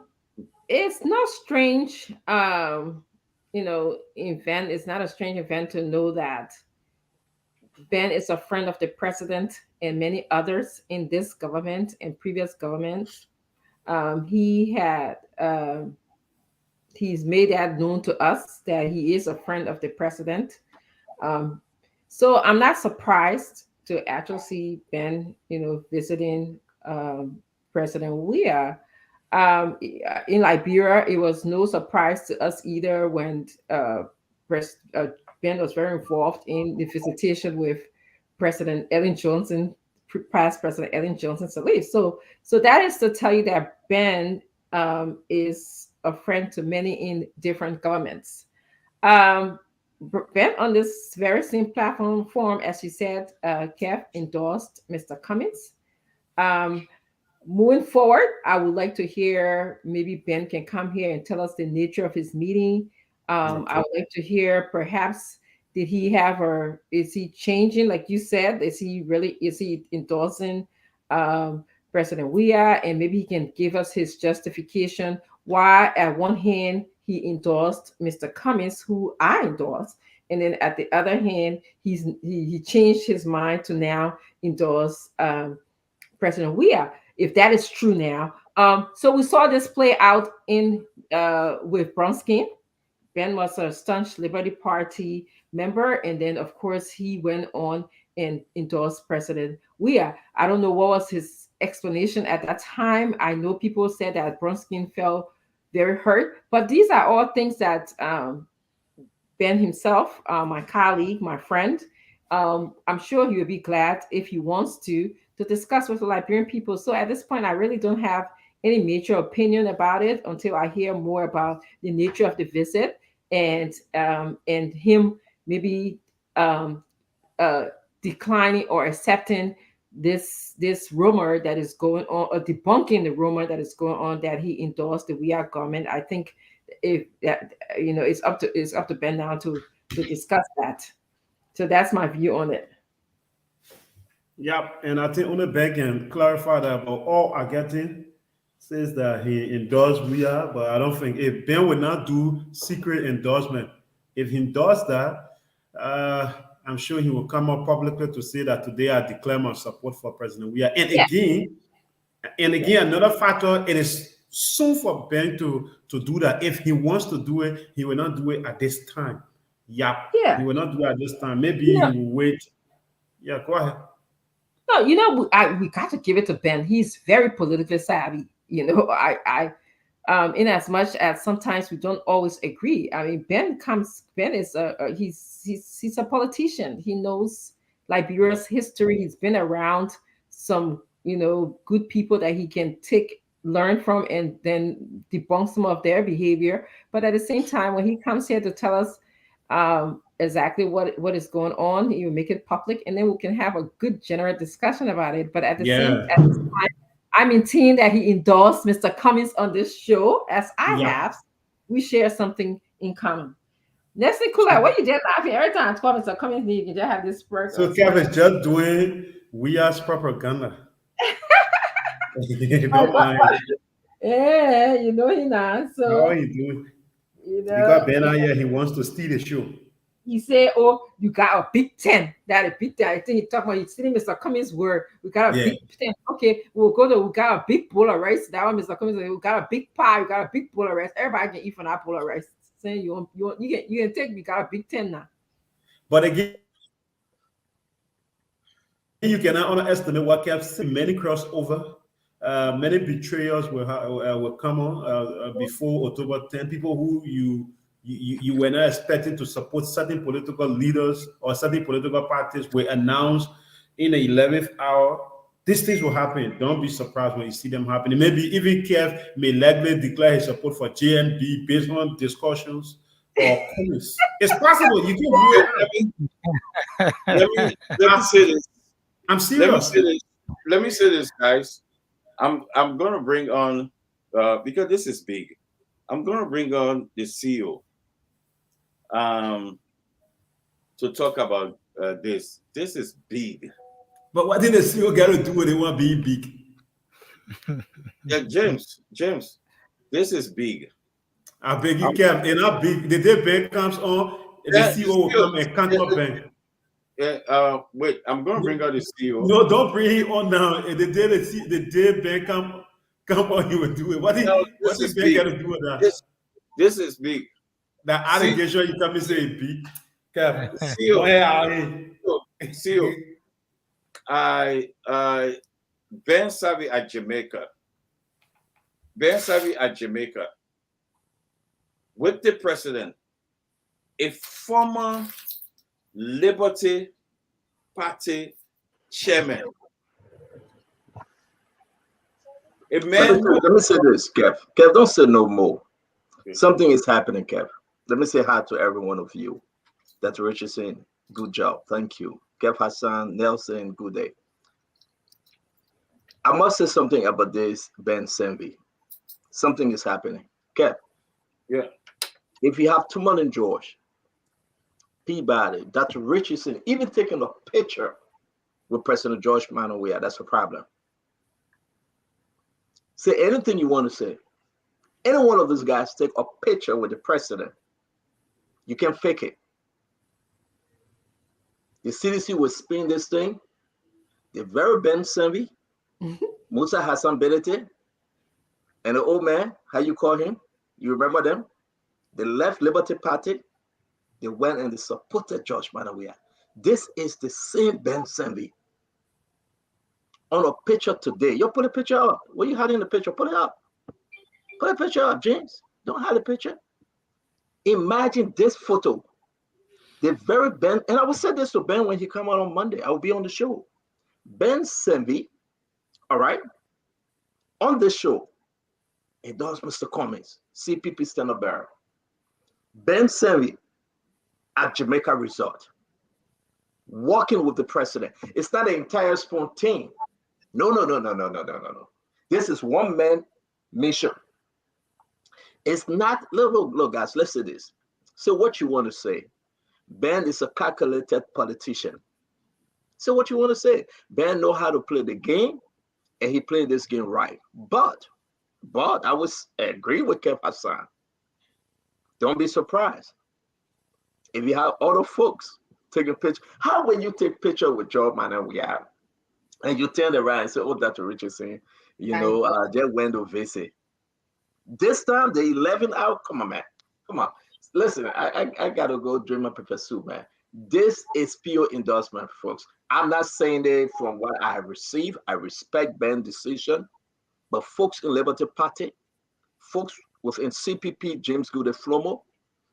it's not strange, event. It's not a strange event to know that Ben is a friend of the president and many others in this government and previous governments. He had he's made that known to us that he is a friend of the president. Um, so I'm not surprised to actually see Ben, visiting President Weah. In Liberia, it was no surprise to us either when Ben was very involved in the visitation with President Ellen Johnson, past President Ellen Johnson Sirleaf. So that is to tell you that Ben is a friend to many in different governments. Ben, on this very same platform forum, as you said, Kev endorsed Mr. Cummins. Moving forward, I would like to hear, maybe Ben can come here and tell us the nature of his meeting. I would like to hear, perhaps, did he have, or is he changing, like you said? Is he endorsing President Weah? And maybe he can give us his justification why, at one hand, he endorsed Mr. Cummins, who I endorsed, and then at the other hand, he changed his mind to now endorse President Weah, if that is true now. So we saw this play out with Bronskin. Ben was a staunch Liberty Party member, and then of course he went on and endorsed President Weah. I don't know what was his explanation at that time. I know people said that Bronskin felt very hurt, but these are all things that Ben himself, my colleague, my friend, I'm sure he would be glad if he wants to discuss with the Liberian people. So at this point, I really don't have any major opinion about it until I hear more about the nature of the visit and him maybe declining or accepting this rumor that is going on, or debunking the rumor that is going on that he endorsed the Weah government. I think it's up to Ben now to discuss that. So that's my view on it. Yep, and I think only Ben can clarify that. But all I getting says that he endorsed Weah, but I don't think if Ben would not do secret endorsement. If he endorsed that, I'm sure he will come up publicly to say that today I declare my support for President Weah. And again, another factor, it is soon for Ben to do that. If he wants to do it, he will not do it at this time. Yeah. He will not do it at this time. Maybe he will wait. Yeah, go ahead. No, we got to give it to Ben. He's very politically savvy. I in as much as sometimes we don't always agree. I mean, Ben is he's a politician. He knows Liberia's history. He's been around some, good people that he can learn from and then debunk some of their behavior. But at the same time, when he comes here to tell us exactly what is going on, he will make it public, and then we can have a good general discussion about it. But at the same time, I maintain that he endorsed Mr. Cummins on this show, as I have. We share something in common. Next thing, cool. What you just laughing every time Mr. Cummins, you can just have this spark. So Kevin's just doing Weah's propaganda. Don't mind. Yeah, he not. So no, he doing. Because Ben out here, he wants to steal the show. He said, "Oh, you got a Big Ten. That a Big Ten." I think he talked about stealing Mr. Cummins' word. We got a Big Ten. Okay, we got a big bowl of rice. That one, Mr. Cummins, we got a big pie. We got a big bowl of rice. Everybody can eat from that bowl of rice. Saying you can take. We got a Big Ten now. But again, you cannot underestimate what kept seeing many crossover. Many betrayals will come on before October 10. People who you were not expecting to support certain political leaders or certain political parties were announced in the 11th hour. These things will happen. Don't be surprised when you see them happening. Maybe even Kev may likely declare his support for JNB based on discussions or comments. It's possible. You can do it. Let me say this. I'm serious. Let me say this, guys. I'm going to bring on, because this is big, I'm going to bring on the CEO to talk about this. This is big. But what did the CEO got to do when they want to be big? Yeah, James, this is big. I beg you, Kev. And I big. The day bank comes on, the Yeah, CEO will come and count up bank. wait, I'm gonna bring out the CEO. No, don't bring him on now. And the day the day bank come on, he will do it. What No, what this the is bank big. got to do with that? This is big. That See, allegation you come and say big. Kev, go CEO, ahead, Ali. CEO. I Ben Savvy at Jamaica. Ben Savvy at Jamaica with the president, a former Liberty Party chairman. A man. Let me say this, Kev. Kev, don't say no more. Okay. Something is happening, Kev. Let me say hi to every one of you. That's Richardson. Good job. Thank you. Kev Hassan, Nelson, good day. I must say something about this Ben Senvi. Something is happening. Kev. Yeah. If you have Tumon and George, Peabody, Dr. Richardson, even taking a picture with President George Manawea, that's a problem. Say anything you want to say. Any one of those guys take a picture with the president. You can't fake it. The CDC will spin this thing. The very Ben Senvi, Musa Hassan Benete, and the old man, how you call him? You remember them? They left Liberty Party. They went and they supported George Manawea. This is the same Ben Senvi. On a picture today. You put a picture up. Where you hiding the picture? Put it up. Put a picture up, James. Don't hide the picture. Imagine this photo. The very Ben, and I will say this to Ben when he come out on Monday. I will be on the show. Ben Senvi, all right, on the show, he does Mr. Cummings, CPP stand-up bearer. Ben Senvi at Jamaica Resort, walking with the president. It's not an entire Spoon team. No. This is one man mission. It's not, look, guys, let's say this. So what you want to say? Ben is a calculated politician. So what you want to say? Ben know how to play the game, and he played this game right. But I would agree with Kev Hassan. Don't be surprised if you have other folks taking pictures. How when you take picture with Joe Manawea and you turn around and say, "Oh, Dr. Richardson, just went to visit." This time the 11 out. Come on, man. Come on. Listen, I gotta go drink my pepper soup, man. This is pure endorsement, folks. I'm not saying that from what I have received. I respect Ben's decision, but folks in Liberty Party, folks within CPP, James Goode Flomo,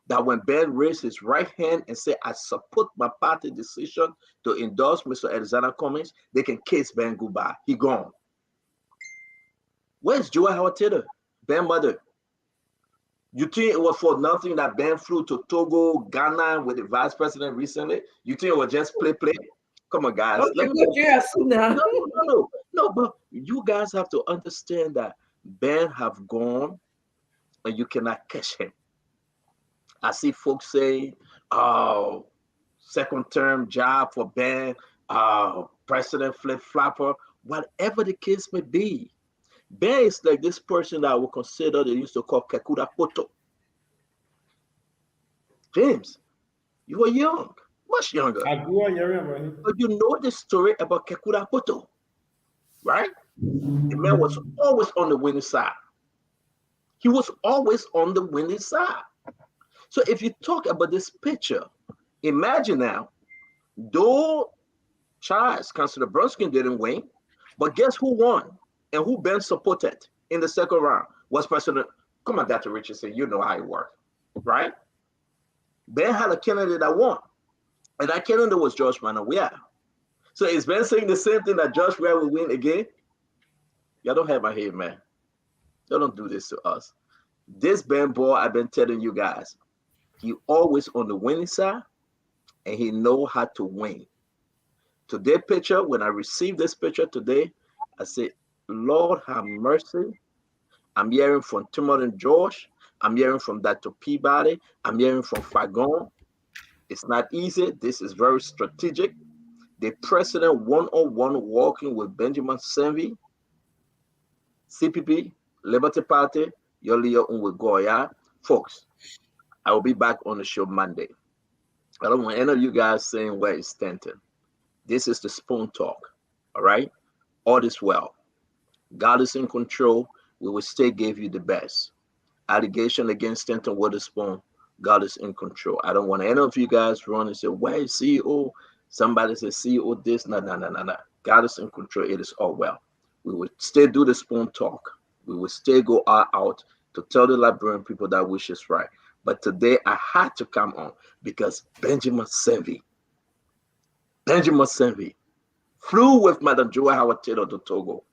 that when Ben raised his right hand and said, "I support my party decision to endorse Mr. Alexander Cummings," they can kiss Ben goodbye. He gone. Where's Joe Howard Taylor? Ben mother. You think it was for nothing that Ben flew to Togo, Ghana with the vice president recently? You think it was just play? Come on, guys. No, but you guys have to understand that Ben have gone and you cannot catch him. I see folks say, "Oh, second term job for Ben, president flip flopper," whatever the case may be. Ben is like this person that I would consider they used to call Kekuda Poto. James, you were young, much younger. I grew up young, but you know the story about Kekuda Poto, right? The man was always on the winning side. He was always on the winning side. So if you talk about this picture, imagine now, though Charles, Councillor Brunskin didn't win, but guess who won and who Ben supported in the second round was President. Come on, Dr. Richardson, you know how it worked, right? Ben had a candidate that won, and that candidate was George Manawea. So is Ben saying the same thing that George Weah will win again? Y'all don't have my head, man. Y'all don't do this to us. This Ben boy, I've been telling you guys, he always on the winning side, and he know how to win. Today picture, when I received this picture today, I said, Lord have mercy. I'm hearing from Timothy and George. I'm hearing from Dr. Peabody. I'm hearing from Fagon. It's not easy. This is very strategic. The president one-on-one walking with Benjamin Senvi. CPP, Liberty Party, Yolio Unwegoya. Folks, I will be back on the show Monday. I don't want any of you guys saying where is Stanton. This is the spoon talk. All right? All is well. God is in control. We will still give you the best. Allegation against Stanton Witherspoon. God is in control. I don't want any of you guys run and say, where is CEO? Somebody says CEO this. No. God is in control. It is all well. We will still do the spoon talk. We will still go out to tell the Liberian people that wish is right. But today I had to come on because Benjamin Senvi flew with Madam Joa Howard Taylor to Togo.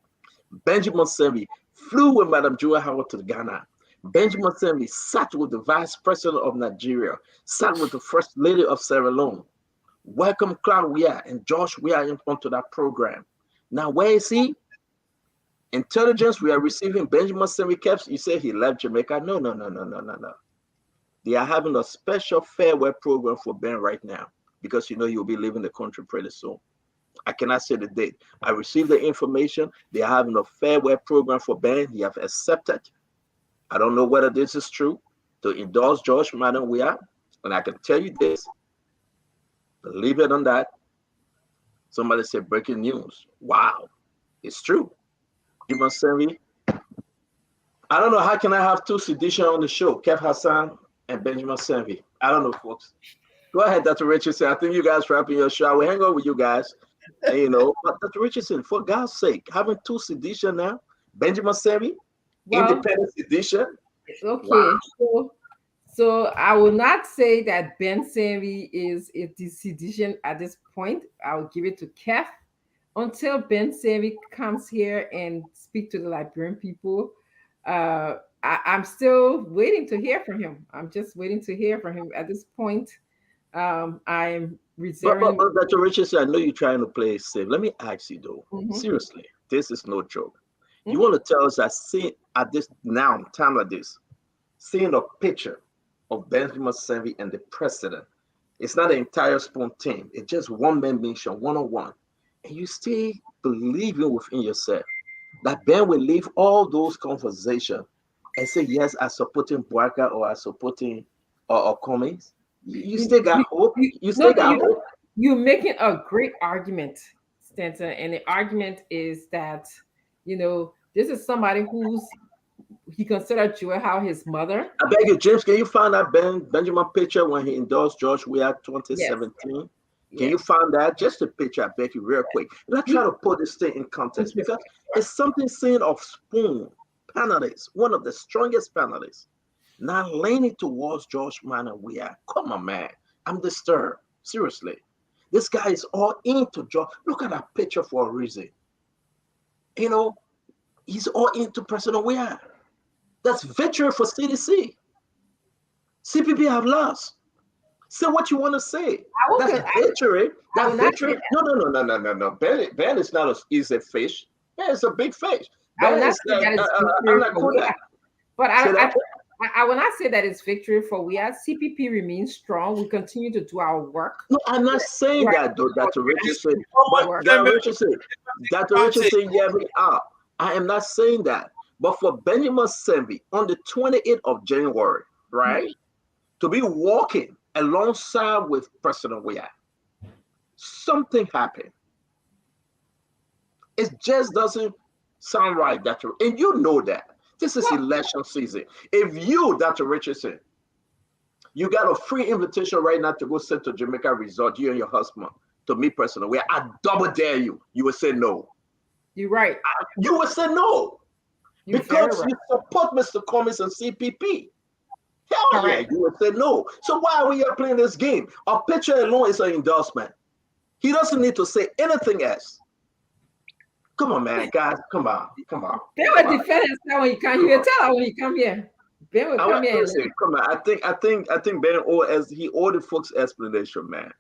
Benjamin Senvi flew with Madam Joa Howard to Ghana. Benjamin Senvi sat with the Vice President of Nigeria, sat with the First Lady of Sierra Leone. Welcome Clark Weah and Josh Weah onto that program. Now, where is he? Intelligence we are receiving, Benjamin Senvi Caps, you say he left Jamaica. No. They are having a special farewell program for Ben right now because he will be leaving the country pretty soon. I cannot say the date. I received the information. They are having a farewell program for Ben. He have accepted. I don't know whether this is true to endorse George Madam Weah. And I can tell you this. Believe it or not. Somebody said breaking news. Wow. It's true. Benjamin Senvi. I don't know how can I have two sedition on the show, Kev Hassan and Benjamin Senvi. I don't know, folks. Go ahead, Dr. Richardson. I think you guys wrapping your show. I will hang out with you guys. And, but Dr. Richardson, for God's sake, having two sedition now, Benjamin Senvi, independent sedition. Okay, wow. So I will not say that Ben Senvi is a sedition at this point. I will give it to Kev until Ben Senvi comes here and speak to the Liberian people. I'm still waiting to hear from him. I'm just waiting to hear from him at this point. I'm reserving. But Dr. Richardson, I know you're trying to play it safe. Let me ask you though, seriously, this is no joke. You want to tell us that at this time like this, seeing a picture of Benjamin Senvi and the president, it's not an entire spoon team. It's just one man mission, one-on-one. And you still believing within yourself that Ben will leave all those conversations and say, yes, I supporting Boaka or I supporting or Cummings. You still got hope. You're making a great argument, Stanton. And the argument is that, this is somebody he considered Joel Howe his mother. I beg you, James, can you find that Benjamin picture when he endorsed George Weah 2017? Yes. Can you find that? Just a picture, I beg you, real quick. Let's try to put this thing in context because it's something saying of Spoon panelists, one of the strongest panelists, now leaning towards George Madam Weah. Come on, man. I'm disturbed. Seriously. This guy is all into George. Look at that picture for a reason. He's all into President Weah. That's victory for CDC. CPP have lost. Say what you want to say. That's victory. That's victory. No. Ben is not is a fish. Ben is a big fish. I will not say that it's victory for Weah. But I will not say that it's victory for Weah. CPP remains strong. We continue to do our work. No, I'm not saying that, though, Dr. Richardson. But Dr. Richardson, yeah, we are. I am not saying that. But for Benjamin Senvi, on the 28th of January, right, to be walking alongside with President Weah, something happened. It just doesn't sound right, Dr. And you know that. This is election season. If you, Dr. Richardson, you got a free invitation right now to go sit to Jamaica Resort, you and your husband, to meet President Weah, I double dare you. You would say no. You're right. You would say no. Because you support Mr. Cummings and CPP. Hell yeah, you would say no. So why are we here playing this game? A picture alone is an endorsement. He doesn't need to say anything else. Come on, man, guys. Come on. Ben will defend himself when he come here. Tell her when he come here. Ben will come here. Come on. I think Ben he owed the folks explanation, man.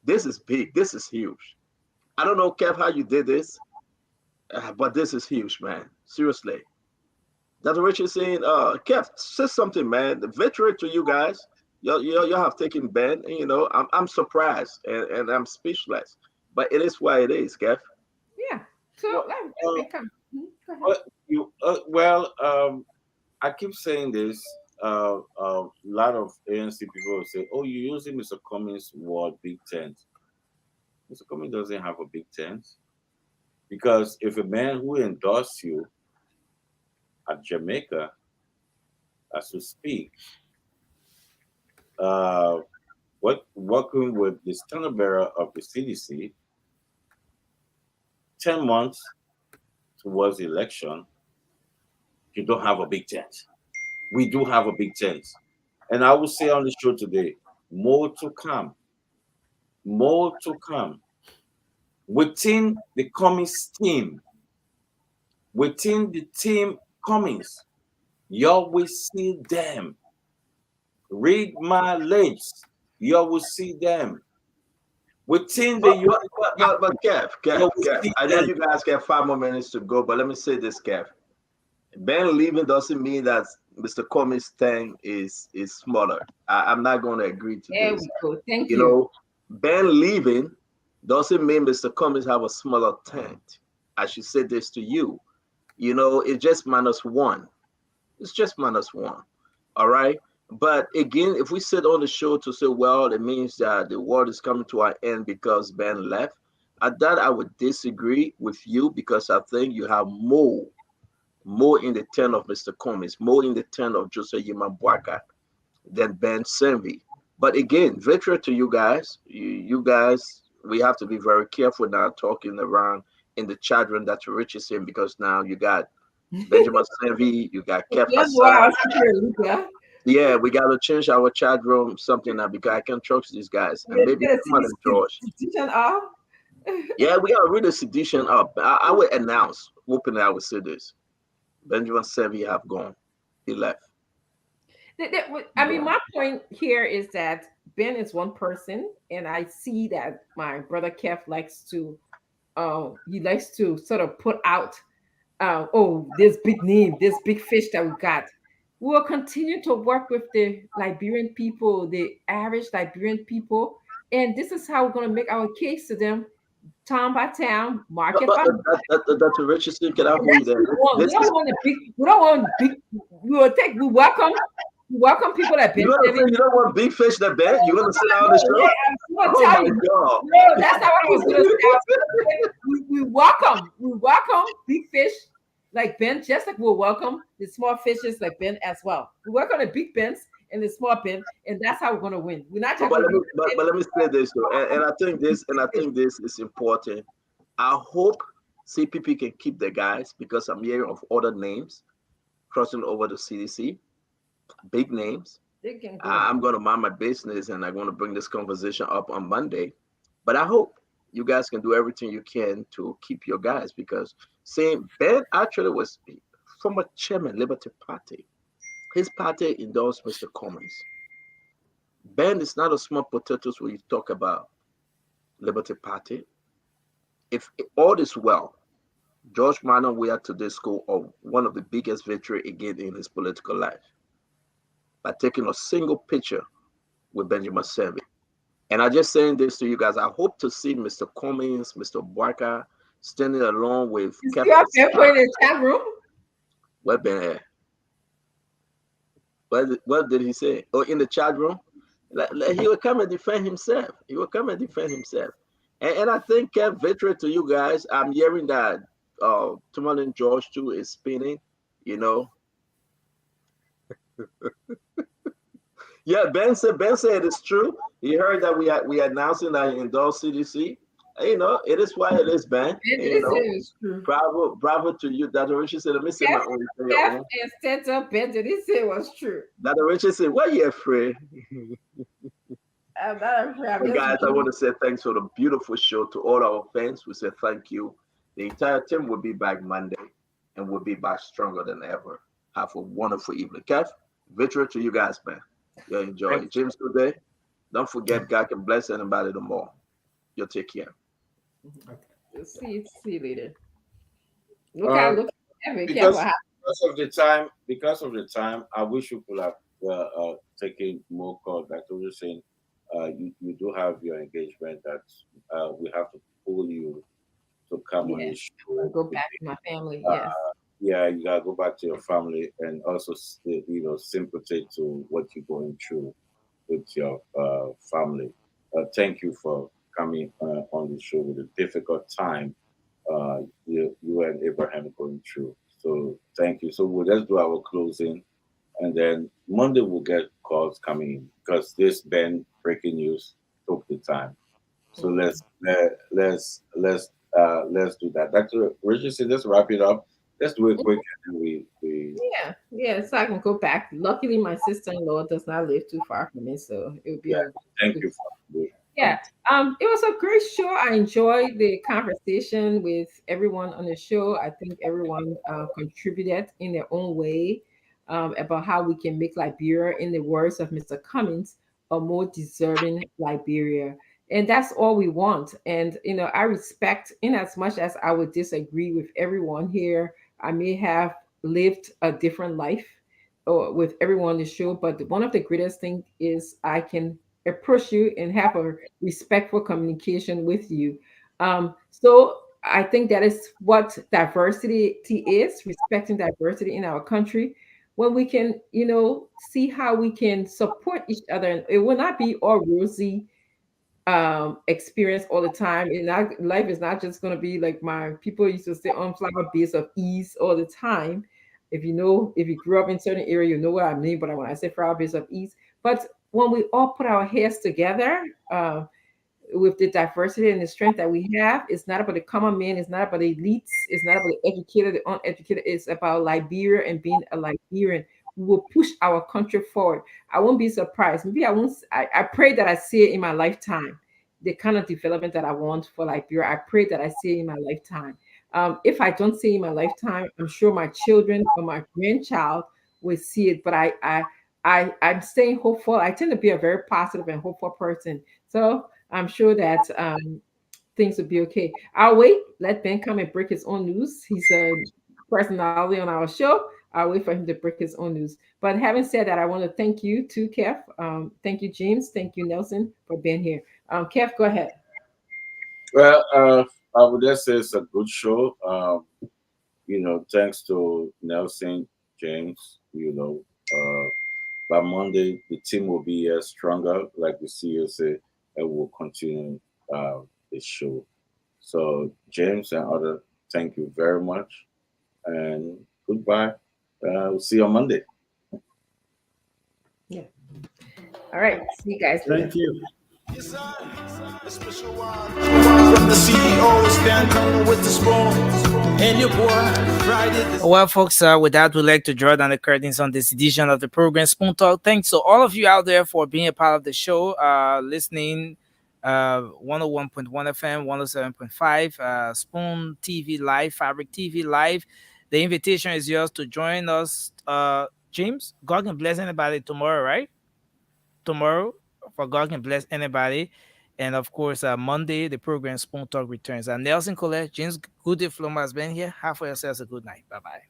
This is big. This is huge. I don't know, Kev, how you did this, but this is huge, man. Seriously. Dr. Richard saying, Kev, say something, man. The victory to you guys. You have taken Ben. And, I'm surprised and I'm speechless. But it is why it is, Kev. Yeah. So let me come. Go ahead. You I keep saying this. A lot of ANC people will say, "Oh, you're using Mr. Cummings' word, big tent." Mr. Cummings doesn't have a big tent because if a man who endorsed you at Jamaica, as we speak, uh, working with the standard bearer of the CDC, 10 months towards the election, you don't have a big tent. We do have a big tent. And I will say on the show today, more to come. More to come. Within the Cummings team, within the team Cummings, you will see them. Read my lips. You will see them. Within the but Kev, you will see I know them. you guys got 5 more minutes to go, but let me say this, Kev. Ben leaving doesn't mean that Mr. Cummings' thing is smaller. I'm not going to agree to There this. we go. Thank You you. know, Ben leaving doesn't mean Mr. Cummings have a smaller tent. I should say this to you. You know, it's just -1. It's just -1. All right. But again, if we sit on the show to say, well, it means that the world is coming to an end because Ben left, at that I would disagree with you because I think you have more in the tent of Mr. Cummings, more in the tent of Joseph Yimabwaka than Ben Senvi. But again, victory to you guys. You guys, we have to be very careful now talking around in the chat room that Rich is in because now you got Benjamin Senvi, you got Kev That's Hassan. why I secret, Luca. Yeah, we got to change our chat room something now because I can't trust these guys. And maybe Did come on and George. Sedition off? Yeah, we got to read the sedition up. I will announce, openly, I will say this. Benjamin Senvi have gone. He left. I mean, my point here is that Ben is one person, and I see that my brother Kev likes to, he likes to sort of put out, oh, this big name, this big fish that we got. We will continue to work with the Liberian people, the average Liberian people, and this is how we're going to make our case to them, town by town, market by market. Dr. Richardson, can I And hold you that's there? what we want. We This is don't want a big. We don't want big. We welcome people that you been gonna say living. you don't want big fish that bad? You gonna sit down on the show? Yeah, I'm gonna Oh tell my you. god! No, that's not what I was gonna say. I was gonna say we welcome big fish like Ben, just like we'll welcome the small fishes like Ben as well. We welcome the big Bens and the small Ben, and that's how we're gonna win. We're not just But gonna let me say this though, and I think this is important. I hope CPP can keep the guys because I'm hearing of other names crossing over the CDC, big names. they can go. I'm going to mind my business and I'm going to bring this conversation up on Monday. But I hope you guys can do everything you can to keep your guys because saying Ben actually was former chairman Liberty Party. His party endorsed Mr. Cummings. Ben is not a small potatoes when you talk about Liberty Party. If all is well, George Manon will to this school of one of the biggest victory again in his political life by taking a single picture with Benjamin Senvi. And I just saying this to you guys. I hope to see Mr. Cummings, Mr. Barker standing along with You see Kevin. our people in the chat room? What been here? What did he say? Oh, in the chat room? He will come and defend himself. He will come and defend himself. And I think victory to you guys. I'm hearing that Tomorrow and George too is spinning, you know. Yeah, Ben said it is true. He heard that we announcing that he endorsed CDC. You know, it is why it is, Ben. You know, It's true. bravo to you. Dr. Richard said, let me say my own thing. Jeff and Santa Ben did he say it was true? Dr. Richard said, why are you afraid? I'm not afraid. Hey guys, I want to say thanks for the beautiful show to all our fans. We say thank you. The entire team will be back Monday and we'll be back stronger than ever. Have a wonderful evening. Kev, victory to you guys, man. You enjoy it. James today. Don't forget, God can bless anybody the more. You take care. Okay. See you later. Look because of the time, I wish you could have taken more calls. Like I was saying, you do have your engagement that we have to pull you to come on the show. I'll go back to my family. Yes. yeah, you gotta go back to your family and also, sympathy to what you're going through with your family. Thank you for coming on the show with a difficult time you and Abraham going through. So thank you. So we'll just do our closing, and then Monday we'll get calls coming in because this Ben breaking news took the time. So let's do that. Dr. Richard said, let's wrap it up. Let's do it quick, and then we Yeah, so I can go back. Luckily, my sister-in-law does not live too far from me, so it would be yeah. a Thank good. you for Yeah, it was a great show. I enjoyed the conversation with everyone on the show. I think everyone contributed in their own way about how we can make Liberia, in the words of Mr. Cummings, a more deserving Liberia. And that's all we want. And, I respect, in as much as I would disagree with everyone here, I may have lived a different life or with everyone on the show, but one of the greatest things is I can approach you and have a respectful communication with you. So I think that is what diversity is, respecting diversity in our country. When we can, see how we can support each other, and it will not be all rosy experience all the time. And life is not just going to be like my people used to say, on flower base of ease all the time. If you grew up in certain area, you know what I mean. But when I say flower base of ease, but when we all put our heads together, with the diversity and the strength that we have, it's not about the common man, it's not about the elites, it's not about the educated, the uneducated, it's about Liberia and being a Liberian. We will push our country forward. I won't be surprised. Maybe I won't, I pray that I see it in my lifetime. The kind of development that I want for Liberia, I pray that I see it in my lifetime. If I don't see it in my lifetime, I'm sure my children or my grandchild will see it. But I'm staying hopeful. I tend to be a very positive and hopeful person. So I'm sure that things will be okay. I'll wait. Let Ben come and break his own news. He's a personality on our show. I'll wait for him to break his own news. But having said that, I want to thank you too, Kev. Thank you, James. Thank you, Nelson, for being here. Kev, go ahead. well. I would just say it's a good show. Thanks to Nelson, James. By Monday the team will be stronger, like the CEO said, and we'll continue the show. So James and other, thank you very much, and goodbye. We'll see you on Monday. Yeah. All right. See you guys later. Thank you. Yes, sir. A special one from the CEO, stand coming with the spoon. And your boy, Friday. Well, folks, with that, we'd like to draw down the curtains on this edition of the program Spoon Talk. Thanks to all of you out there for being a part of the show, listening 101.1 FM, 107.5, Spoon TV Live, Fabric TV Live. The invitation is yours to join us. James, God can bless anybody tomorrow, right? Tomorrow, for God can bless anybody. And of course, Monday, the program Spoon Talk returns. Nelson Colette, James Goody Floma has been here. Have for yourselves a good night. Bye bye.